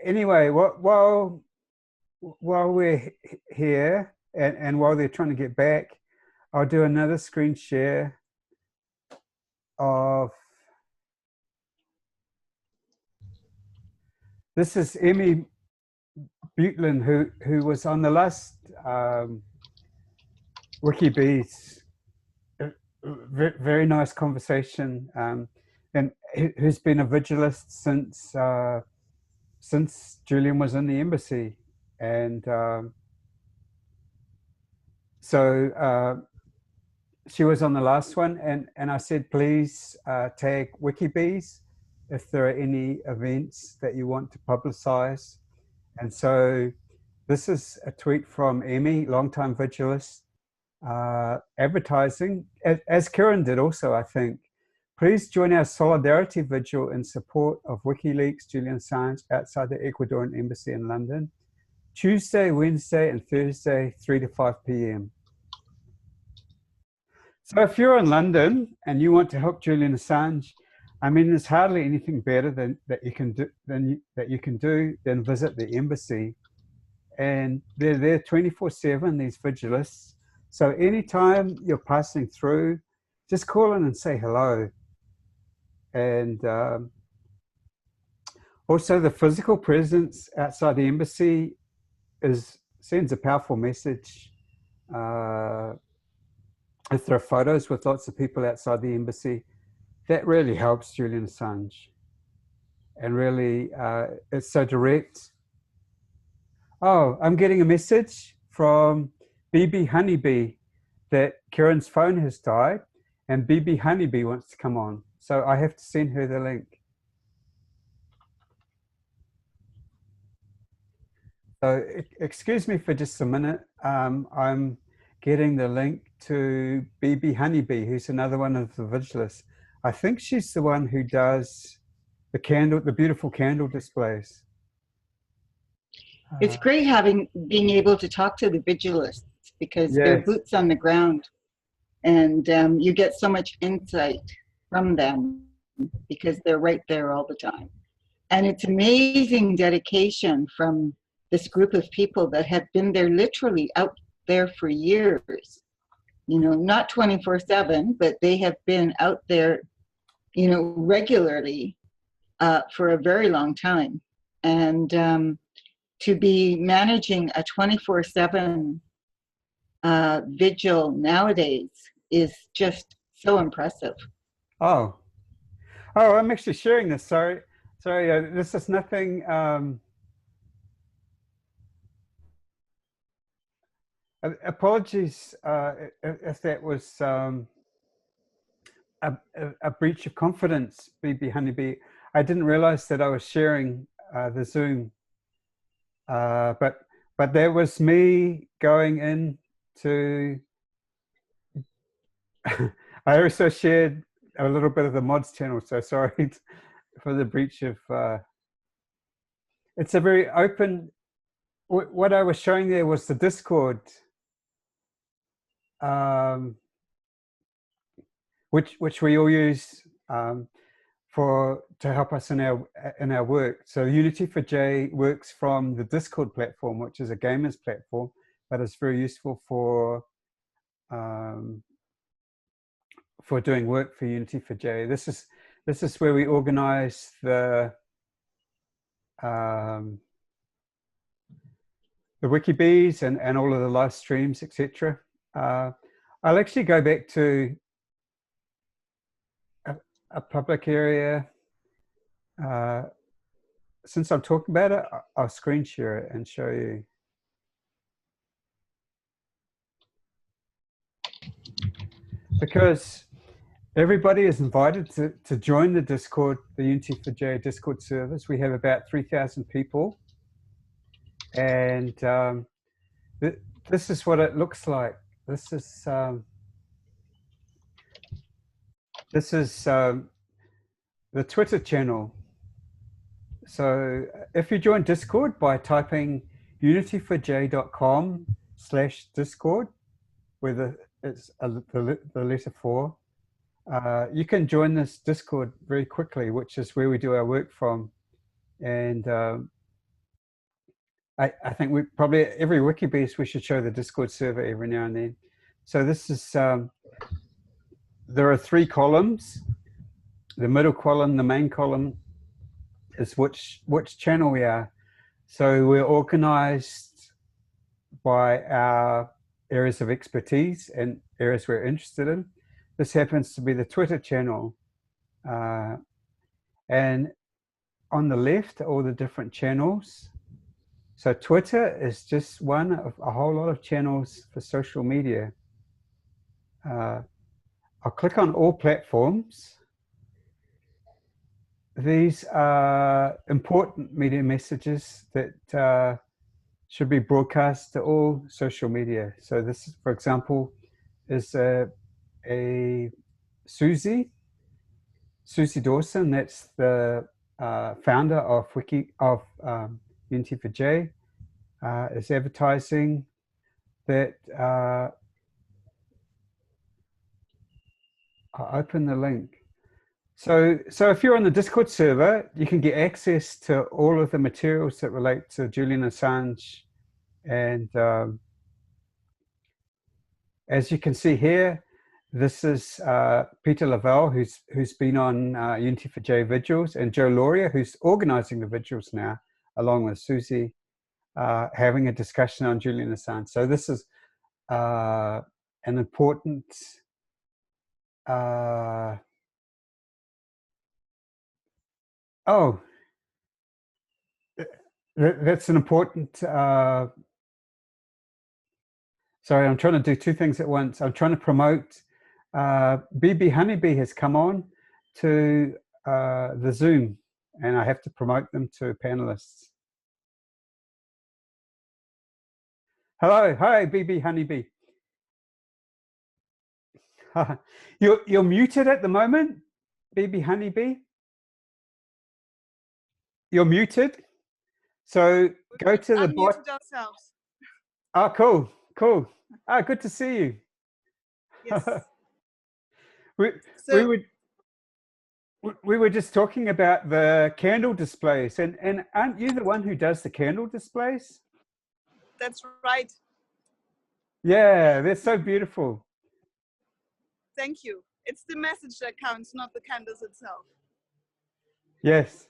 Anyway, while we're here and while they're trying to get back, I'll do another screen share of. This is Emmy Butlin, who was on the last WikiBees. Very nice conversation, and who's been a vigilist since Julian was in the embassy, and so she was on the last one, and I said, please tag WikiBees if there are any events that you want to publicize. And so this is a tweet from Emmy, longtime vigilist, advertising, as Kieran did also, I think. Please join our solidarity vigil in support of WikiLeaks Julian Assange outside the Ecuadorian embassy in London, Tuesday, Wednesday, and Thursday, 3 to 5 p.m. So if you're in London and you want to help Julian Assange, I mean, there's hardly anything better that you can do than visit the embassy, and they're there 24/7. These vigilists. So anytime you're passing through, just call in and say hello. And also, the physical presence outside the embassy sends a powerful message. If there are photos with lots of people outside the embassy, that really helps Julian Assange. And really, it's so direct. Oh, I'm getting a message from BB Honeybee that Kieran's phone has died, and BB Honeybee wants to come on. So I have to send her the link. So excuse me for just a minute. I'm getting the link to BB Honeybee, who's another one of the vigilists. I think she's the one who does the beautiful candle displays. It's great being able to talk to the vigilists, because they're boots on the ground, and you get so much insight from them because they're right there all the time. And it's amazing dedication from this group of people that have been there literally out there for years, you know, not 24/7, but they have been out there, you know, regularly for a very long time. And to be managing a 24/7 vigil nowadays is just so impressive. Oh, I'm actually sharing this. Sorry, this is nothing. Apologies if that was a breach of confidence, BB Honeybee. I didn't realize that I was sharing the Zoom, but there was me going into. I also shared a little bit of the mods channel, so sorry for the breach of. It's a very open. What I was showing there was the Discord, which we all use to help us in our work. So Unity for J works from the Discord platform, which is a gamers platform, but it's very useful for doing work for Unity for J. This is where we organize the Wikibees and all of the live streams, etc. I'll actually go back to a public area. Since I'm talking about it, I'll screen share it and show you. Because everybody is invited to join the Discord, the Unity for J Discord service. We have about 3,000 people. And this is what it looks like. This is the Twitter channel. So if you join Discord by typing unityforj.com/Discord, where it's the letter 4, you can join this Discord very quickly, which is where we do our work from. And I think we probably, every Wikibase, we should show the Discord server every now and then. So this is, there are 3 columns. The middle column, the main column, is which channel we are. So we're organized by our areas of expertise and areas we're interested in. This happens to be the Twitter channel. And on the left are all the different channels. So Twitter is just one of a whole lot of channels for social media. I'll click on all platforms. These are important media messages that should be broadcast to all social media. So this, for example, is a Susie Dawson. That's the founder of Unity for J, is advertising that. I'll open the link. So if you're on the Discord server, you can get access to all of the materials that relate to Julian Assange. And as you can see here, this is Peter Lavelle, who's been on Unity for J vigils, and Joe Lauria, who's organizing the vigils now, along with Susie, having a discussion on Julian Assange. So this is an important that's an important sorry, I'm trying to do 2 things at once. I'm trying to promote BB Honeybee has come on to the Zoom, and I have to promote them to panelists. Hello, hi BB Honeybee. You're muted at the moment, BB Honeybee. You're muted. So go to the bottom. Oh, cool. Good to see you. Yes. we were just talking about the candle displays, and aren't you the one who does the candle displays? That's right. Yeah, they're so beautiful. Thank you. It's the message that counts, not the candles itself. Yes.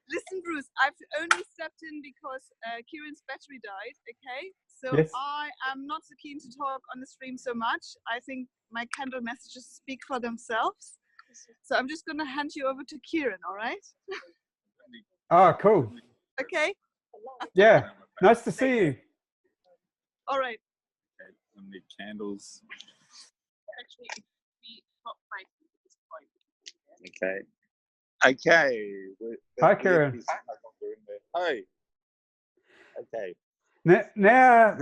Listen, Bruce, I've only stepped in because Kieran's battery died, okay? So yes. I am not so keen to talk on the stream so much. I think my candle messages speak for themselves. So I'm just going to hand you over to Kieran, all right? Oh, cool. Okay. Yeah, nice to see you. All right. Okay, I need candles. Actually, we top 5 this Okay. Okay. Hi, Karen. Hi. Okay. Now,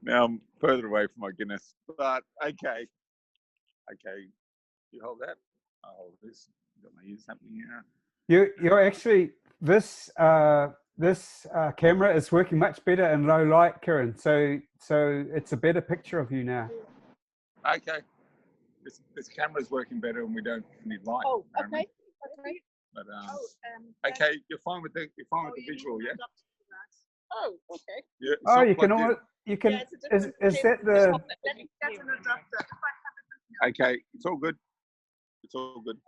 Now I'm further away from my Guinness, but okay. Okay. You hold that. I'll hold this. Got my ears happening here. you're actually this camera is working much better in low light, Karen. So it's a better picture of you now. Okay. This camera's working better and we don't need light. Oh, apparently. okay. But okay, you're fine with the visual, yeah? Oh, okay. Yeah. it's Oh, not you can plugged in. almost, you can. Yeah, it's a Is different that the? Let me get an adapter. Okay, it's all good. It's all good.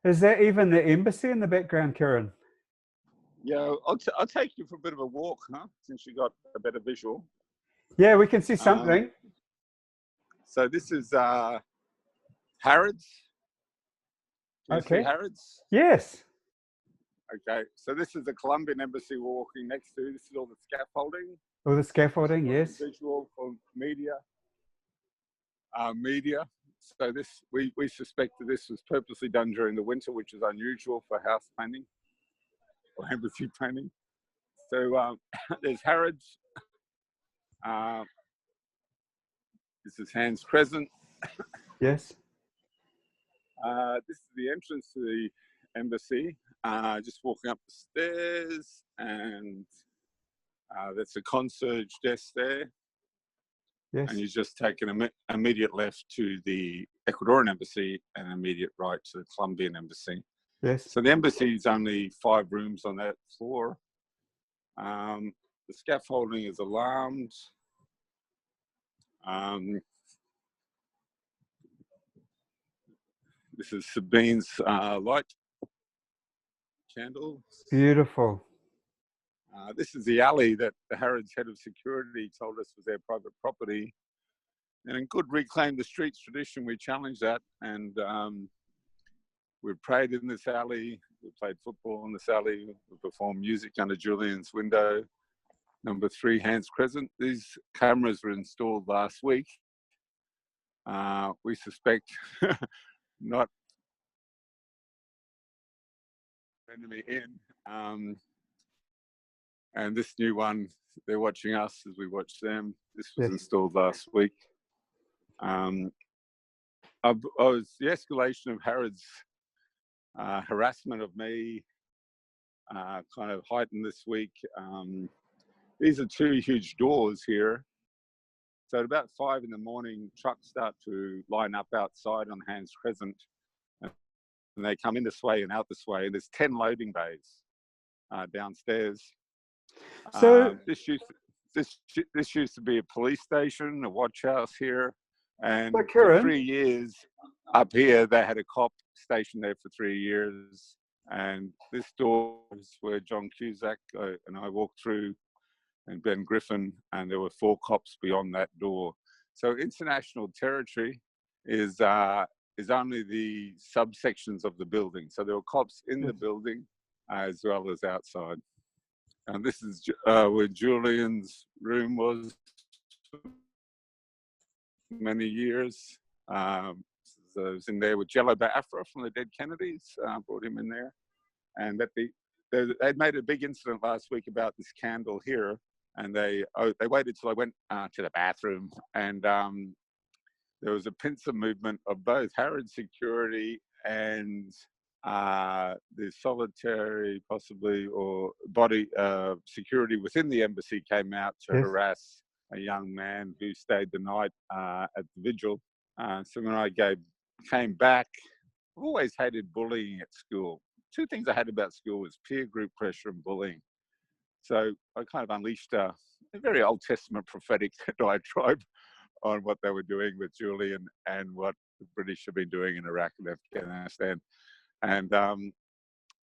Is that even the embassy in the background, Karen? Yeah, I'll take you for a bit of a walk, huh? Since you got a better visual. Yeah, we can see something. So this is Harrods. Can you Okay. see Harrods? Yes. Okay, so this is the Colombian embassy we're walking next to. This is all the scaffolding. All the scaffolding, yes. Visual for media. Media. So this, we suspect that this was purposely done during the winter, which is unusual for house painting or embassy painting. So there's Harrods. This is Hans Crescent. Yes. This is the entrance to the embassy. Just walking up the stairs, and that's the concierge desk there. Yes. And you just take an immediate left to the Ecuadorian embassy and an immediate right to the Colombian embassy. Yes. So the embassy is only 5 rooms on that floor. The scaffolding is alarmed. This is Sabine's light candles. Beautiful. This is the alley that the Harrods head of security told us was their private property. And in good Reclaim the Streets tradition, we challenged that. And we prayed in this alley. We played football in this alley. We performed music under Julian's window. Number 3, Hans Crescent. These cameras were installed last week. We suspect not enemy in. And this new one, they're watching us as we watch them. This was installed last week. The escalation of Harrod's harassment of me kind of heightened this week. These are 2 huge doors here. So at about 5 in the morning, trucks start to line up outside on Hans Crescent. And they come in this way and out this way. And there's 10 loading bays downstairs. So this used to be a police station, a watch house here. And for 3 years up here, they had a cop stationed there for 3 years. And this door is where John Cusack and I walked through, and Ben Griffin, and there were 4 cops beyond that door. So international territory is only the subsections of the building. So there were cops in the building as well as outside. And this is where Julian's room was for many years. So I was in there with Jello Biafra from the Dead Kennedys, brought him in there. And that they'd made a big incident last week about this candle here. And they waited till I went to the bathroom, and there was a pincer movement of both Harrods security and the solitary, possibly, or body security within the embassy came out to harass a young man who stayed the night at the vigil. So when I came back, I've always hated bullying at school. 2 things I hated about school was peer group pressure and bullying. So I kind of unleashed a very Old Testament prophetic diatribe on what they were doing with Julian and what the British have been doing in Iraq and Afghanistan. And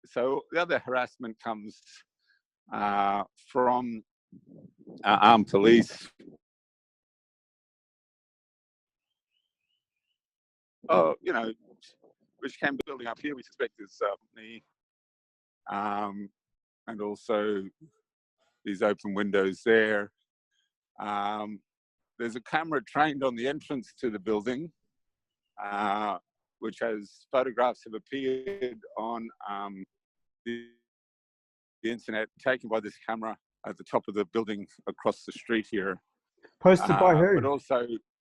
so the other harassment comes from armed police. Which came building up here, we suspect is me. And also these open windows there. There's a camera trained on the entrance to the building. which has photographs have appeared on the internet taken by this camera at the top of the building across the street here. Posted by who? But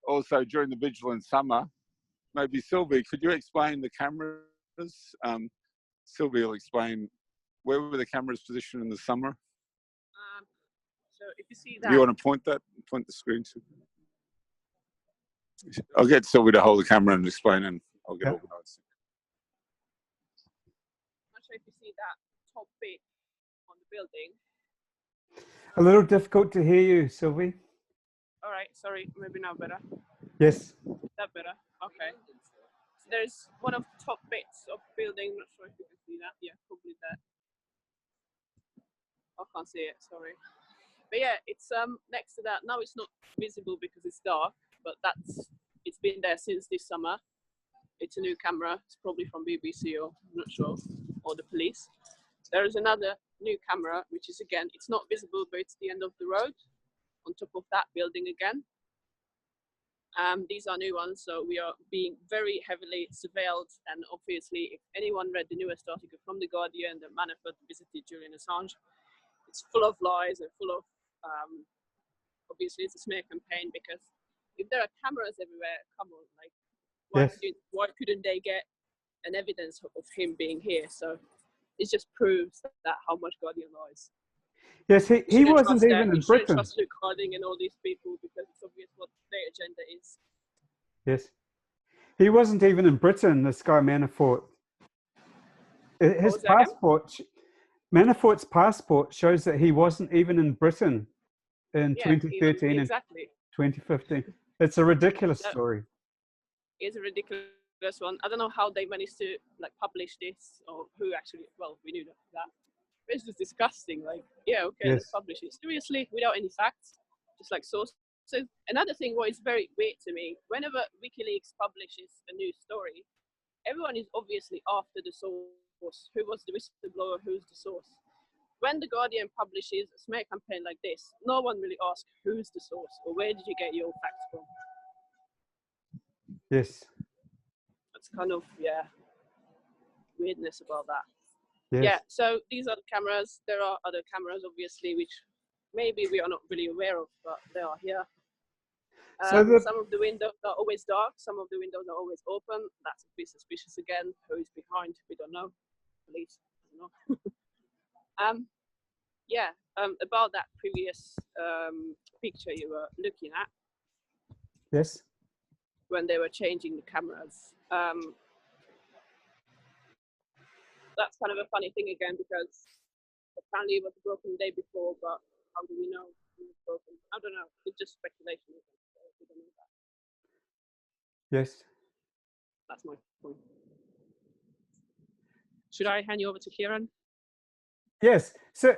also during the vigilant summer. Maybe Sylvie, could you explain the cameras? Sylvie will explain where were the cameras positioned in the summer. So if you see that, Do you want to point the screen to? I'll get Sylvie to hold the camera and explain, and I'll get organised. I'm not sure if you see that top bit on the building. A little difficult to hear you, Sylvie. All right, sorry, maybe now better. Yes. That better? Okay. So there's one of the top bits of the building. Not sure if you can see that. Yeah, probably that. I can't see it. Sorry. But yeah, it's next to that. Now it's not visible because it's dark, but it's been there since this summer. It's a new camera. It's probably from BBC or I'm not sure, or the police. There is another new camera, which is again, it's not visible, but it's the end of the road, on top of that building again. These are new ones, so we are being very heavily surveilled. And obviously, if anyone read the newest article from The Guardian that Manafort visited Julian Assange, it's full of lies and full of, obviously it's a smear campaign, because if there are cameras everywhere, come on, like, why couldn't they get an evidence of him being here? So it just proves that how much Guardian lies. Yes, he wasn't even in Britain. Trust Luke Harding and all these people because it's obvious what their agenda is. Yes. He wasn't even in Britain, this guy Manafort. His passport, Manafort's passport shows that he wasn't even in Britain in 2013 and 2015. It's a ridiculous story. It's a ridiculous one. I don't know how they managed to like publish this or who actually, well, we knew that. It's just disgusting. Like, yeah, okay, let's publish it. Seriously, without any facts, just like sources. Another thing what is very weird to me, whenever WikiLeaks publishes a new story, everyone is obviously after the source. Who was the whistleblower? Who's the source? When The Guardian publishes a smear campaign like this, no one really asks who's the source or where did you get your facts from? Yes. That's kind of, weirdness about that. Yes. Yeah, so these are the cameras. There are other cameras, obviously, which maybe we are not really aware of, but they are here. Some of the windows are always dark. Some of the windows are always open. That's a bit suspicious again. Who is behind? We don't know. Police, I don't know. About that previous picture you were looking at. Yes. When they were changing the cameras. That's kind of a funny thing again because apparently it was broken the day before, but how do we know it was broken? I don't know. It's just speculation. So we don't know that. Yes. That's my point. Should I hand you over to Kieran? Yes. So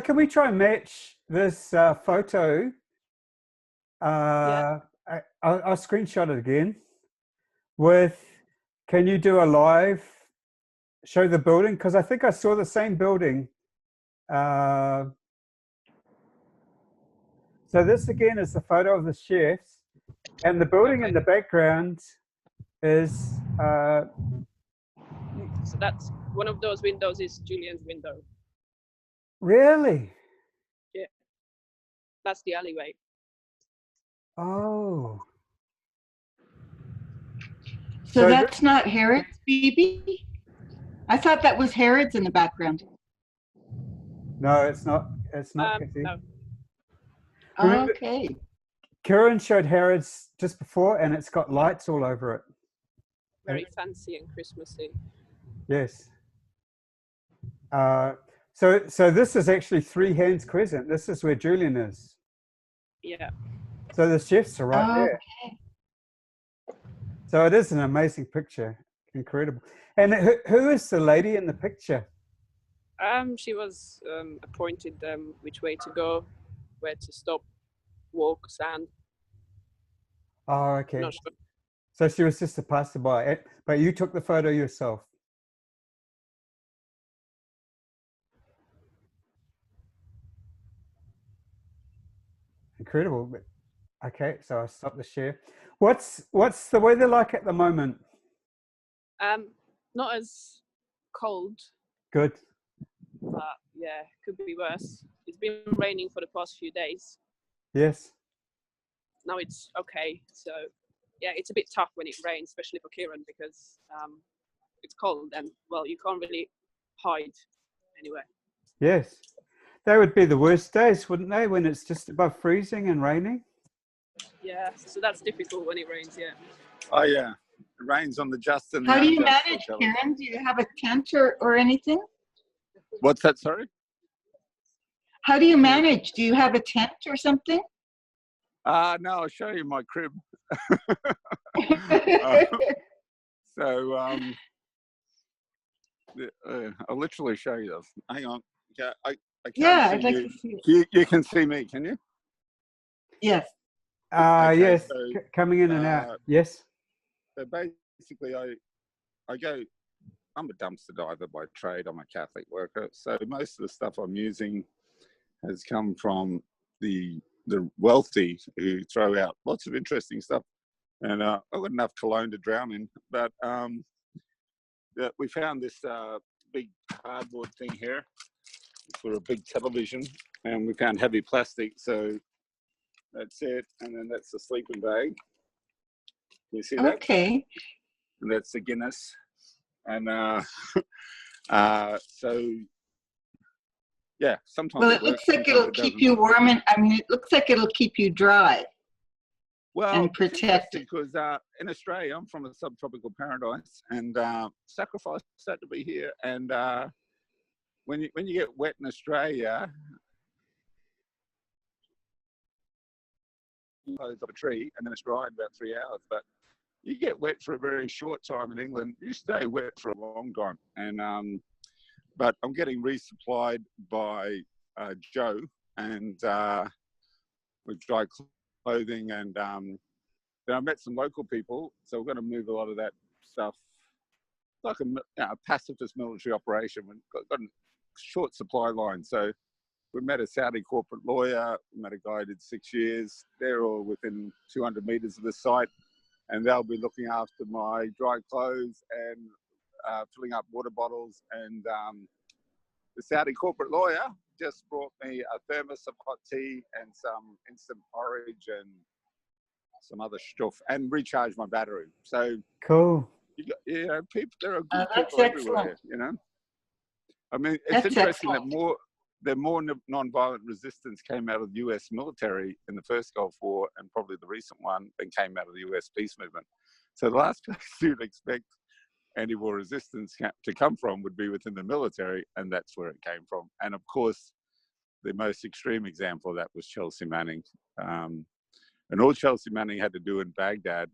can we try and match this photo? I'll screenshot it again. Can you do a live? Show the building, because I think I saw the same building. So this again is the photo of the chefs, and the building in the background is. So that's one of those windows is Julian's window. Really? Yeah. That's the alleyway. Oh. So that's not Harrods, Phoebe? I thought that was Harrods in the background. No, it's not. It's not. No. Okay. Kieran showed Harrods just before, and it's got lights all over it. Very fancy and Christmassy. Yes. So this is actually Three Hands Crescent. This is where Julian is. Yeah. So the chefs are right there. Okay. So it is an amazing picture. Incredible. And who is the lady in the picture? She was appointed which way to go, where to stop, walk, stand. Oh, okay. Not sure. So she was just a passerby, but you took the photo yourself. Incredible. Okay, so I stopped the share. What's the weather like at the moment? Not as cold, Good. but yeah, could be worse. It's been raining for the past few days. Yes. Now it's okay. So yeah, it's a bit tough when it rains, especially for Kieran, because it's cold and, well, you can't really hide anywhere. Yes. They would be the worst days, wouldn't they, when it's just above freezing and raining? Yeah, so that's difficult when it rains, yeah. Oh, yeah. It rains on the just and the How do you unjust, manage, Karen? Do you have a tent or anything? What's that, sorry? How do you manage? Do you have a tent or something? No, I'll show you my crib. I'll literally show you this. Hang on. Yeah, I can't yeah, see I'd like you. to see it. You can see me, can you? Yes. Okay, Yes, so, coming in and out. Yes. So basically, I'm a dumpster diver by trade. I'm a Catholic worker. So most of the stuff I'm using has come from the wealthy, who throw out lots of interesting stuff. And I've got enough cologne to drown in. But we found this big cardboard thing here for a big television. And we found heavy plastic. So that's it. And then that's the sleeping bag. You see that? Okay. And that's the Guinness. And so, yeah, sometimes Well, it it works, looks like it'll keep you warm, and I mean, it looks like it'll keep you dry. Well, and protect it. Because in Australia, I'm from a subtropical paradise, and sacrifice had to be here. And when you get wet in Australia, close up a tree, and then it's dry in about 3 hours. But you get wet for a very short time in England. You stay wet for a long time. And but I'm getting resupplied by Joe, and with dry clothing, and then I met some local people, so we're going to move a lot of that stuff. It's like a pacifist military operation. We've got a short supply line, so we met a Saudi corporate lawyer. We met a guy who did 6 years. They're all within 200 meters of the site, and they'll be looking after my dry clothes and filling up water bottles. And the Saudi corporate lawyer just brought me a thermos of hot tea and some instant porridge and some other stuff, and recharged my battery. So cool. People, there are good that's people excellent. everywhere. You know, I mean, it's That's interesting excellent. that more non-violent resistance came out of the US military in the first Gulf War, and probably the recent one, than came out of the US peace movement. So the last place you'd expect anti-war resistance to come from would be within the military, and that's where it came from. And of course, the most extreme example of that was Chelsea Manning. And all Chelsea Manning had to do in Baghdad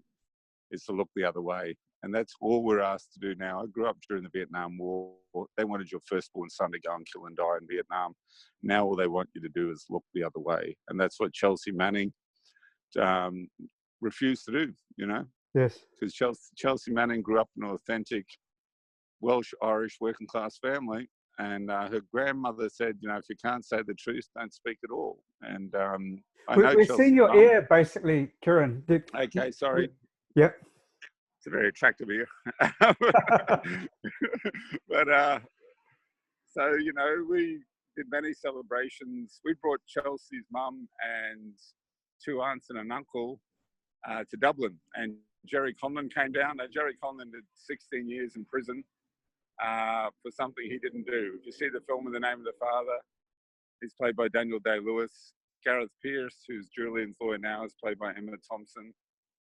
is to look the other way. And that's all we're asked to do now. I grew up during the Vietnam War. They wanted your firstborn son to go and kill and die in Vietnam. Now all they want you to do is look the other way. And that's what Chelsea Manning refused to do, you know? Yes. Because Chelsea Manning grew up in an authentic Welsh-Irish working-class family. And her grandmother said, you know, if you can't say the truth, don't speak at all. And we've seen your ear, basically, Kieran. Okay, sorry. Yep. It's a very attractive ear. But so, you know, we did many celebrations. We brought Chelsea's mum and 2 aunts and an uncle to Dublin. And Jerry Conlon came down. Now, Jerry Conlon did 16 years in prison for something he didn't do. If you see the film In the Name of the Father, he's played by Daniel Day-Lewis. Gareth Pearce, who's Julian's lawyer now, is played by Emma Thompson.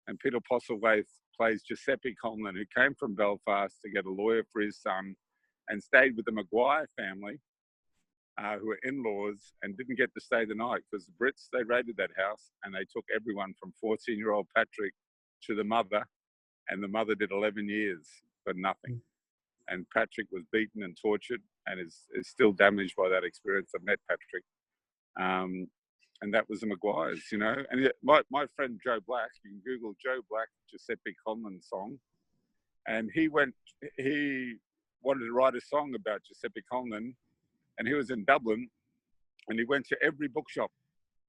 And Peter Postlethwaite plays Giuseppe Conlon, who came from Belfast to get a lawyer for his son and stayed with the Maguire family, who were in-laws, and didn't get to stay the night because the Brits, they raided that house and they took everyone from 14-year-old Patrick to the mother, and the mother did 11 years for nothing. And Patrick was beaten and tortured and is still damaged by that experience. I met Patrick. And that was the Maguires, you know. And my friend Joe Black, you can Google Joe Black Giuseppe Conlon song. And he wanted to write a song about Giuseppe Conlon. And he was in Dublin. And he went to every bookshop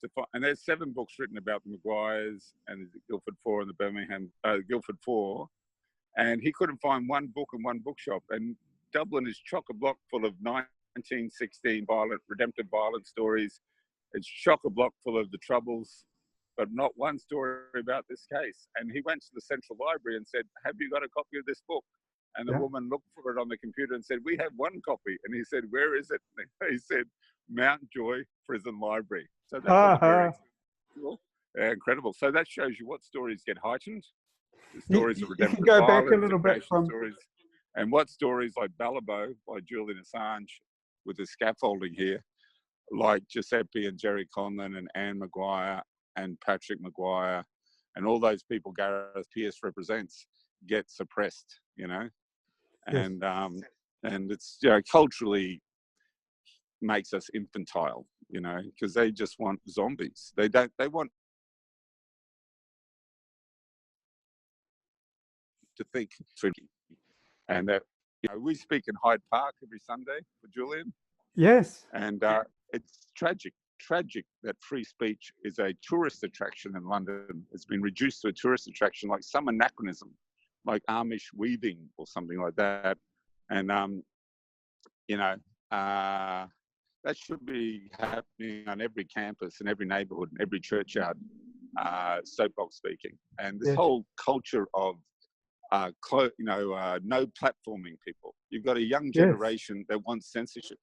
to find, and there's 7 books written about the Maguires and the Guildford Four and the Guildford Four. And he couldn't find one book in one bookshop. And Dublin is chock-a-block full of 1916 redemptive violence stories. It's chock-a-block full of the Troubles, but not one story about this case. And he went to the Central Library and said, have you got a copy of this book? And the woman looked for it on the computer and said, we have one copy. And he said, where is it? And he said, Mountjoy Prison Library. So that was very cool. Incredible. So that shows you what stories get heightened. The stories of redemptive you can go violence, back a little bit from stories, and what stories like Ballabo by Julian Assange with the scaffolding here, like Giuseppe and Jerry Conlon and Anne Maguire and Patrick Maguire and all those people Gareth Peirce represents get suppressed, you know, and it's, you know, culturally makes us infantile, you know, because they just want zombies. They want to think tricky. And that, you know, we speak in Hyde Park every Sunday for Julian. Yes. And it's tragic that free speech is a tourist attraction in London. It's been reduced to a tourist attraction, like some anachronism, like Amish weaving or something like that. And, you know, that should be happening on every campus, in every neighborhood, in every churchyard, soapbox speaking. And this whole culture of, no platforming people. You've got a young generation that wants censorship,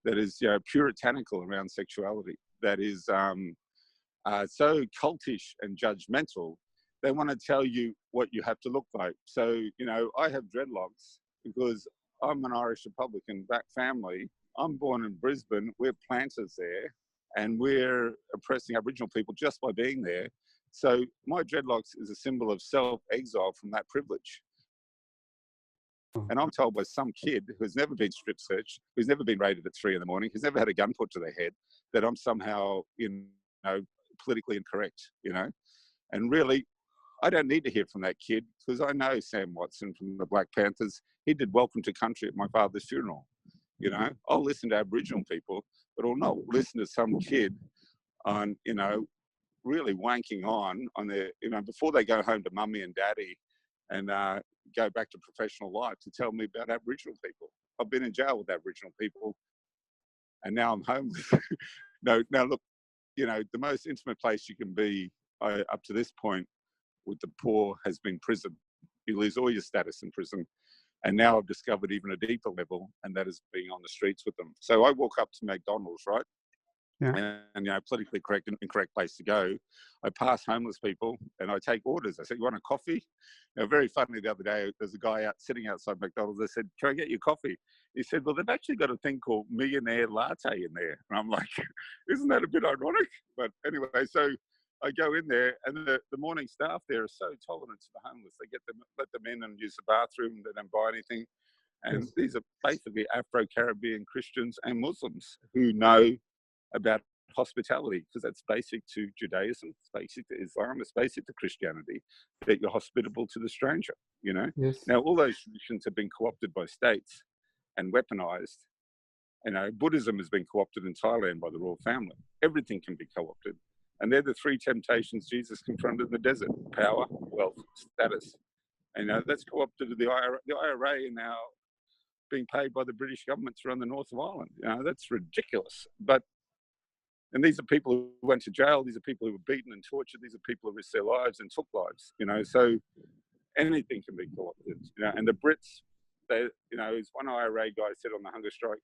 that is, you know, puritanical around sexuality, that is so cultish and judgmental. They want to tell you what you have to look like. So, you know, I have dreadlocks because I'm an Irish Republican back family. I'm born in Brisbane. We're planters there, and we're oppressing Aboriginal people just by being there. So my dreadlocks is a symbol of self-exile from that privilege. And I'm told by some kid who's never been strip searched, who's never been raided at 3 in the morning, who's never had a gun put to their head, that I'm somehow, you know, politically incorrect, you know. And really, I don't need to hear from that kid, because I know Sam Watson from the Black Panthers. He did Welcome to Country at my father's funeral. You know, I'll listen to Aboriginal people, but I'll not listen to some kid on, you know, really wanking on their, you know, before they go home to mummy and daddy and go back to professional life, to tell me about Aboriginal people. I've been in jail with Aboriginal people, and now I'm homeless. Now look, you know, the most intimate place you can be up to this point with the poor has been prison. You lose all your status in prison. And now I've discovered even a deeper level, and that is being on the streets with them. So I walk up to McDonald's, right? And, you know, politically correct and incorrect place to go. I pass homeless people and I take orders. I said, you want a coffee? You know, very funny, the other day, there's a guy sitting outside McDonald's. I said, can I get your coffee? He said, well, they've actually got a thing called millionaire latte in there. And I'm like, isn't that a bit ironic? But anyway, so I go in there, and the morning staff there are so tolerant to the homeless. They let them in and use the bathroom. They don't buy anything. And these are basically Afro-Caribbean Christians and Muslims who know about hospitality, because that's basic to Judaism, it's basic to Islam, it's basic to Christianity, that you're hospitable to the stranger, you know? Now, all those traditions have been co-opted by states and weaponized. You know, Buddhism has been co-opted in Thailand by the royal family. Everything can be co-opted. And they're the three temptations Jesus confronted in the desert: power, wealth, status. And that's co-opted to the IRA. The IRA are now being paid by the British government to run the north of Ireland. You know, that's ridiculous. And these are people who went to jail. These are people who were beaten and tortured. These are people who risked their lives and took lives, you know. So anything can be co-opted, you know. And the Brits, they, you know, as one IRA guy said on the hunger strike,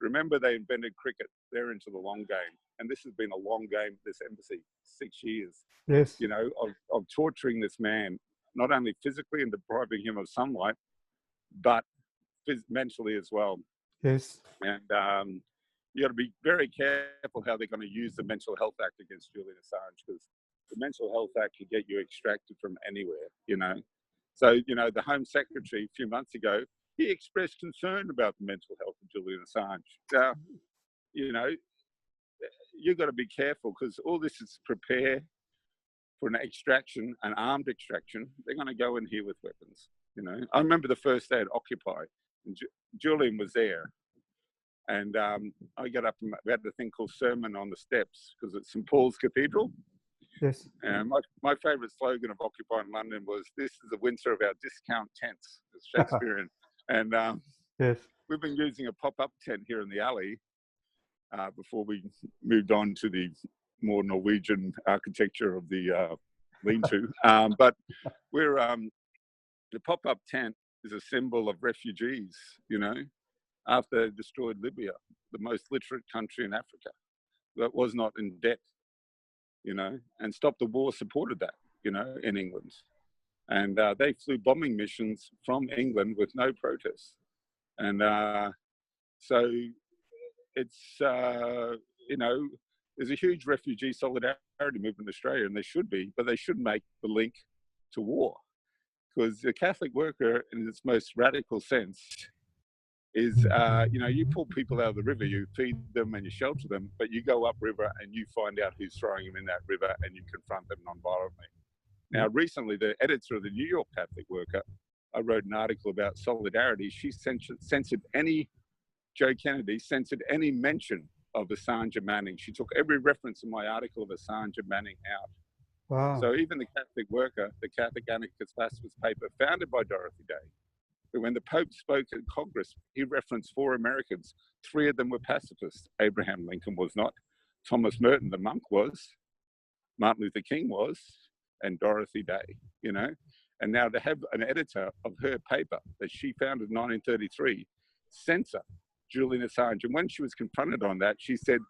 remember they invented cricket. They're into the long game. And this has been a long game, this embassy, 6 years, you know, of torturing this man, not only physically and depriving him of sunlight, but mentally as well. And you got to be very careful how they're going to use the Mental Health Act against Julian Assange, because the Mental Health Act can get you extracted from anywhere, you know. So, you know, the Home Secretary a few months ago, he expressed concern about the mental health of Julian Assange. Now, you know, you've got to be careful, because all this is to prepare for an extraction, an armed extraction. They're going to go in here with weapons, you know. I remember the first day at Occupy, and Julian was there. And I got up and we had the thing called Sermon on the Steps, because it's St. Paul's Cathedral. Yes. And my favourite slogan of Occupy in London was, "This is the winter of our discount tents," it's Shakespearean. And yes. We've been using a pop-up tent here in the alley before we moved on to the more Norwegian architecture of the lean-to. But we're the pop-up tent is a symbol of refugees, you know, after they destroyed Libya, the most literate country in Africa that was not in debt, you know, and Stop the War supported that, you know, in England. And they flew bombing missions from England with no protest. And so it's, you know, there's a huge refugee solidarity movement in Australia, and there should be, but they should make the link to war. Because the Catholic worker, in its most radical sense, is, you know, you pull people out of the river, you feed them and you shelter them, but you go upriver and you find out who's throwing them in that river and you confront them non-violently. Now, recently, the editor of the New York Catholic Worker, I wrote an article about solidarity. She censored any, Joe Kennedy censored any mention of Assange and Manning. She took every reference in my article of Assange and Manning out. Wow. So even the Catholic Worker, the Catholic Anarchist Pacifist paper founded by Dorothy Day, but when the Pope spoke in Congress, he referenced 4 Americans. 3 of them were pacifists. Abraham Lincoln was not. Thomas Merton, the monk, was. Martin Luther King was. And Dorothy Day, you know. And now to have an editor of her paper that she founded in 1933 censor Julian Assange. And when she was confronted on that, she said,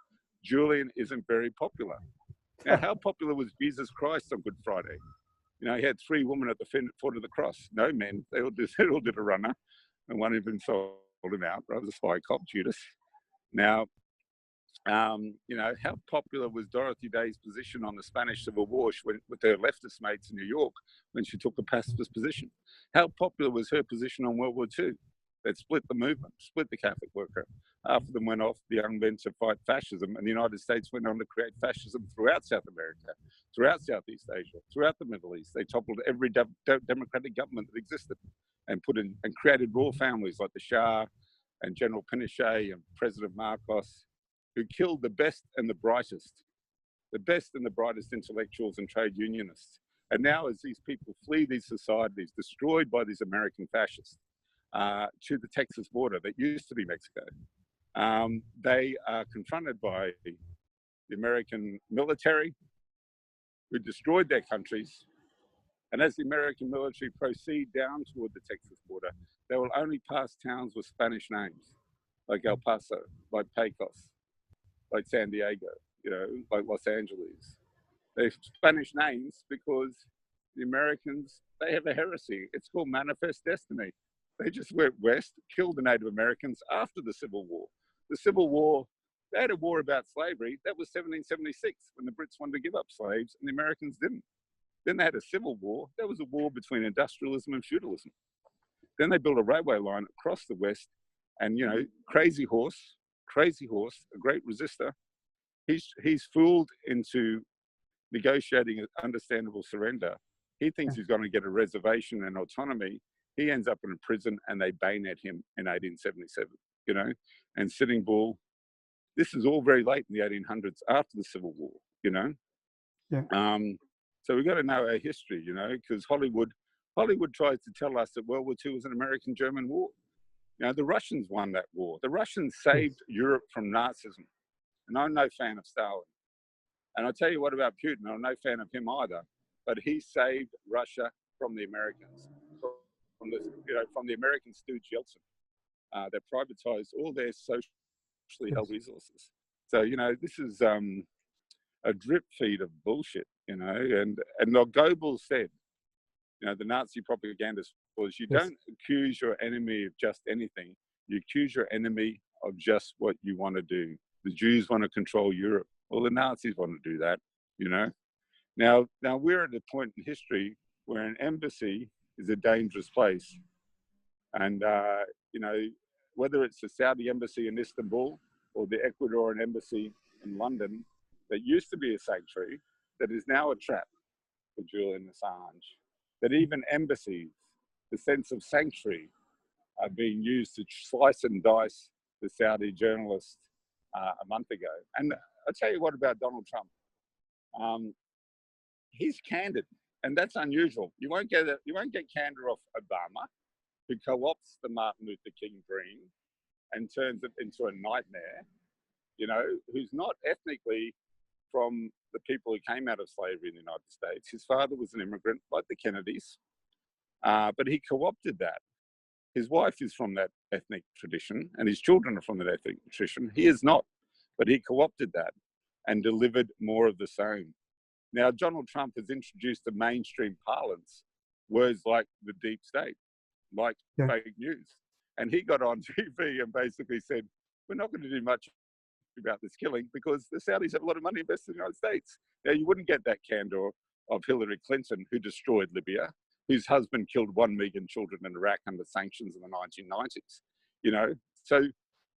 Julian isn't very popular. Now, how popular was Jesus Christ on Good Friday? You know, he had 3 women at the foot of the cross, no men. They all did a runner, and one even sold him out. Right, the spy cop, Judas. Now, you know, how popular was Dorothy Day's position on the Spanish Civil War with her leftist mates in New York when she took a pacifist position? How popular was her position on World War II? That split the movement, split the Catholic worker. Half of them went off, the young men, to fight fascism, and the United States went on to create fascism throughout South America, throughout Southeast Asia, throughout the Middle East. They toppled every democratic government that existed and created royal families like the Shah and General Pinochet and President Marcos, who killed the best and the brightest intellectuals and trade unionists. And now, as these people flee these societies destroyed by these American fascists to the Texas border that used to be Mexico, they are confronted by the American military, who destroyed their countries. And as the American military proceed down toward the Texas border, they will only pass towns with Spanish names, like El Paso, like Pecos, like San Diego, you know, like Los Angeles. They're Spanish names because the Americans, they have a heresy. It's called Manifest Destiny. They just went west, killed the Native Americans after the Civil War. The Civil War, they had a war about slavery. That was 1776, when the Brits wanted to give up slaves and the Americans didn't. Then they had a civil war. That was a war between industrialism and feudalism. Then they built a railway line across the west, and, you know, Crazy Horse, a great resistor, he's fooled into negotiating an understandable surrender. He thinks he's going to get a reservation and autonomy. He ends up in a prison, and they bayonet him in 1877, you know. And Sitting Bull, this is all very late in the 1800s, after the Civil War, you know. Yeah. So we've got to know our history, you know, because Hollywood tries to tell us that World War II was an American-German war. You know, the Russians won that war. The Russians saved Europe from Nazism. And I'm no fan of Stalin. And I'll tell you what about Putin, I'm no fan of him either, but he saved Russia from the Americans, from the American stooge Yeltsin. They privatized all their socially held resources. So, you know, this is a drip feed of bullshit, you know, and like Goebbels said, you know, the Nazi propagandist was, you don't accuse your enemy of just anything, you accuse your enemy of just what you want to do. The Jews want to control Europe. Well, the Nazis want to do that, you know. Now we're at a point in history where an embassy is a dangerous place. And, you know, whether it's the Saudi embassy in Istanbul or the Ecuadorian embassy in London, that used to be a sanctuary, that is now a trap for Julian Assange, that even embassies, the sense of sanctuary, are being used to slice and dice the Saudi journalist a month ago. And I'll tell you what about Donald Trump. he's candid, and that's unusual. You won't get candor off Obama, who co-opts the Martin Luther King dream and turns it into a nightmare. You know, who's not ethnically from the people who came out of slavery in the United States. His father was an immigrant, like the Kennedys, but he co-opted that. His wife is from that ethnic tradition, and his children are from that ethnic tradition. He is not, but he co-opted that and delivered more of the same. Now, Donald Trump has introduced to mainstream parlance words like the deep state, like fake news. And he got on TV and basically said, we're not going to do much about this killing because the Saudis have a lot of money invested in the United States. Now, you wouldn't get that candor of Hillary Clinton, who destroyed Libya, whose husband killed 1 million children in Iraq under sanctions in the 1990s. You know, so,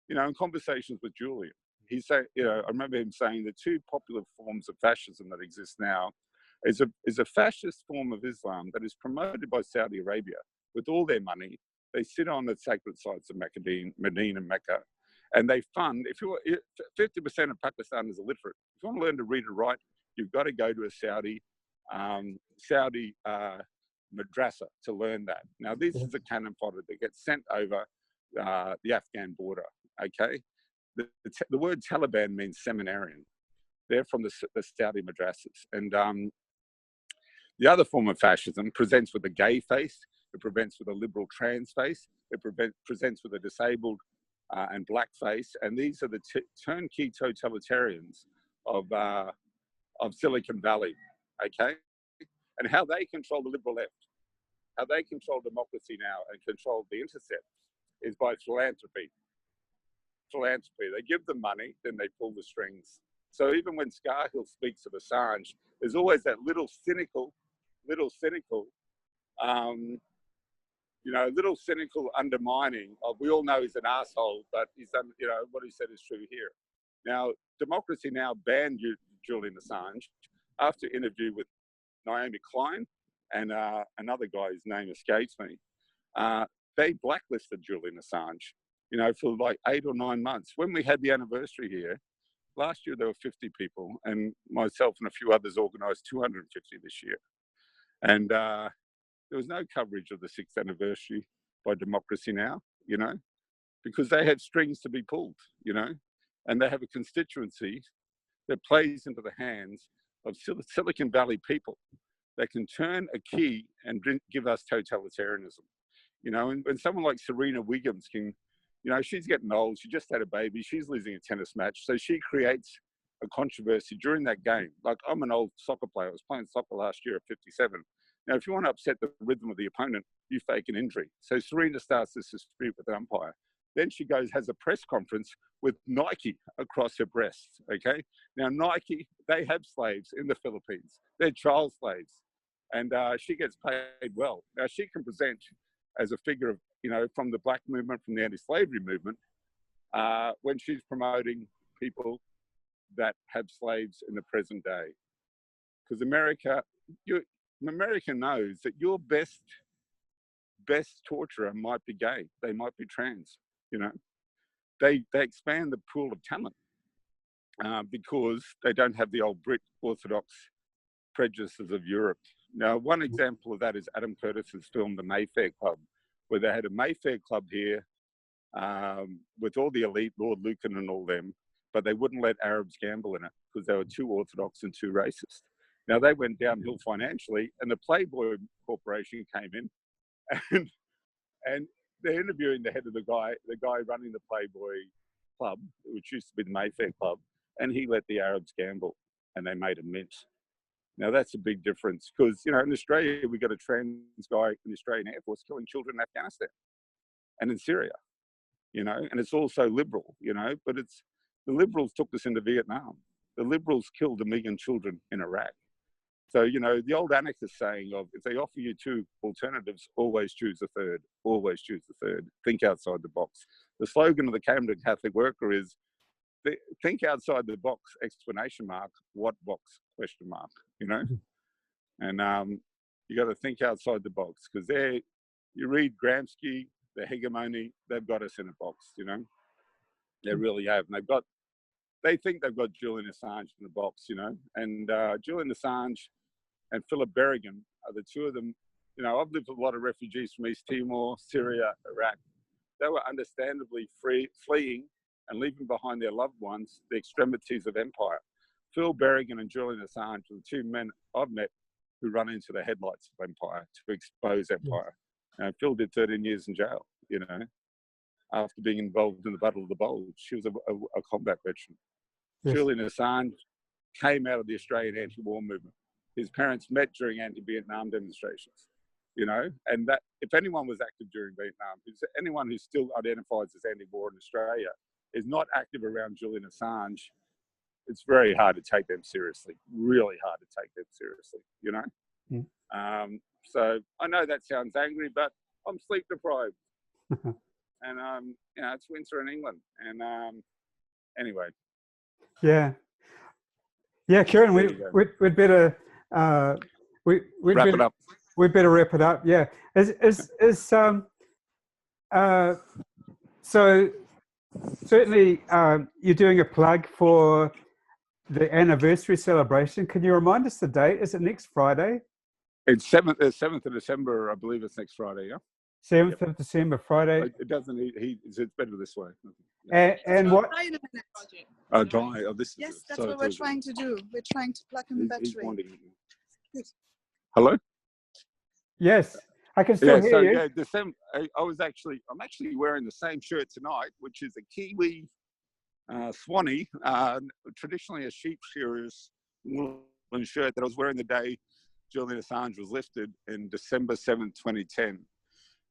you know, in conversations with Julian, he said, you know, I remember him saying the two popular forms of fascism that exist now is a fascist form of Islam that is promoted by Saudi Arabia with all their money. They sit on the sacred sites of Medina and Mecca, and they fund, 50% of Pakistan is illiterate. If you want to learn to read and write, you've got to go to a Saudi madrasa to learn that. Now, this is a cannon fodder that gets sent over the Afghan border, okay? The word Taliban means seminarian. They're from the Saudi madrasas. And the other form of fascism presents with a gay face, it presents with a liberal trans face, it presents with a disabled and black face, and these are the turnkey totalitarians of Silicon Valley, okay? And how they control the liberal left, how they control democracy now and control the intercept is by philanthropy. They give them money, then they pull the strings. So even when Scarhill speaks of Assange, there's always that little cynical undermining of, we all know he's an asshole, but he's done, you know, what he said is true here. Now, Democracy Now! Banned Julian Assange after an interview with Naomi Klein and another guy whose name escapes me. They blacklisted Julian Assange, you know, for like 8 or 9 months. When we had the anniversary here, last year there were 50 people, and myself and a few others organised 250 this year. And there was no coverage of the 6th anniversary by Democracy Now!, you know, because they had strings to be pulled, you know, and they have a constituency that plays into the hands of Silicon Valley people that can turn a key and give us totalitarianism, you know. And when someone like Serena Williams can, you know, she's getting old, she just had a baby, she's losing a tennis match, so she creates a controversy during that game. Like, I'm an old soccer player, I was playing soccer last year at 57. Now, if you want to upset the rhythm of the opponent, you fake an injury. So Serena starts this dispute with the umpire. Then she has a press conference with Nike across her breasts, okay? Now, Nike, they have slaves in the Philippines. They're child slaves. And she gets paid well. Now, she can present as a figure of, you know, from the black movement, from the anti-slavery movement, when she's promoting people that have slaves in the present day. Because America knows that your best torturer might be gay. They might be trans, you know. They expand the pool of talent because they don't have the old Brit Orthodox prejudices of Europe. Now, one example of that is Adam Curtis's film, The Mayfair Club, where they had a Mayfair Club here with all the elite, Lord Lucan and all them, but they wouldn't let Arabs gamble in it because they were too orthodox and too racist. Now, they went downhill financially, and the Playboy Corporation came in, and they're interviewing the head of the guy running the Playboy Club, which used to be the Mayfair Club, and he let the Arabs gamble, and they made a mint. Now, that's a big difference because, you know, in Australia, we got a trans guy in the Australian Air Force killing children in Afghanistan and in Syria, you know, and it's also liberal, you know, but it's the liberals took us into Vietnam. The liberals killed 1 million children in Iraq. So, you know, the old anarchist saying of, if they offer you 2 alternatives, always choose the third, always choose the third. Think outside the box. The slogan of the Camden Catholic Worker is, think outside the box, exclamation mark, what box, question mark, you know? And you got to think outside the box because you read Gramsci, the hegemony, they've got us in a box, you know? They really have. And they think they've got Julian Assange in a box, you know? And Julian Assange and Philip Berrigan are the two of them. You know, I've lived with a lot of refugees from East Timor, Syria, Iraq. They were understandably fleeing and leaving behind their loved ones the extremities of empire. Phil Berrigan and Julian Assange are the two men I've met who run into the headlights of empire to expose empire. Phil did 13 years in jail, you know, after being involved in the Battle of the Bulge. She was a combat veteran. Yes. Julian Assange came out of the Australian anti-war movement. His parents met during anti-Vietnam demonstrations, you know, and that if anyone was active during Vietnam, anyone who still identifies as anti-war in Australia is not active around Julian Assange, it's very hard to take them seriously, really hard to take them seriously, you know? Mm. So I know that sounds angry, but I'm sleep deprived. And, you know, it's winter in England. And anyway. Yeah. Yeah, Kieran, we'd better... wrap it up. We'd better wrap it up, yeah. So certainly you're doing a plug for the anniversary celebration. Can you remind us the date? Is it next Friday? It's 7th of December, I believe it's next Friday, yeah? 7th of December, Friday. It doesn't, it's better this way. And what? Oh, die. Oh, this yes, that's what we're trying to do. We're trying to plug in the battery. Hello? Yes, I can still hear you. Yeah, December, I'm actually wearing the same shirt tonight, which is a Kiwi Swanee, traditionally a sheep shearer's woolen shirt that I was wearing the day Julian Assange was lifted in December 7th, 2010.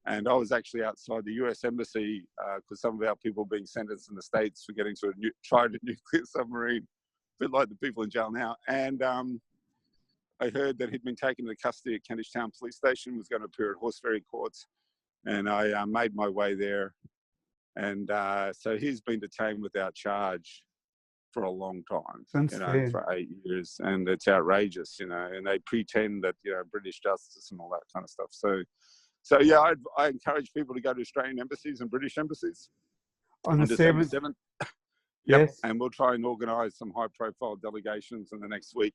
And I was actually outside the US Embassy because some of our people being sentenced in the States for getting to tried a nuclear submarine, a bit like the people in jail now. And I heard that he'd been taken into custody at Kentish Town Police Station, was going to appear at Horseferry Courts. And I made my way there. And so he's been detained without charge for a long time, you know, for 8 years. And it's outrageous, you know, and they pretend that, you know, British justice and all that kind of stuff. So yeah, I encourage people to go to Australian embassies and British embassies on the December 7th. Yep. Yes. And we'll try and organise some high-profile delegations in the next week.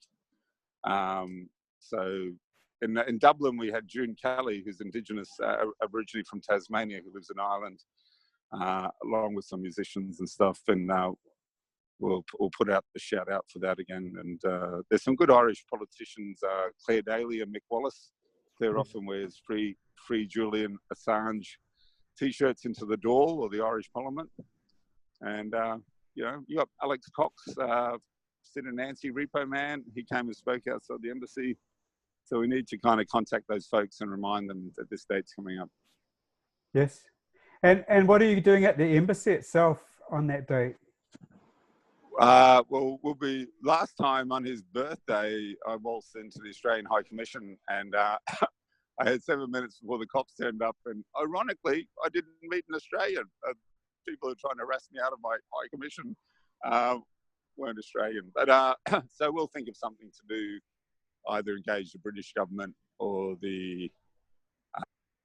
So in Dublin, we had June Kelly, who's Indigenous, originally from Tasmania, who lives in Ireland, along with some musicians and stuff. And we'll put out the shout out for that again. And there's some good Irish politicians, Claire Daly and Mick Wallace. Claire often wears free Julian Assange t-shirts into the Dáil or the Irish Parliament. And, you know, you got Alex Cox, Sid and Nancy Repo Man. He came and spoke outside the embassy. So we need to kind of contact those folks and remind them that this date's coming up. Yes. And what are you doing at the embassy itself on that date? Well, last time on his birthday, I waltzed into the Australian High Commission and I had 7 minutes before the cops turned up. And ironically, I didn't meet an Australian. People who are trying to arrest me out of my High Commission weren't Australian. But so we'll think of something to do, either engage the British government or the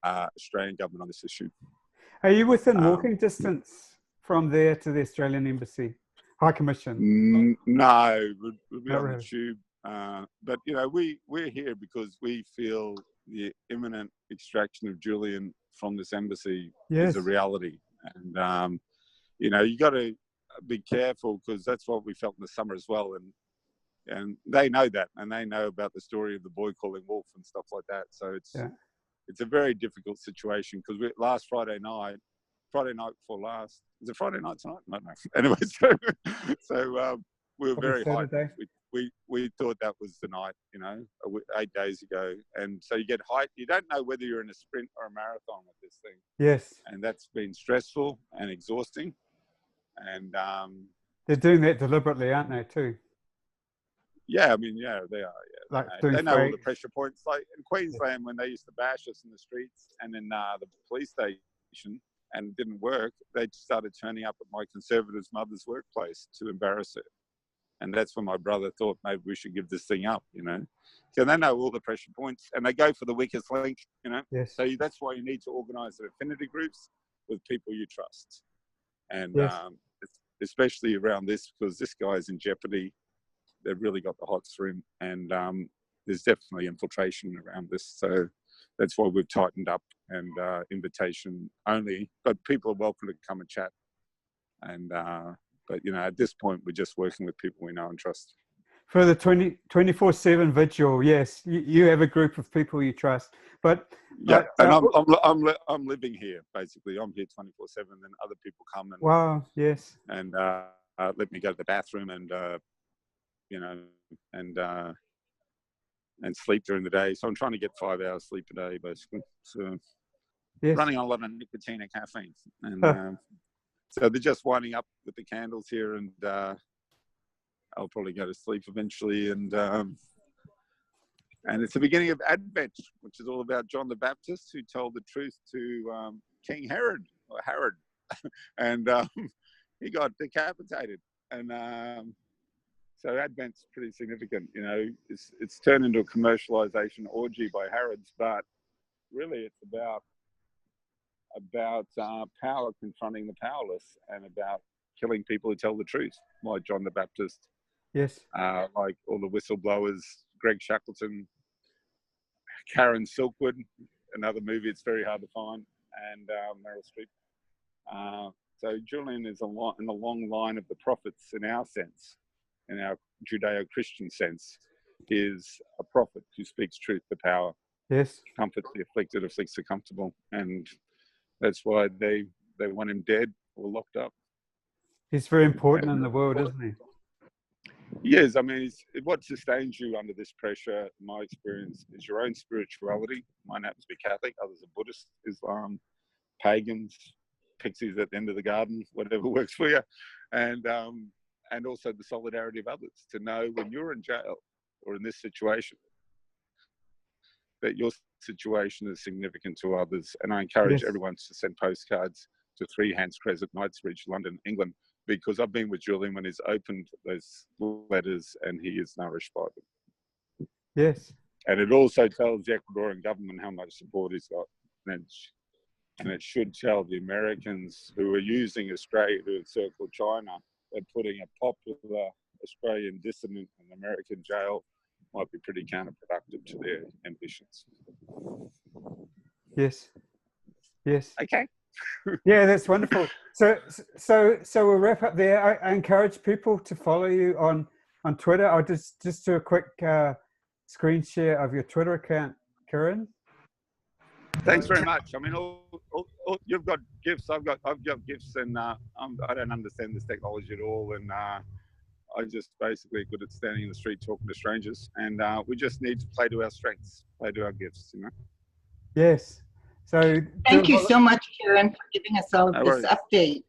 Australian government on this issue. Are you within walking distance from there to the Australian Embassy? High Commission? No, we'll be on the tube. But, you know, we're here because we feel the imminent extraction of Julian from this embassy is a reality. And, you know, you got to be careful because that's what we felt in the summer as well. And they know that, and they know about the story of the boy calling wolf and stuff like that. So it's a very difficult situation because last Friday night before last, is it Friday night tonight? No. Anyway, so we were very hyped. We thought that was the night, you know, 8 days ago. And so you get hyped. You don't know whether you're in a sprint or a marathon with this thing. Yes. And that's been stressful and exhausting. And they're doing that deliberately, aren't they, too? Yeah, I mean, yeah, they are. Yeah. Like they know all the pressure points. Like in Queensland, when they used to bash us in the streets and in the police station, and it didn't work, they started turning up at my Conservative's mother's workplace to embarrass her. And that's when my brother thought maybe we should give this thing up, you know. So they know all the pressure points and they go for the weakest link, you know. Yes. So that's why you need to organise affinity groups with people you trust. And especially around this, because this guy's in jeopardy. They've really got the hots for him. And there's definitely infiltration around this. So that's why we've tightened up and invitation only, but people are welcome to come and chat. And but you know, at this point, we're just working with people we know and trust. For the 24/7 vigil, yes, you have a group of people you trust. But yeah, and I'm living here basically. I'm here 24/7, and other people come and wow, yes, and let me go to the bathroom and you know, and sleep during the day. So I'm trying to get 5 hours sleep a day, basically. So yes. running on a lot of nicotine and caffeine, and so they're just winding up with the candles here, and I'll probably go to sleep eventually. And it's the beginning of Advent, which is all about John the Baptist, who told the truth to King Herod, and he got decapitated. And so Advent's pretty significant. You know, it's turned into a commercialization orgy by Herod's, but really it's about power confronting the powerless, and about killing people who tell the truth, like John the Baptist. Yes. Like all the whistleblowers, Greg Shackleton, Karen Silkwood, another movie it's very hard to find, and Meryl Streep. So Julian is in the long line of the prophets in our sense, in our Judeo-Christian sense, is a prophet who speaks truth to power. Yes. Comforts the afflicted, afflicts the comfortable, and that's why they want him dead or locked up. He's very important in the world, isn't he? Yes, I mean, what sustains you under this pressure, in my experience, is your own spirituality. Mine happens to be Catholic, others are Buddhist, Islam, pagans, pixies at the end of the garden, whatever works for you, and also the solidarity of others, to know when you're in jail or in this situation, that your situation is significant to others. And I encourage everyone to send postcards to 3 Hands Crescent, Knightsbridge, London, England, because I've been with Julian when he's opened those letters and he is nourished by them. Yes. And it also tells the Ecuadorian government how much support he's got. And it should tell the Americans who are using Australia to encircle China that putting a popular Australian dissident in American jail might be pretty counterproductive to their ambitions. Yes. Yes. Okay. Yeah, that's wonderful. So we'll wrap up there. I encourage people to follow you on Twitter. I'll just do a quick screen share of your Twitter account, Karen. Thanks very much. I mean, you've got gifts. I've got gifts, and I don't understand this technology at all, and I'm just basically good at standing in the street talking to strangers, and we just need to play to our strengths, play to our gifts, you know. Yes. So thank you so much, Karen, for giving us all of this update.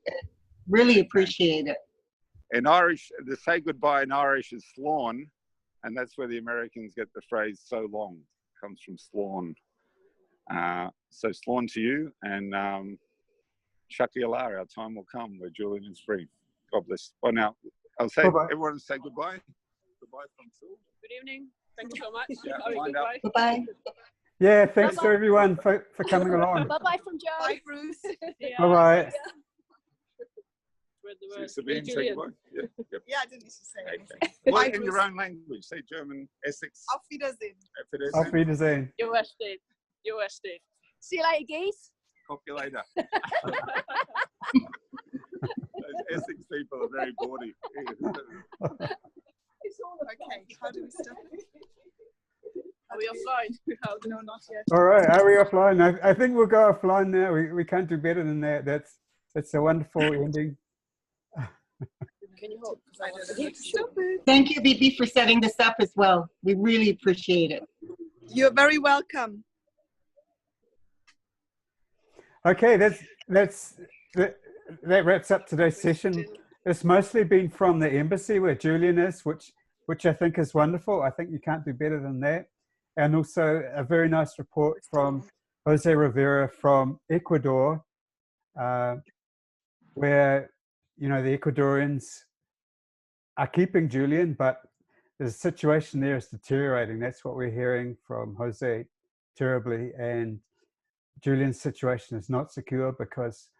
Really appreciate it. In Irish, to say goodbye in Irish is slán, and that's where the Americans get the phrase "so long." It comes from slán. So slán to you, and Shakti Allah, our time will come where Julian is free. God bless. Well, now I'll say everyone say goodbye. Goodbye from Phil. Good evening. Thank you so much. Yeah, goodbye. Bye-bye. Yeah, thanks to everyone for coming along. Bye-bye from Joe. Bye, Bruce. Bye-bye. Sabine, say goodbye. Yeah, yep. Yeah, I didn't need to say anything. Well, in your own language, say German, Essex. Auf Wiedersehen. Auf Wiedersehen. USD. USD. See you later, geese. Copy later. Those Essex people are very bawdy. Okay, how do we stop it? Are we offline? No, not yet. All right, are we offline? I think we'll go offline now. We can't do better than that. That's a wonderful ending. Can you hold? Thank you, Bibi, for setting this up as well. We really appreciate it. You're very welcome. Okay, that wraps up today's session. It's mostly been from the embassy where Julian is, which I think is wonderful. I think you can't do better than that. And also a very nice report from Jose Rivera from Ecuador, where, you know, the Ecuadorians are keeping Julian, but the situation there is deteriorating. That's what we're hearing from Jose, terribly. And Julian's situation is not secure because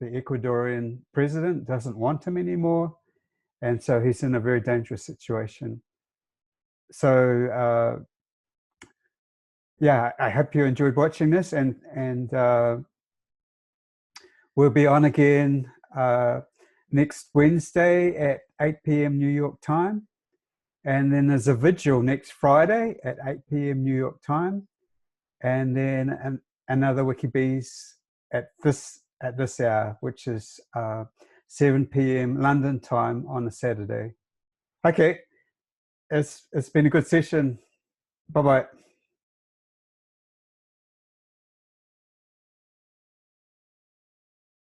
the Ecuadorian president doesn't want him anymore. And so he's in a very dangerous situation. So yeah, I hope you enjoyed watching this, and we'll be on again next Wednesday at 8 p.m. New York time, and then there's a vigil next Friday at 8 p.m. New York time, and then another WikiBees at this hour, which is 7 p.m. London time on a Saturday. Okay, it's been a good session. Bye bye.